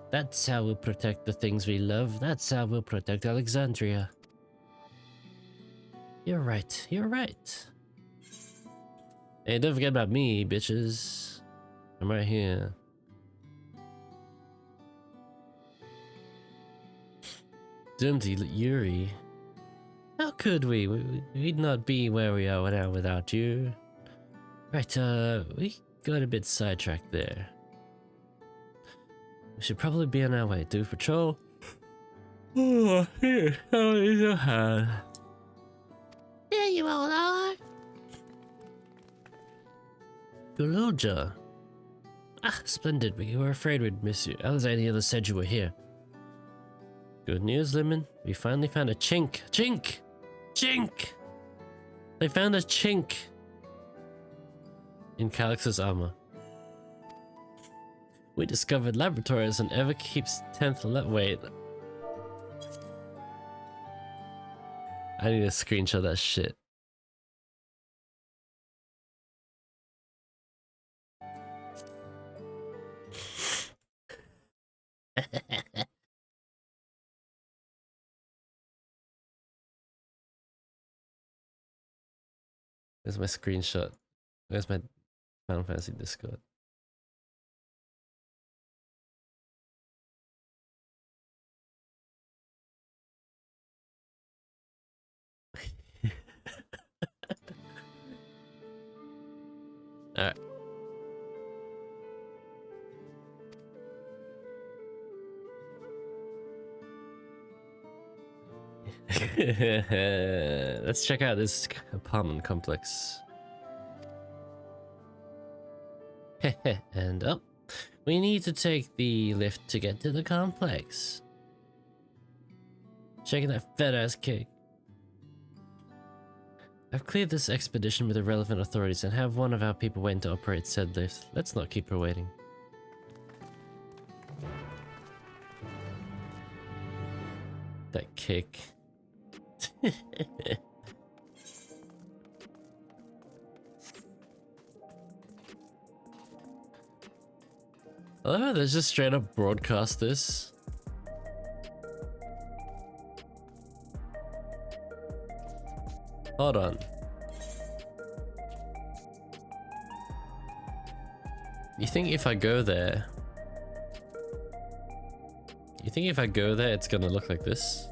That's how we'll protect the things we love. That's how we'll protect Alexandria. You're right. You're right. Hey, don't forget about me, bitches. I'm right here. Doomed to Yuri. How could we? We'd not be where we are now without you. Right, we got a bit sidetracked there. We should probably be on our way. Do patrol. Oh, here. How is your hand? There you all are. Guloja. Ah, splendid. We were afraid we'd miss you. Alexandria said you were here. Good news, Lumen. We finally found a chink. Chink! Chink! They found a chink in Calix's armor. We discovered laboratories and ever keeps 10th wait. I need to screenshot that shit. Where's my screenshot? Where's my Final Fantasy Discord? Alright. Let's check out this apartment complex. And up. We need to take the lift to get to the complex. Checking that fat ass cake. I've cleared this expedition with the relevant authorities and have one of our people waiting to operate said lift. Let's not keep her waiting. That cake. I love how they just straight up broadcast this. Hold on. You think if I go there... You think if I go there it's gonna look like this?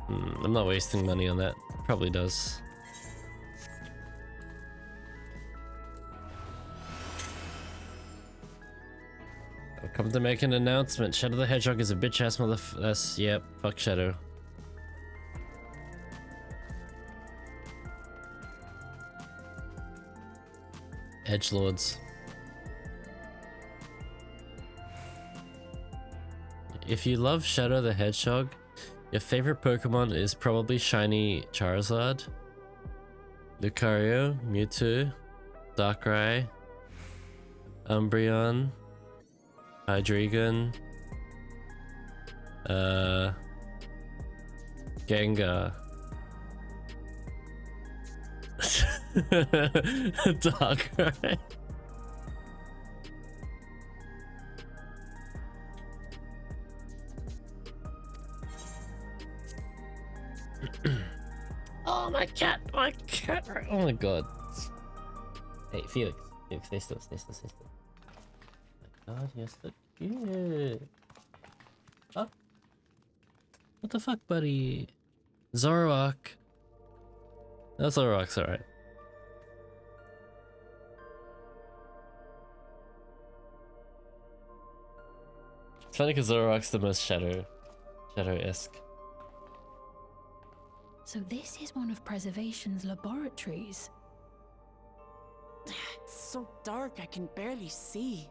I'm not wasting money on that. Probably does. I've come to make an announcement. Shadow the Hedgehog is a bitch ass motherfucker. Yep, fuck Shadow. Edgelords. If you love Shadow the Hedgehog, Your favorite Pokemon is probably shiny Charizard, Lucario, Mewtwo, Darkrai, Umbreon, Hydreigon, Gengar. Darkrai. Oh my cat, oh my god. Hey Felix, stay still. Oh my god, you're so cute. Oh. What the fuck, buddy? Zoroark. No, Zoroark's alright. It's funny because Zoroark's the most shadow-esque. So this is one of Preservation's laboratories. It's so dark I can barely see.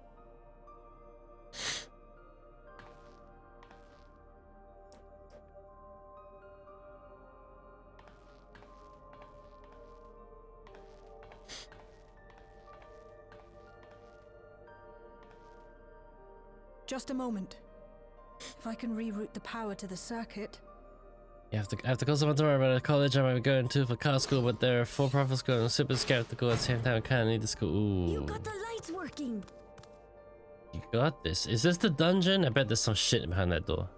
Just a moment. If I can reroute the power to the circuit. I have to call someone tomorrow about a college I might be going to for car school, but there are 4 private schools and super skeptical at the same time. I kinda need the school. Ooh. You got the lights working. You got this. Is this the dungeon? I bet there's some shit behind that door.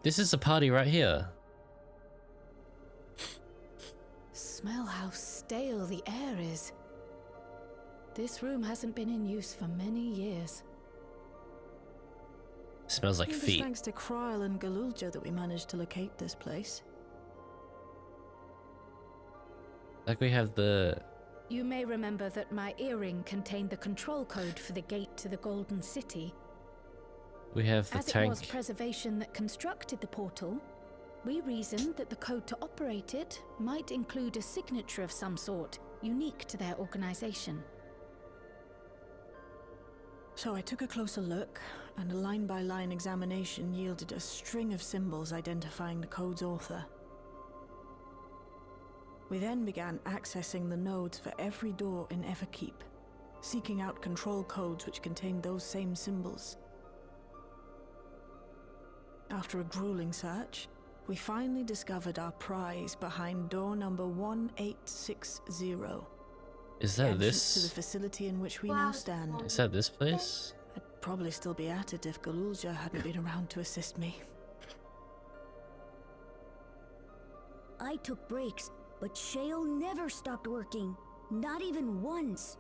This is a party right here. Smell how stale the air is. This room hasn't been in use for many years. Smells like It was feet. thanks to Kryl and Galulja that we managed to locate this place. Like we have the... You may remember that my earring contained the control code for the gate to the Golden City. We have the As tank. it was Preservation that constructed the portal, we reasoned that the code to operate it might include a signature of some sort, unique to their organization. So I took a closer look, and a line-by-line examination yielded a string of symbols identifying the code's author. We then began accessing the nodes for every door in Everkeep, seeking out control codes which contained those same symbols. After a grueling search, we finally discovered our prize behind door number 1860. Is that To the this? facility in which we now stand. Is that this place? I'd probably still be at it if Galulja hadn't been around to assist me. I took breaks, but Shale never stopped working. Not even once.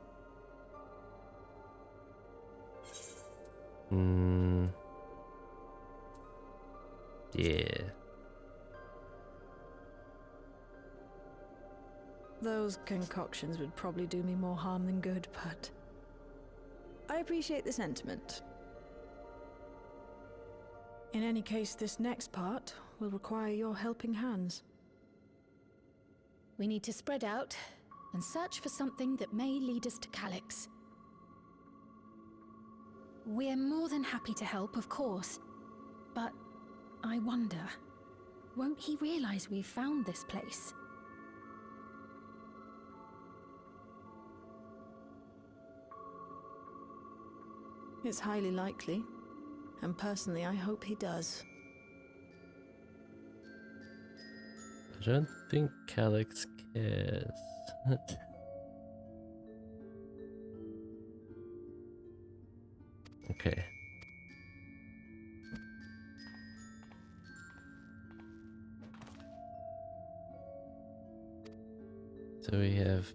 Yeah. Those concoctions would probably do me more harm than good, but I appreciate the sentiment. In any case, this next part will require your helping hands. We need to spread out and search for something that may lead us to Calyx. We're more than happy to help, of course. But I wonder, won't he realize we've found this place? It's highly likely, and personally I hope he does. I don't think Calyx cares. Okay. So we have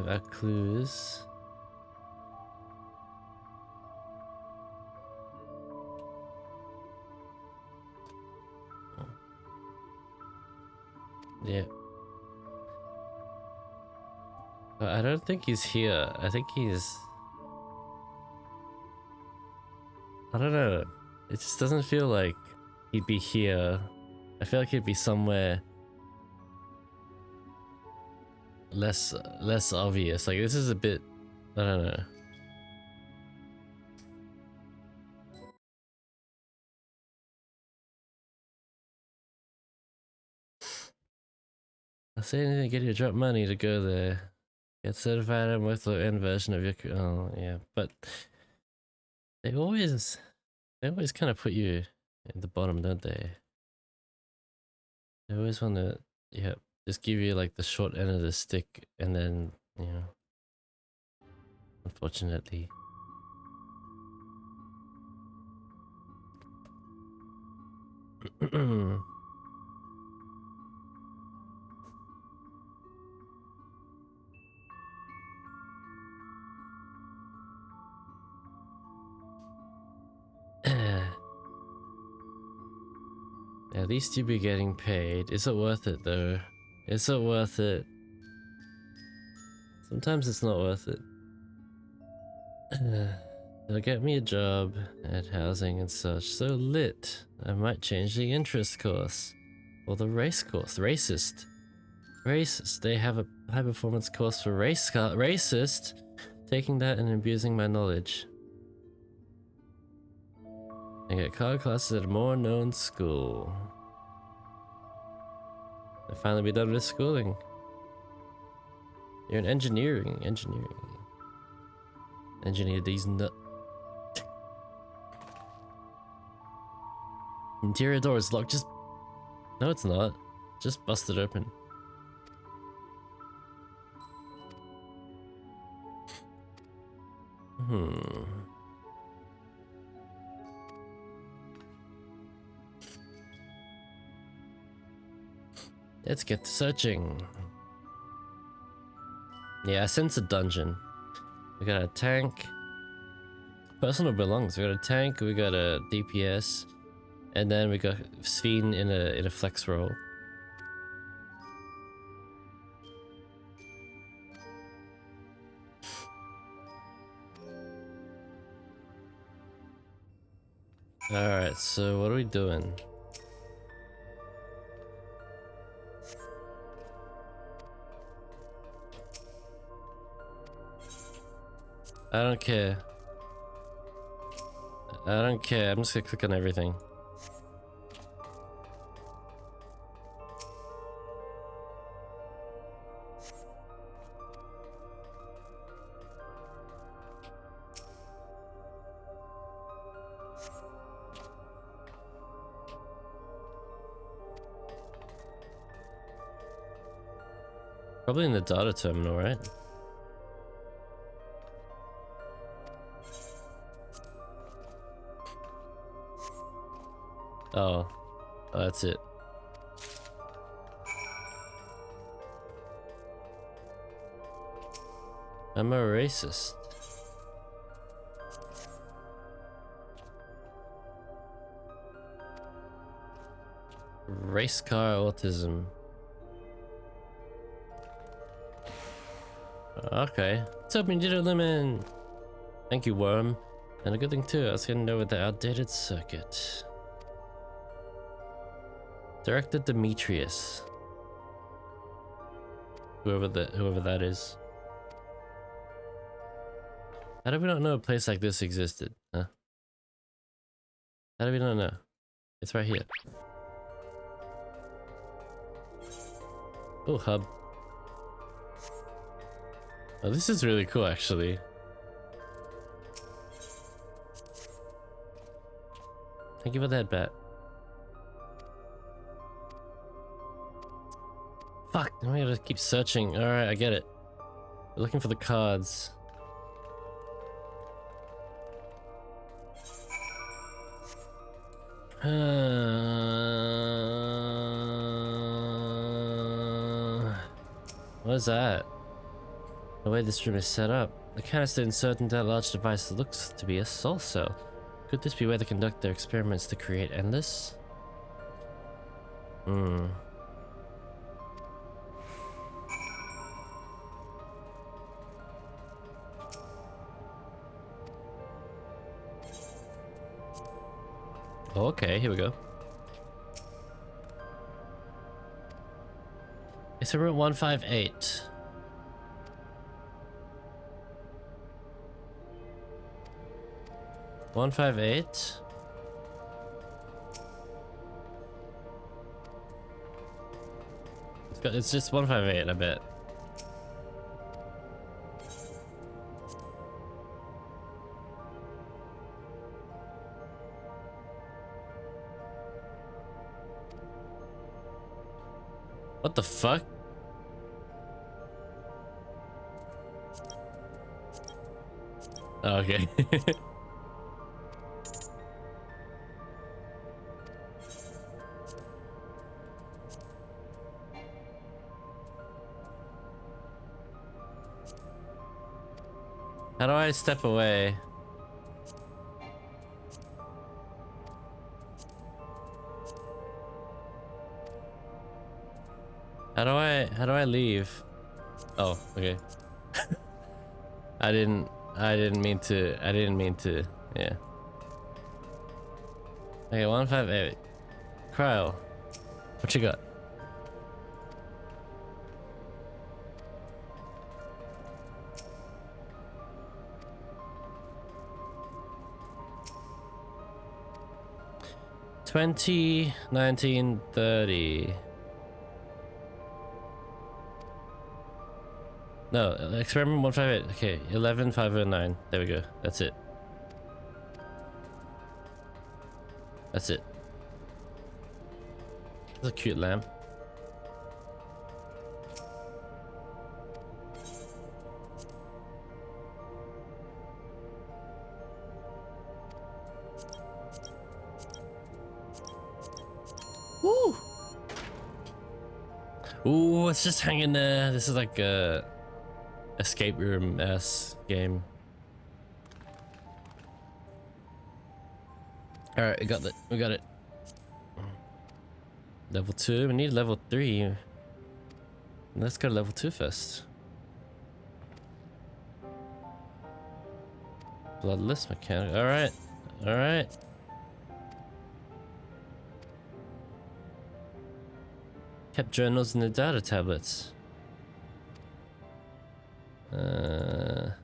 our clues. Yeah. But I don't think he's here. I think he's... I don't know. It just doesn't feel like he'd be here. I feel like he'd be somewhere less obvious. Like this is a bit... I don't know. I'll say anything to get you to drop money to go there. Get certified and work the end version of your. Oh yeah, but they always kind of put you at the bottom, don't they? They always want to, yeah, just give you like the short end of the stick, and then unfortunately. At least you be getting paid. Is it worth it though? Is it worth it? Sometimes it's not worth it. They'll get me a job at housing and such. So lit. I might change the interest course. Or the race course. Racist. Racist. They have a high performance course for race car. Racist. Taking that and abusing my knowledge. I get car classes at a more known school. I'll finally be done with schooling. You're in engineering. Engineer these nut. Interior door is locked. Just. No, it's not. Just bust it open. Let's get to searching. Yeah, I sense a dungeon. We got a tank. Personal belongings. We got a tank, we got a DPS, and then we got Sven in a flex roll. Alright, so what are we doing? I don't care. I don't care. I'm just gonna click on everything. Probably in the data terminal, right? Oh, that's it. I'm a racist. Race car autism. Okay. What's up, Ninja Lemon? Thank you, Worm. And a good thing too, I was getting over the outdated circuit. Director Demetrius. Whoever that is. How do we not know a place like this existed, huh? How do we not know? It's right here. Oh, hub. Oh, this is really cool, actually. Thank you for that, bat. Fuck, now we gotta keep searching. Alright, I get it. We're looking for the cards. What is that? The way this room is set up, the canister inserted into that large device looks to be a soul cell. Could this be where they conduct their experiments to create endless? Okay, here we go. It's a route 158. It's It's just 158, I bet. What the fuck? Oh, okay. How do I step away? How do I leave? Oh, okay. I didn't mean to, yeah. Okay, 158. Cryo. What you got? $20, $19, $30. No, experiment 158. Okay, 11,509. There we go. That's it. That's it. That's a cute lamp. Woo! Ooh, it's just hanging there. This is like a escape room-esque game. Alright, we got it. We got it. Level 2. We need level 3. Let's go to level 2 first. Bloodless mechanic. Alright. Alright. Kept journals in the data tablets. The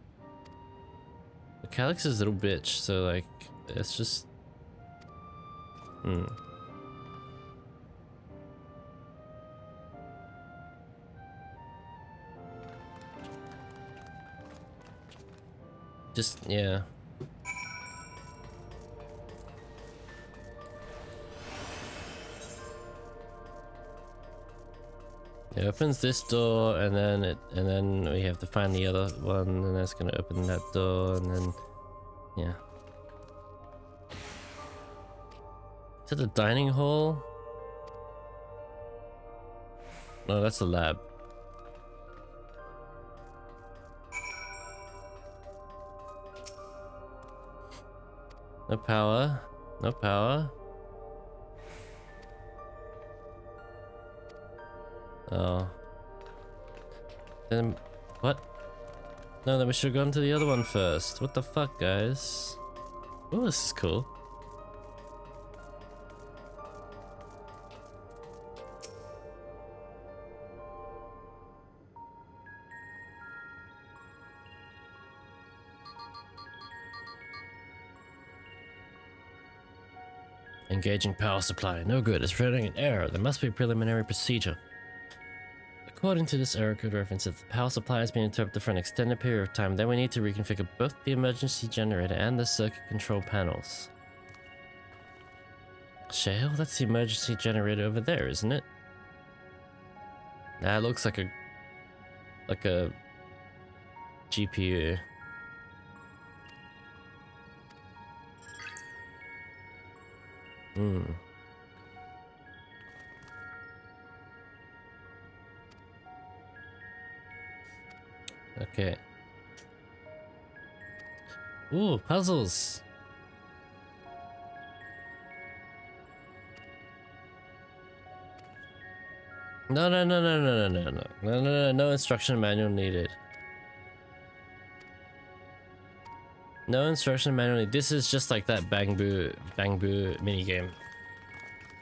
Calyx is a little bitch, so like, it's just... Just, yeah. It opens this door, and then we have to find the other one, and that's gonna open that door, and then, yeah. Is it the dining hall? No, that's the lab. No power. No power. Oh. Then what? No, then we should have gone to the other one first. What the fuck, guys? Oh, this is cool. Engaging power supply. No good. It's running an error. There must be a preliminary procedure. According to this error code reference, if the power supply has been interrupted for an extended period of time, then we need to reconfigure both the emergency generator and the circuit control panels. Shale? That's the emergency generator over there, isn't it? That looks like a GPU. Okay. Ooh, puzzles. No instruction manual needed. No instruction manual needed. This is just like that bang boo mini game.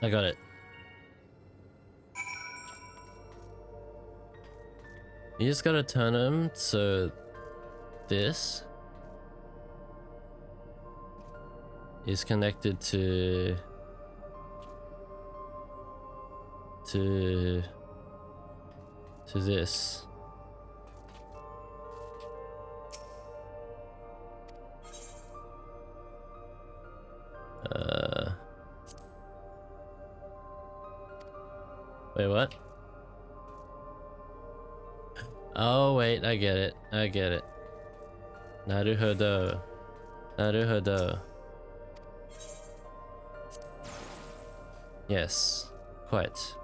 I got it. You just gotta turn them so this is connected to to this. Wait, what? Oh, wait, I get it. I get it. Naruhodo. Naruhodo. Yes, quite.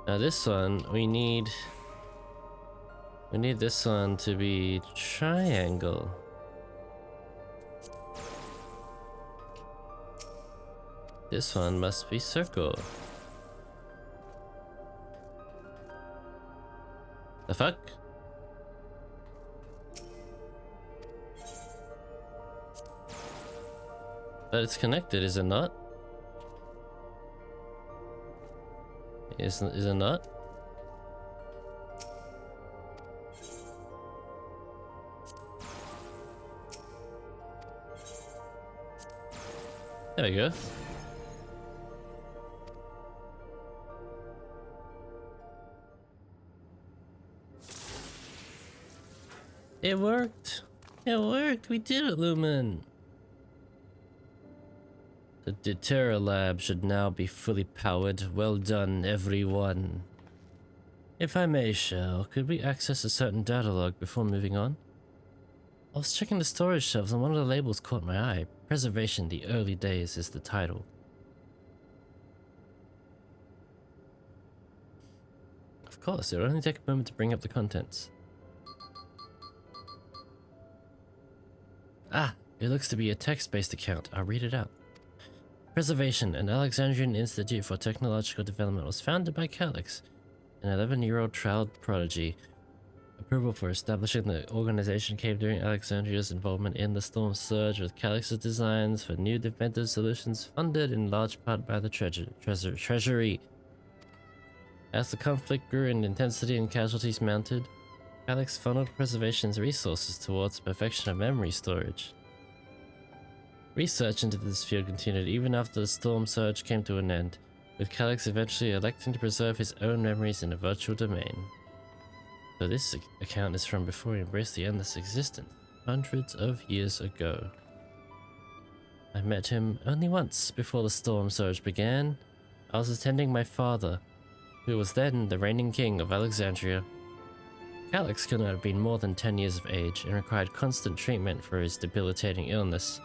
Now this one, we need this one to be triangle. This one must be circle. The fuck? But it's connected, is it not? Is it not? There we go. It worked! It worked! We did it, Lumen! The Deterra lab should now be fully powered. Well done, everyone. If I may, Shell, could we access a certain data log before moving on? I was checking the storage shelves and one of the labels caught my eye. Preservation, the early days is the title. Of course, it'll only take a moment to bring up the contents. Ah, it looks to be a text-based account. I'll read it out. Preservation, an Alexandrian institute for technological development, was founded by Calix, an 11-year-old child prodigy. Approval for establishing the organization came during Alexandria's involvement in the Storm Surge, with Calix's designs for new defensive solutions funded in large part by the Treasury. As the conflict grew in intensity and casualties mounted, Calix funneled Preservation's resources towards the perfection of memory storage. Research into this field continued even after the Storm Surge came to an end, with Calix eventually electing to preserve his own memories in a virtual domain. So this account is from before he embraced the endless existence, hundreds of years ago. I met him only once before the Storm Surge began. I was attending my father, who was then the reigning king of Alexandria. Calix could not have been more than 10 years of age and required constant treatment for his debilitating illness.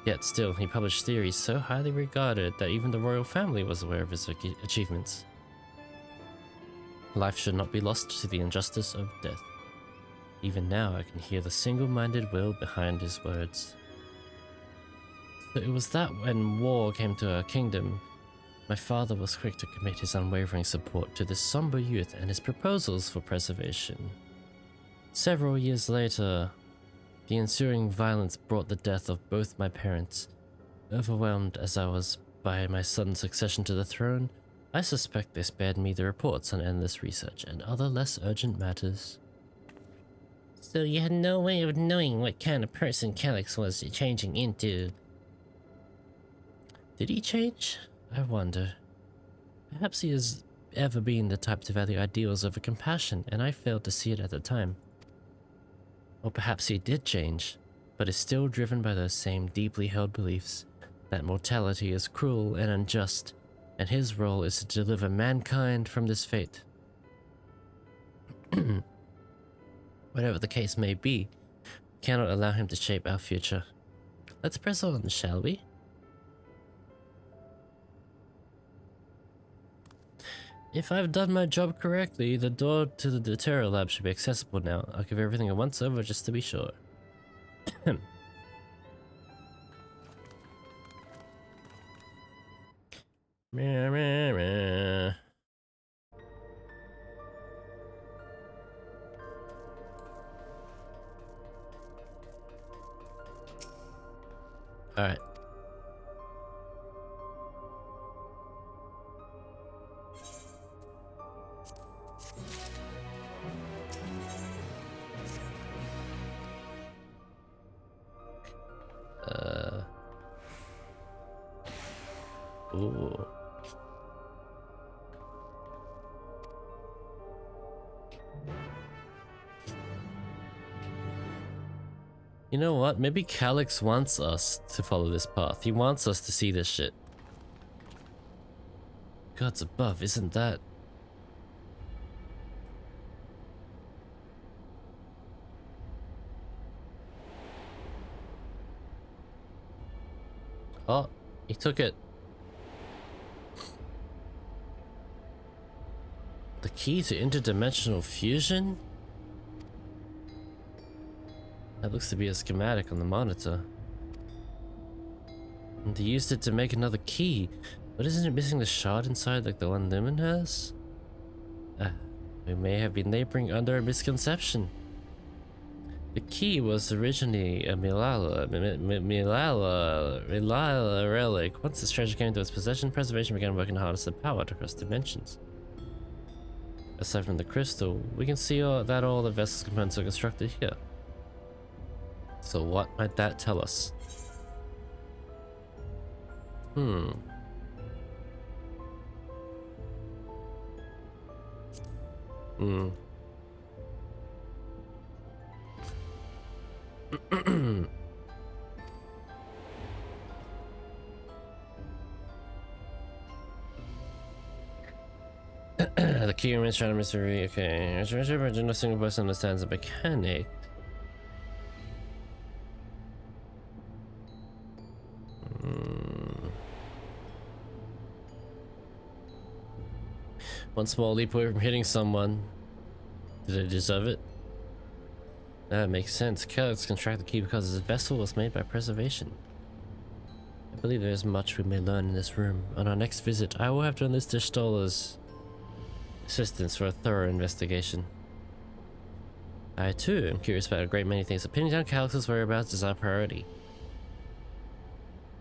Yet still, he published theories so highly regarded that even the royal family was aware of his achievements. Life should not be lost to the injustice of death. Even now, I can hear the single-minded will behind his words. So it was that when war came to our kingdom, my father was quick to commit his unwavering support to this somber youth and his proposals for preservation. Several years later, the ensuing violence brought the death of both my parents. Overwhelmed as I was by my sudden succession to the throne, I suspect they spared me the reports on endless research and other less urgent matters. So you had no way of knowing what kind of person Calix was changing into? Did he change? I wonder. Perhaps he has ever been the type to value ideals over compassion, and I failed to see it at the time. Or perhaps he did change, but is still driven by those same deeply held beliefs that mortality is cruel and unjust, and his role is to deliver mankind from this fate. Whatever the case may be, we cannot allow him to shape our future. Let's press on, shall we? If I've done my job correctly, the door to the Deterra lab should be accessible now. I'll give everything a once over just to be sure. Meh, meh, meh. All right. Ooh. You know what? Maybe Calyx wants us to follow this path. He wants us to see this shit. Gods above, isn't that? Oh, he took it. The key to interdimensional fusion? That looks to be a schematic on the monitor. And they used it to make another key. But isn't it missing the shard inside like the one Lumen has? We may have been laboring under a misconception. The key was originally a Milala relic. Once this treasure came into its possession, preservation began working to harness the power to cross dimensions. Aside from the crystal, we can see that all the vessel's components are constructed here. So what might that tell us? The key remains shrouded in mystery. Okay. No single person understands the mechanic. One small leap away from hitting someone. Did I deserve it? That makes sense. Calyx constructed the key because his vessel was made by preservation. I believe there is much we may learn in this room. On our next visit, I will have to enlist Stolar's assistance for a thorough investigation. I too am curious about a great many things. Pinning down Calyx's whereabouts is our priority.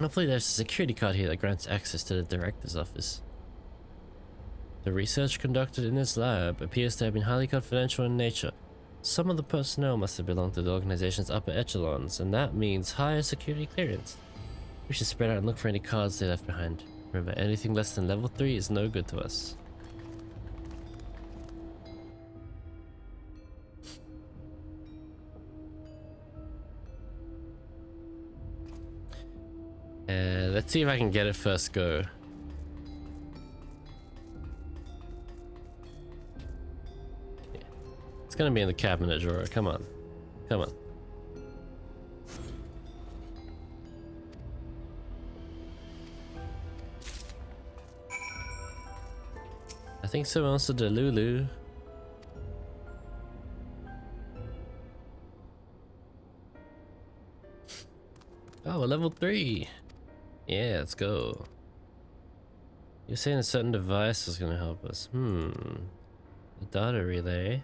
Hopefully there's a security card here that grants access to the director's office. The research conducted in this lab appears to have been highly confidential in nature. Some of the personnel must have belonged to the organization's upper echelons, and that means higher security clearance. We should spread out and look for any cards they left behind. Remember, anything less than level 3 is no good to us. Let's see if I can get it first go. Yeah. It's gonna be in the cabinet drawer. Come on. Come on. I think someone else did a Lulu. Oh, level 3. Yeah, let's go. You're saying a certain device is gonna help us. The data relay.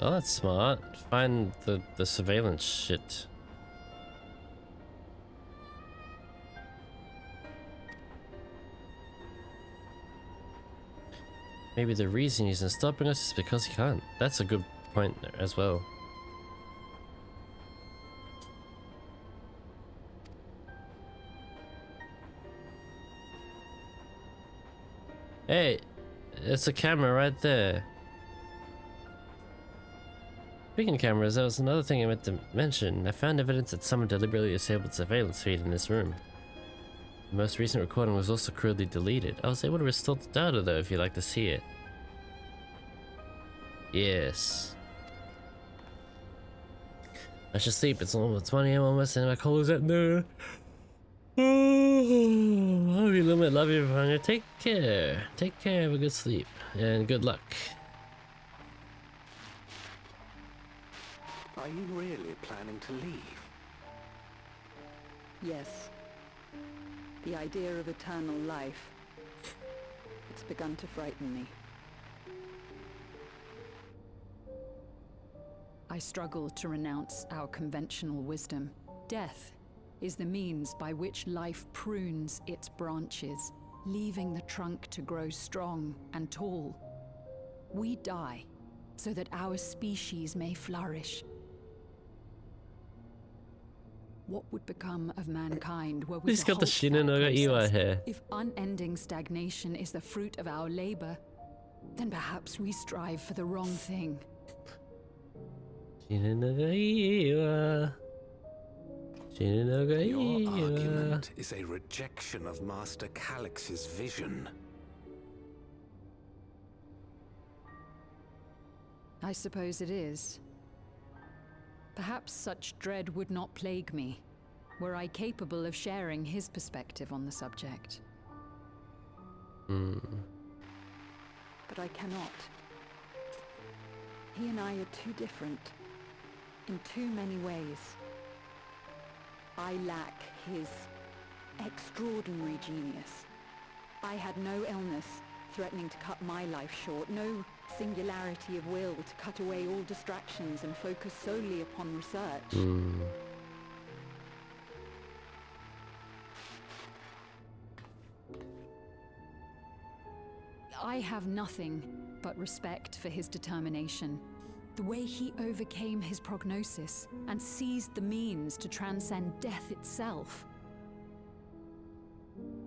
Oh, that's smart. Find the surveillance shit. Maybe the reason he's not stopping us is because he can't. That's a good point there as well. Hey, it's a camera right there. Speaking of cameras, that was another thing I meant to mention. I found evidence that someone deliberately disabled the surveillance feed in this room. The most recent recording was also crudely deleted. I was able to restore the data though, if you'd like to see it. Yes. I should sleep. It's almost 1 AM almost, and my call is at noon. Love you, Lumen. Love you, everyone. Take care. Take care. Have a good sleep. And good luck. Are you really planning to leave? Yes. The idea of eternal life. It's begun to frighten me. I struggle to renounce our conventional wisdom. Death is the means by which life prunes its branches, leaving the trunk to grow strong and tall. We die so that our species may flourish. What would become of mankind were we He's to got the halt that Shinanoga Iwa process? hair. If unending stagnation is the fruit of our labor, then perhaps we strive for the wrong thing. Shinanoga Iwa. Shinanoga Your Iwa. argument is a rejection of Master Calix's vision. I suppose it is. Perhaps such dread would not plague me, were I capable of sharing his perspective on the subject. But I cannot. He and I are too different, in too many ways. I lack his extraordinary genius. I had no illness threatening to cut my life short, no singularity of will to cut away all distractions and focus solely upon research. I have nothing but respect for his determination. The way he overcame his prognosis and seized the means to transcend death itself.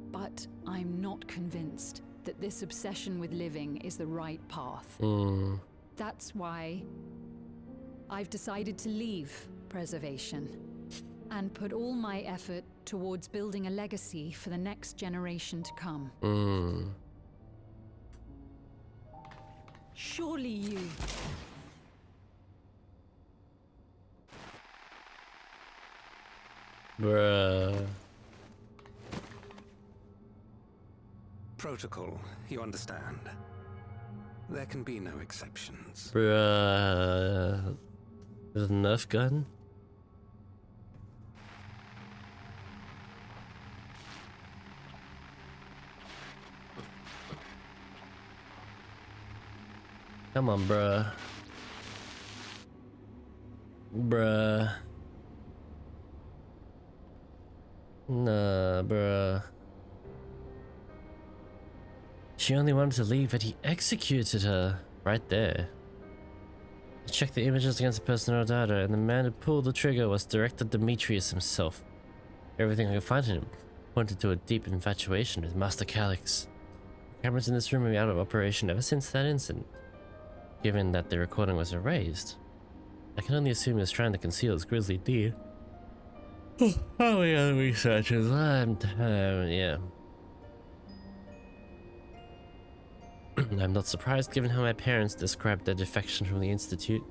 But I'm not convinced that this obsession with living is the right path. That's why I've decided to leave preservation and put all my effort towards building a legacy for the next generation to come. Surely you... Bruh. Protocol, you understand. There can be no exceptions. Bruh. With a Nerf gun? Come on, bruh. Bruh. Nah, bruh. She only wanted to leave, but he executed her right there. I checked the images against the personal data, and the man who pulled the trigger was Director Demetrius himself. Everything I could find in him pointed to a deep infatuation with Master Calix. The cameras in this room have been out of operation ever since that incident. Given that the recording was erased, I can only assume he was trying to conceal his grisly deed. Oh, we got researchers. Yeah. I'm not surprised given how my parents described their defection from the Institute.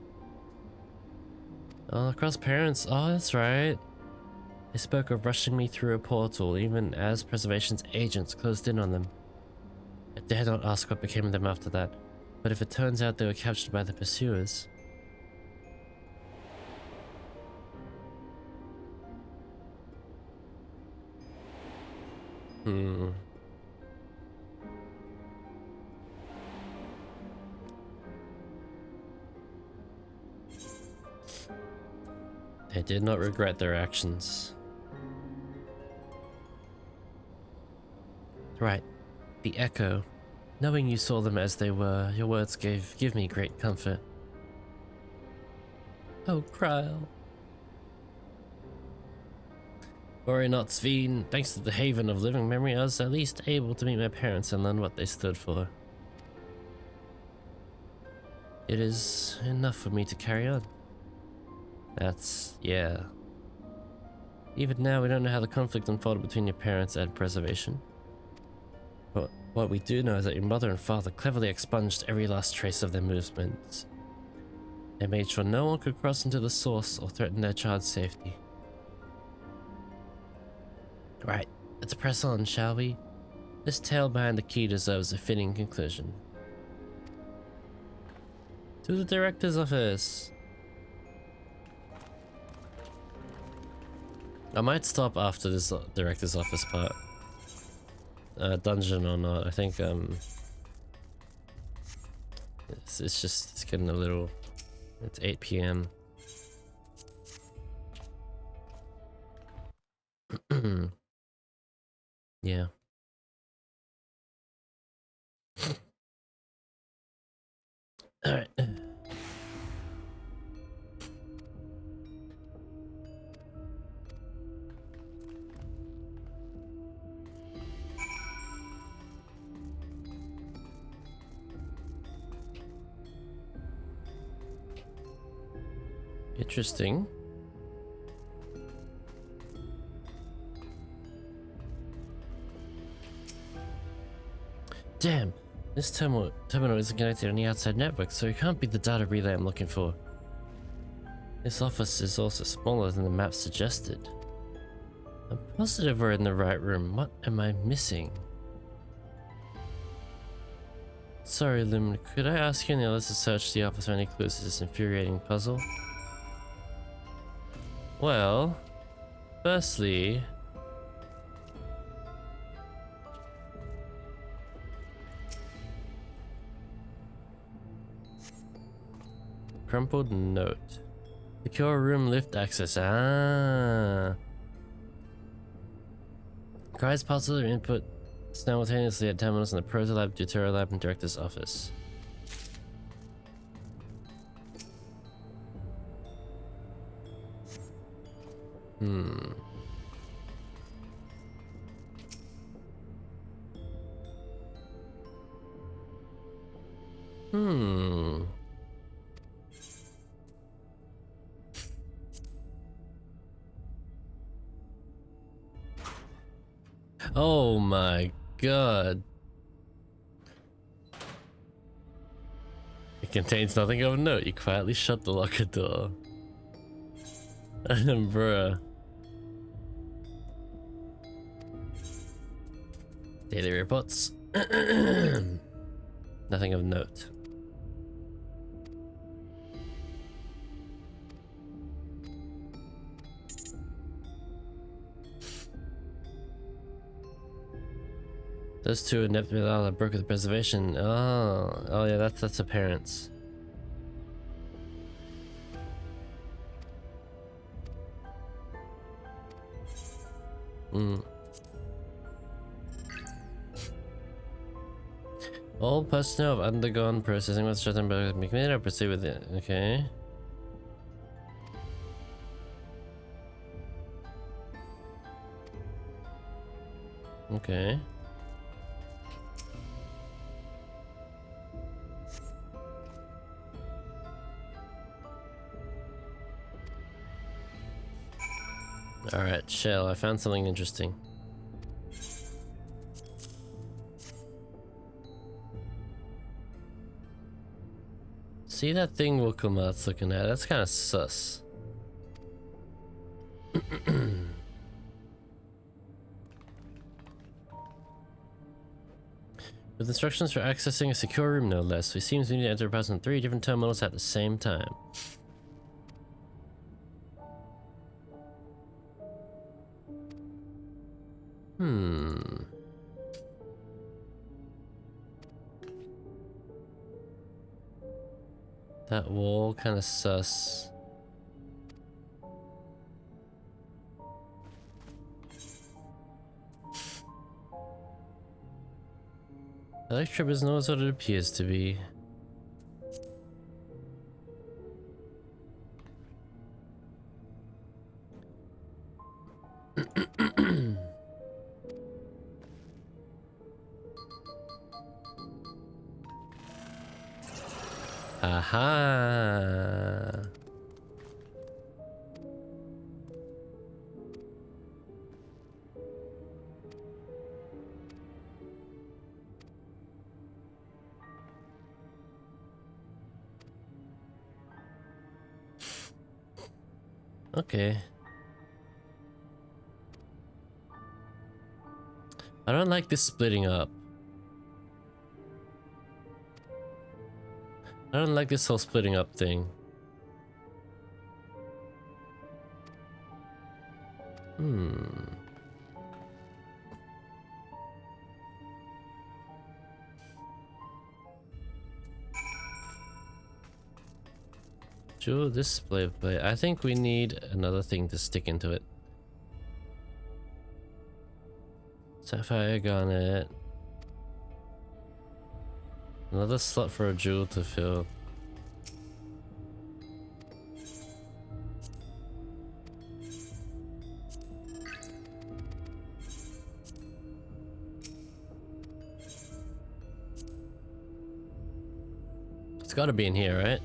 Oh, across parents. Oh, that's right. They spoke of rushing me through a portal even as Preservation's agents closed in on them. I dare not ask what became of them after that, but if it turns out they were captured by the pursuers... They did not regret their actions. Right. The Echo. Knowing you saw them as they were, your words give me great comfort. Oh, Kryl. Worry not, Sveen. Thanks to the Haven of Living Memory, I was at least able to meet my parents and learn what they stood for. It is enough for me to carry on. Yeah. Even now, we don't know how the conflict unfolded between your parents and Preservation. But what we do know is that your mother and father cleverly expunged every last trace of their movements. They made sure no one could cross into the source or threaten their child's safety. Right, let's press on, shall we? This tale behind the key deserves a fitting conclusion. To the director's office! I might stop after this director's office part. Dungeon or not, I think it's getting a little... It's 8 PM. Yeah. Alright. Interesting. Damn, this terminal isn't connected to any outside network, so it can't be the data relay I'm looking for. This office is also smaller than the map suggested. I'm positive we're in the right room. What am I missing? Sorry, Lumen, could I ask you and the others to search the office for any clues to this infuriating puzzle? Well, firstly... crumpled note. Secure room lift access. Ah. Requires puzzle input simultaneously at terminals in the Proto Lab, Deutero Lab, and Director's office. Hmm. Oh my god. It contains nothing of note. You quietly shut the locker door. Bruh. Daily reports. Nothing of note. Those two inept that broke with the preservation. Oh yeah, that's appearance. All personnel have undergone processing with certain McMahon. Proceed with it. Okay. Okay. Alright, Shell, I found something interesting. See that thing Wilkelmar's looking at? That's kind of sus. With instructions for accessing a secure room, no less. It seems we need to enter a in 3 different terminals at the same time. That wall kind of sus. Electrib is not what it appears to be. Aha. Okay. I don't like this splitting up. I don't like this whole splitting up thing. Dual display plate. I think we need another thing to stick into it. Sapphire garnet. Another slot for a jewel to fill. It's gotta be in here, right?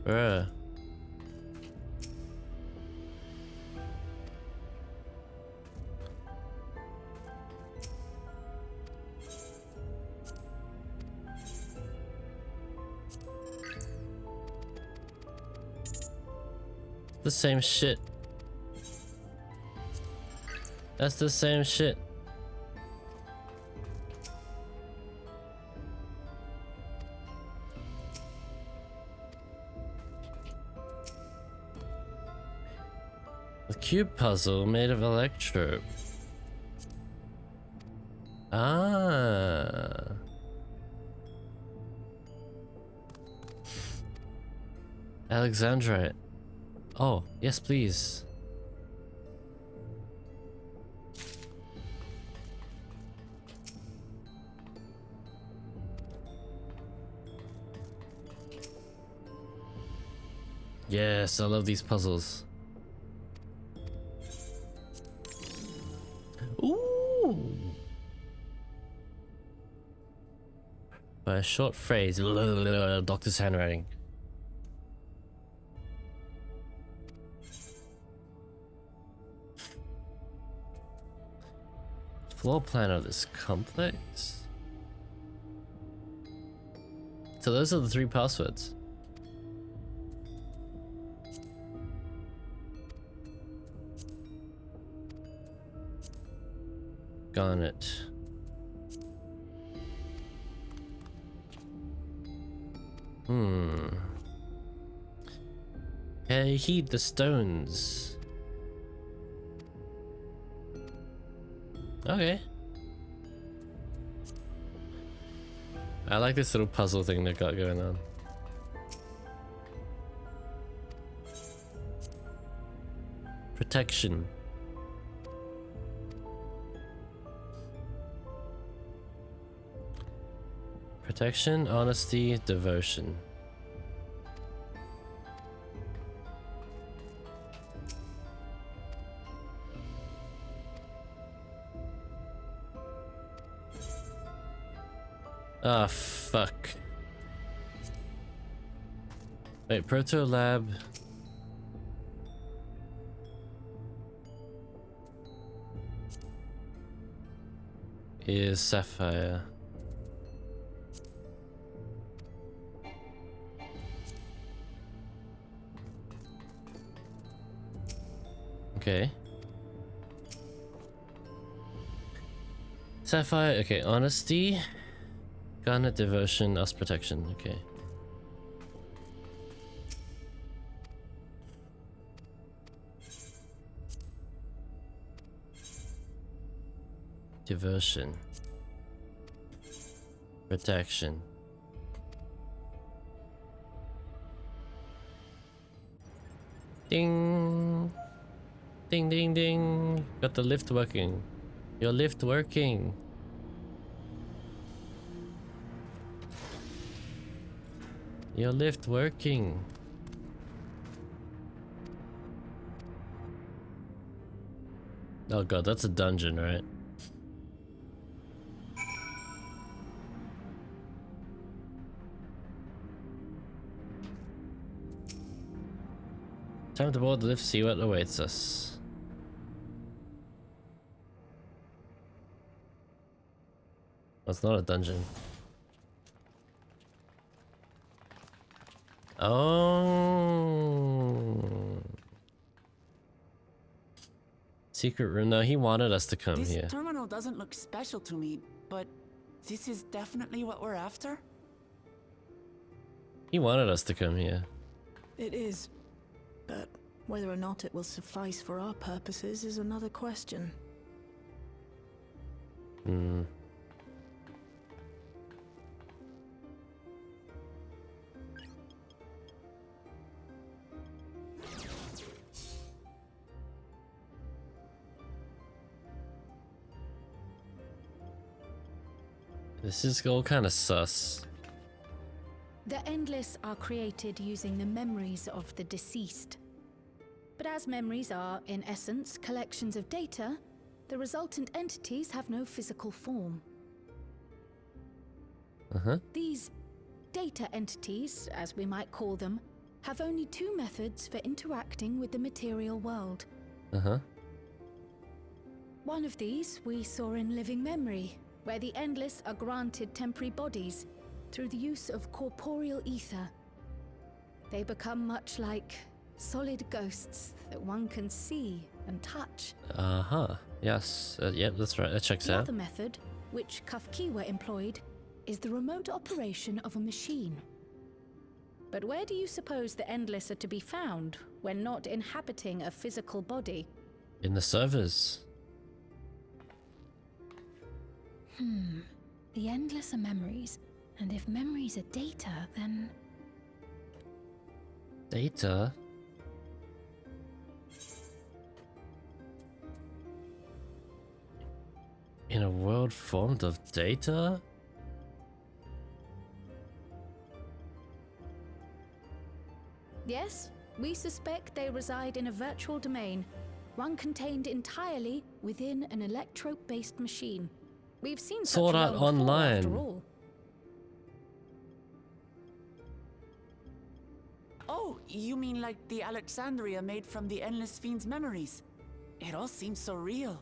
Bruh. The same shit. That's the same shit. The cube puzzle made of electro. Ah. Alexandrite. Oh, yes, please. Yes, I love these puzzles. Ooh. By a short phrase, doctor's handwriting. Floor plan of this complex. So those are the 3 passwords. Garnet. Hey, heed the stones. Okay. I like this little puzzle thing they got going on. Protection. Protection, honesty, devotion. Ah, fuck. Wait, Proto Lab. Is Sapphire. Okay. Sapphire, okay, honesty. Garnet, devotion, us protection, okay. Devotion. Protection. Ding! Ding ding ding! Got the lift working. Your lift working. Your lift working. Oh god, that's a dungeon, right? Time to board the lift, see what awaits us. That's not a dungeon. Oh. Secret room. No, he wanted us to come This here. terminal doesn't look special to me, but this is definitely what we're after? He wanted us to come here. It is. But whether or not it will suffice for our purposes is another question. Hmm. This is all kind of sus. The Endless are created using the memories of the deceased. But as memories are, in essence, collections of data, the resultant entities have no physical form. These data entities, as we might call them, have only two methods for interacting with the material world. One of these we saw in living memory, where the Endless are granted temporary bodies through the use of corporeal ether. They become much like solid ghosts that one can see and touch. Yes. Yep, that's right. That checks The out. other method, which Kafkiwa employed, is the remote operation of a machine. But where do you suppose the Endless are to be found when not inhabiting a physical body? In the servers. The Endless are memories, and if memories are data, then... Data? In a world formed of data? Yes, we suspect they reside in a virtual domain, one contained entirely within an electrope-based machine. We've seen such Sword a Art realm before, Online. after all. Oh, you mean like the Alexandria made from the Endless Fiend's memories? It all seems so real.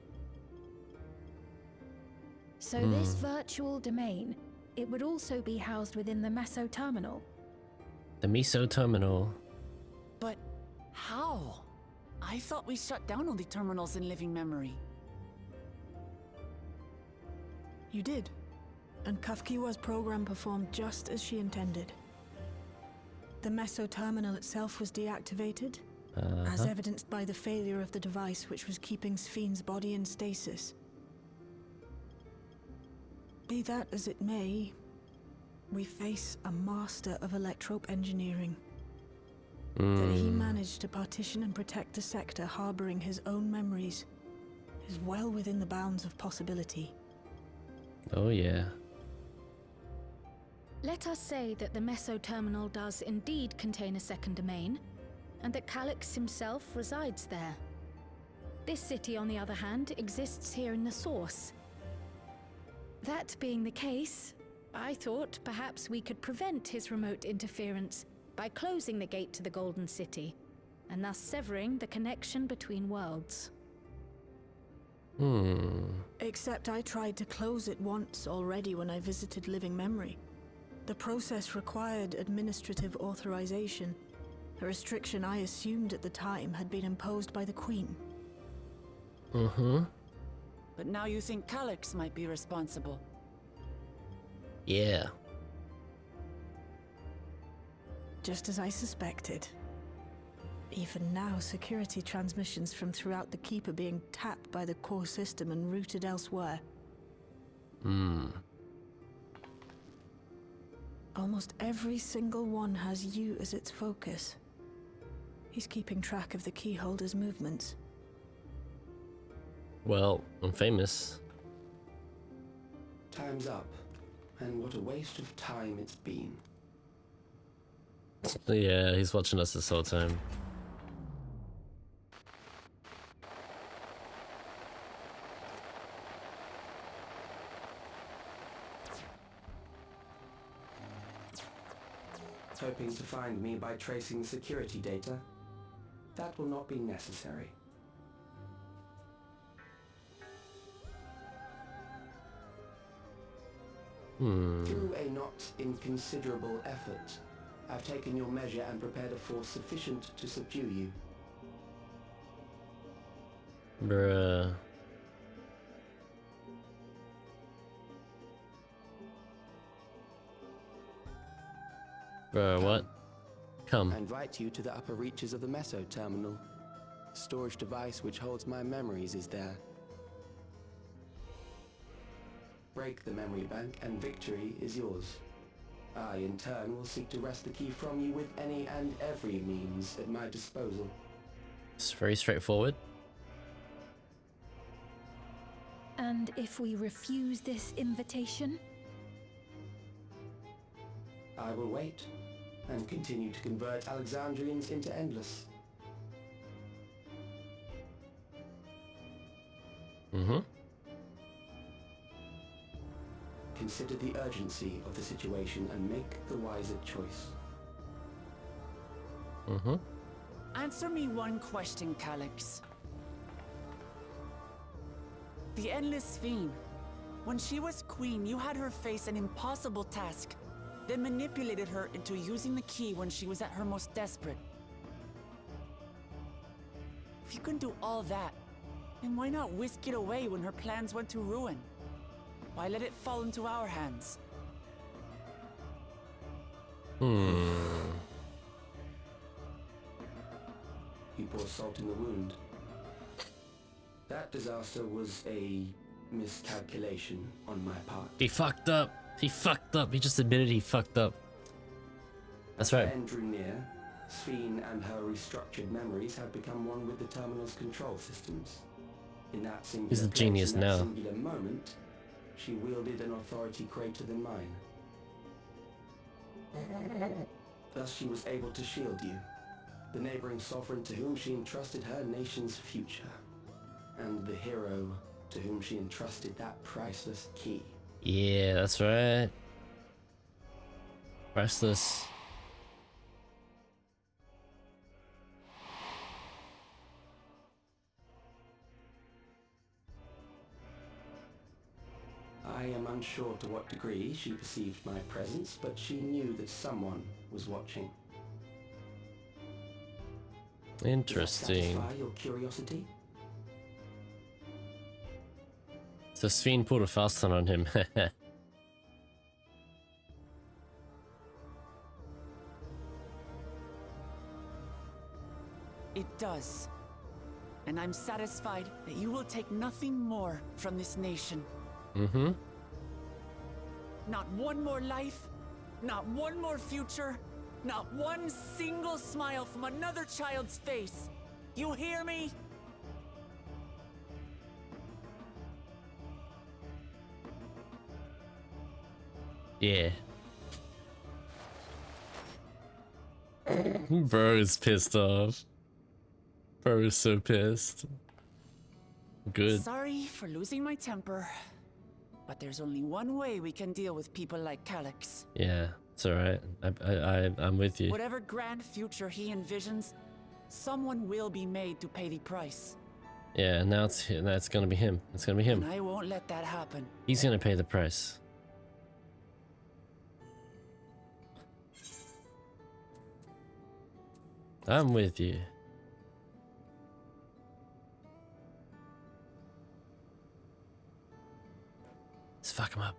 So this virtual domain, it would also be housed within the Meso Terminal. The Miso Terminal. But how? I thought we shut down all the terminals in living memory. You did. And Kafkiwa's program performed just as she intended. The Meso Terminal itself was deactivated, as evidenced by the failure of the device which was keeping Sphne's body in stasis. Be that as it may, we face a master of electrope engineering. That he managed to partition and protect the sector harboring his own memories is well within the bounds of possibility. Oh yeah. Let us say that the Meso Terminal does indeed contain a second domain, and that Calyx himself resides there. This city, on the other hand, exists here in the Source. That being the case, I thought perhaps we could prevent his remote interference by closing the gate to the Golden City, and thus severing the connection between worlds. Except I tried to close it once already when I visited living memory. The process required administrative authorization, a restriction I assumed at the time had been imposed by the Queen. But now you think Calyx might be responsible. Yeah. Just as I suspected. Even now, security transmissions from throughout the Keep are being tapped by the core system and routed elsewhere. Almost every single one has you as its focus. He's keeping track of the keyholder's movements. Well, I'm famous. Time's up. And what a waste of time it's been. Yeah, he's watching us this whole time. Hoping to find me by tracing security data? That will not be necessary. Through a not inconsiderable effort, I've taken your measure and prepared a force sufficient to subdue you. Bruh. Bruh, what? Come. I invite you to the upper reaches of the Meso Terminal. The storage device which holds my memories is there. Break the memory bank and victory is yours. I, in turn, will seek to wrest the key from you with any and every means at my disposal. It's very straightforward. And if we refuse this invitation? I will wait and continue to convert Alexandrians into Endless. Mm-hmm. Consider the urgency of the situation and make the wiser choice. Mm-hmm. Answer me one question, Calyx. The Endless Fiend. When she was queen, you had her face an impossible task, then manipulated her into using the key when she was at her most desperate. If you can do all that, then why not whisk it away when her plans went to ruin? Why let it fall into our hands? You pour salt in the wound. That disaster was a miscalculation on my part. He fucked up. He fucked up. He just admitted he fucked up. That's right. As the end drew near, Sphene and her restructured memories had become one with the terminal's control systems. In that singular He's a genius place, in that now. singular moment, she wielded an authority greater than mine. Thus she was able to shield you, the neighboring sovereign to whom she entrusted her nation's future, and the hero to whom she entrusted that priceless key. Yeah, that's right. Priceless. I am unsure to what degree she perceived my presence, but she knew that someone was watching. Interesting. Does that satisfy your curiosity? So Sphene pulled a fast one on him. It does. And I'm satisfied that you will take nothing more from this nation. Mm-hmm. Not one more life, not one more future, not one single smile from another child's face. You hear me? Yeah. Bro is pissed off. Bro is so pissed. Good. Sorry for losing my temper, but there's only one way we can deal with people like Calyx. Yeah, it's alright. I'm with you. Whatever grand future he envisions, someone will be made to pay the price. Yeah, now it's gonna be him. It's gonna be him. And I won't let that happen. He's gonna pay the price. I'm with you. Let's fuck him up.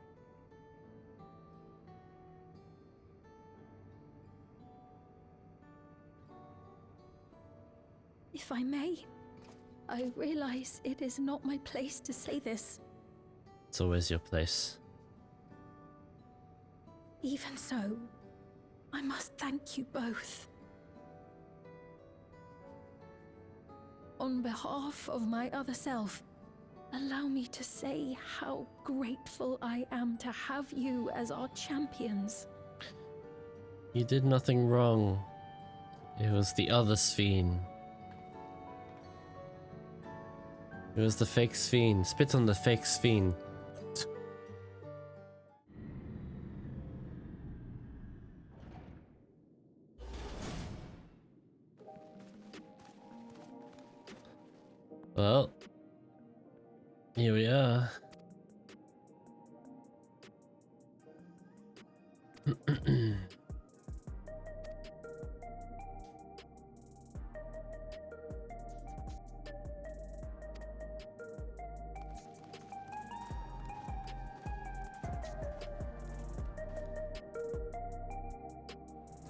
If I may, I realize it is not my place to say this. It's always your place. Even so, I must thank you both. On behalf of my other self, allow me to say how grateful I am to have you as our champions. You did nothing wrong. It was the other Sphene. It was the fake Sphene. Spit on the fake Sphene. Well, here we are.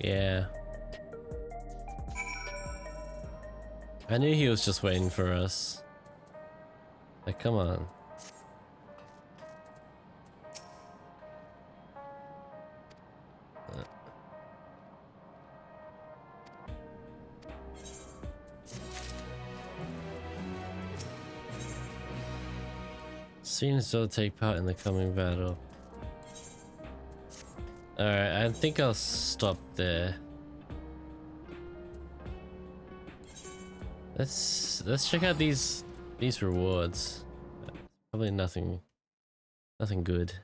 Yeah. I knew he was just waiting for us. Like, come on. Scenes don't take part in the coming battle. Alright, I think I'll stop there. Let's check out these rewards. Probably nothing good.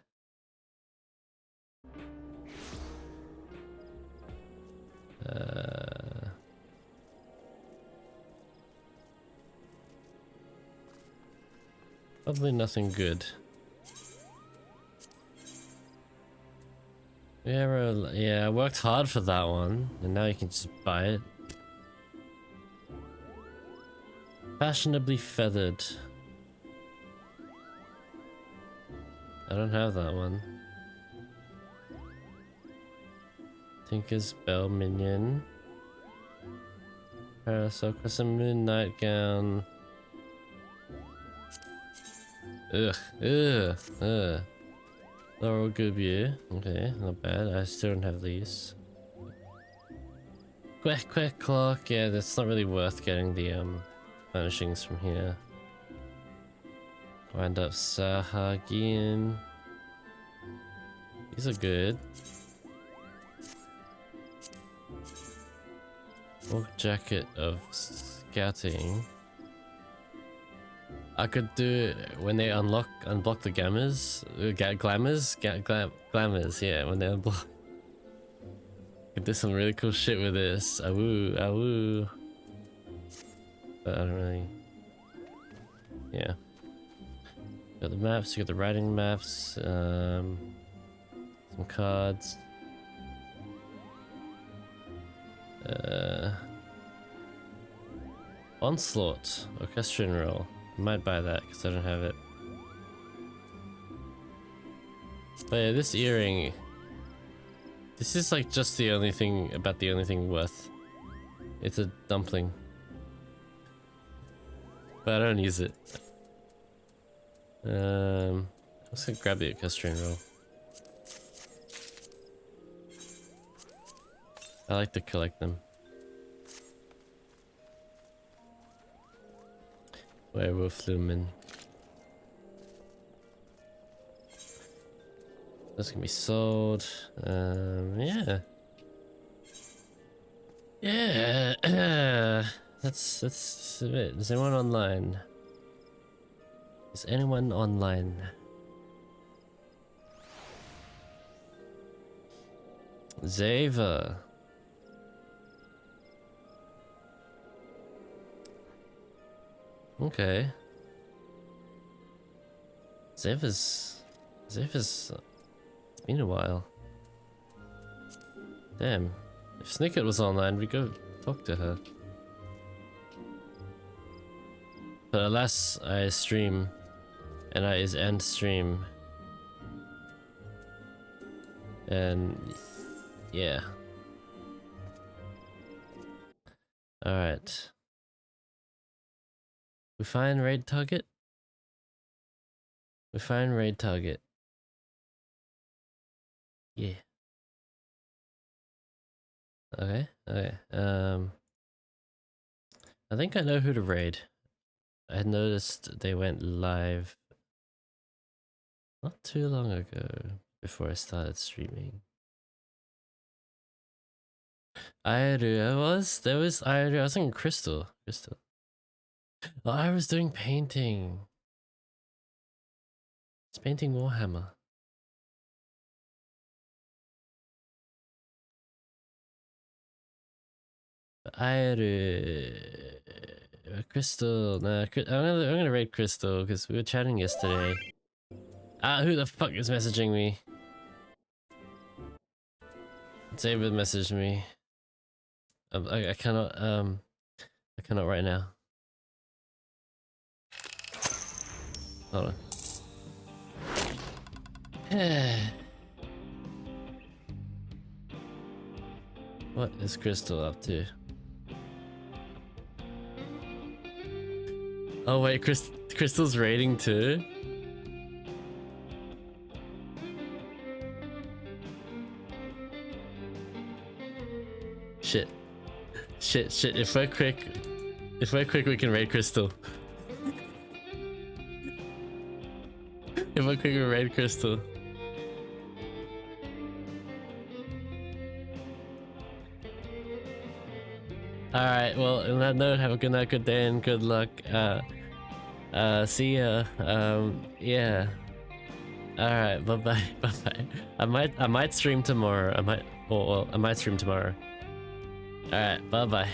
Probably nothing good. Yeah, I worked hard for that one, and now you can just buy it. Fashionably feathered. I don't have that one. Tinker's Bell Minion. Parasol Crescent Moon Nightgown. Ugh. Laurel Gubier. Okay, not bad. I still don't have these. Quick Clock. Yeah, that's not really worth getting the furnishings from here. Wind Up Sahagin. These are good. Orc Jacket of Scouting. I could do when they unlock the glamours, glamours, yeah, when they unblock. Could do some really cool shit with this. Awoo. But I don't really. Yeah. Got the maps. You got the writing maps. Some cards. Onslaught Orchestrion Roll. I might buy that because I don't have it. But yeah, this earring. This is like just the only thing worth. It's a dumpling. But I don't use it. I'm just gonna grab the Orchestrion Roll. I like to collect them. Werewolf Lumen. That's gonna be sold. Yeah. That's a bit. Is anyone online? Is anyone online? Zava. Okay. Zava's it's been a while. Damn. If Snicket was online, we'd go talk to her. But alas, I stream. And I is end stream. And yeah. Alright. We find raid target. Yeah. Okay. I think I know who to raid. I had noticed they went live not too long ago before I started streaming. I was thinking Crystal. Oh, I was doing painting. It's painting Warhammer. Crystal. Nah, I'm gonna raid Crystal because we were chatting yesterday. Who the fuck is messaging me? David messaged me. I cannot right now. Hold on. What is Crystal up to? Oh wait, Crystal's raiding too? Shit. If we're quick, we can raid Crystal. If we're quick, we raid Crystal. Alright, well, on that note, have a good night, good day, and good luck. See ya. Yeah. Alright, bye-bye, bye-bye. I might stream tomorrow. I might stream tomorrow. Alright, bye-bye.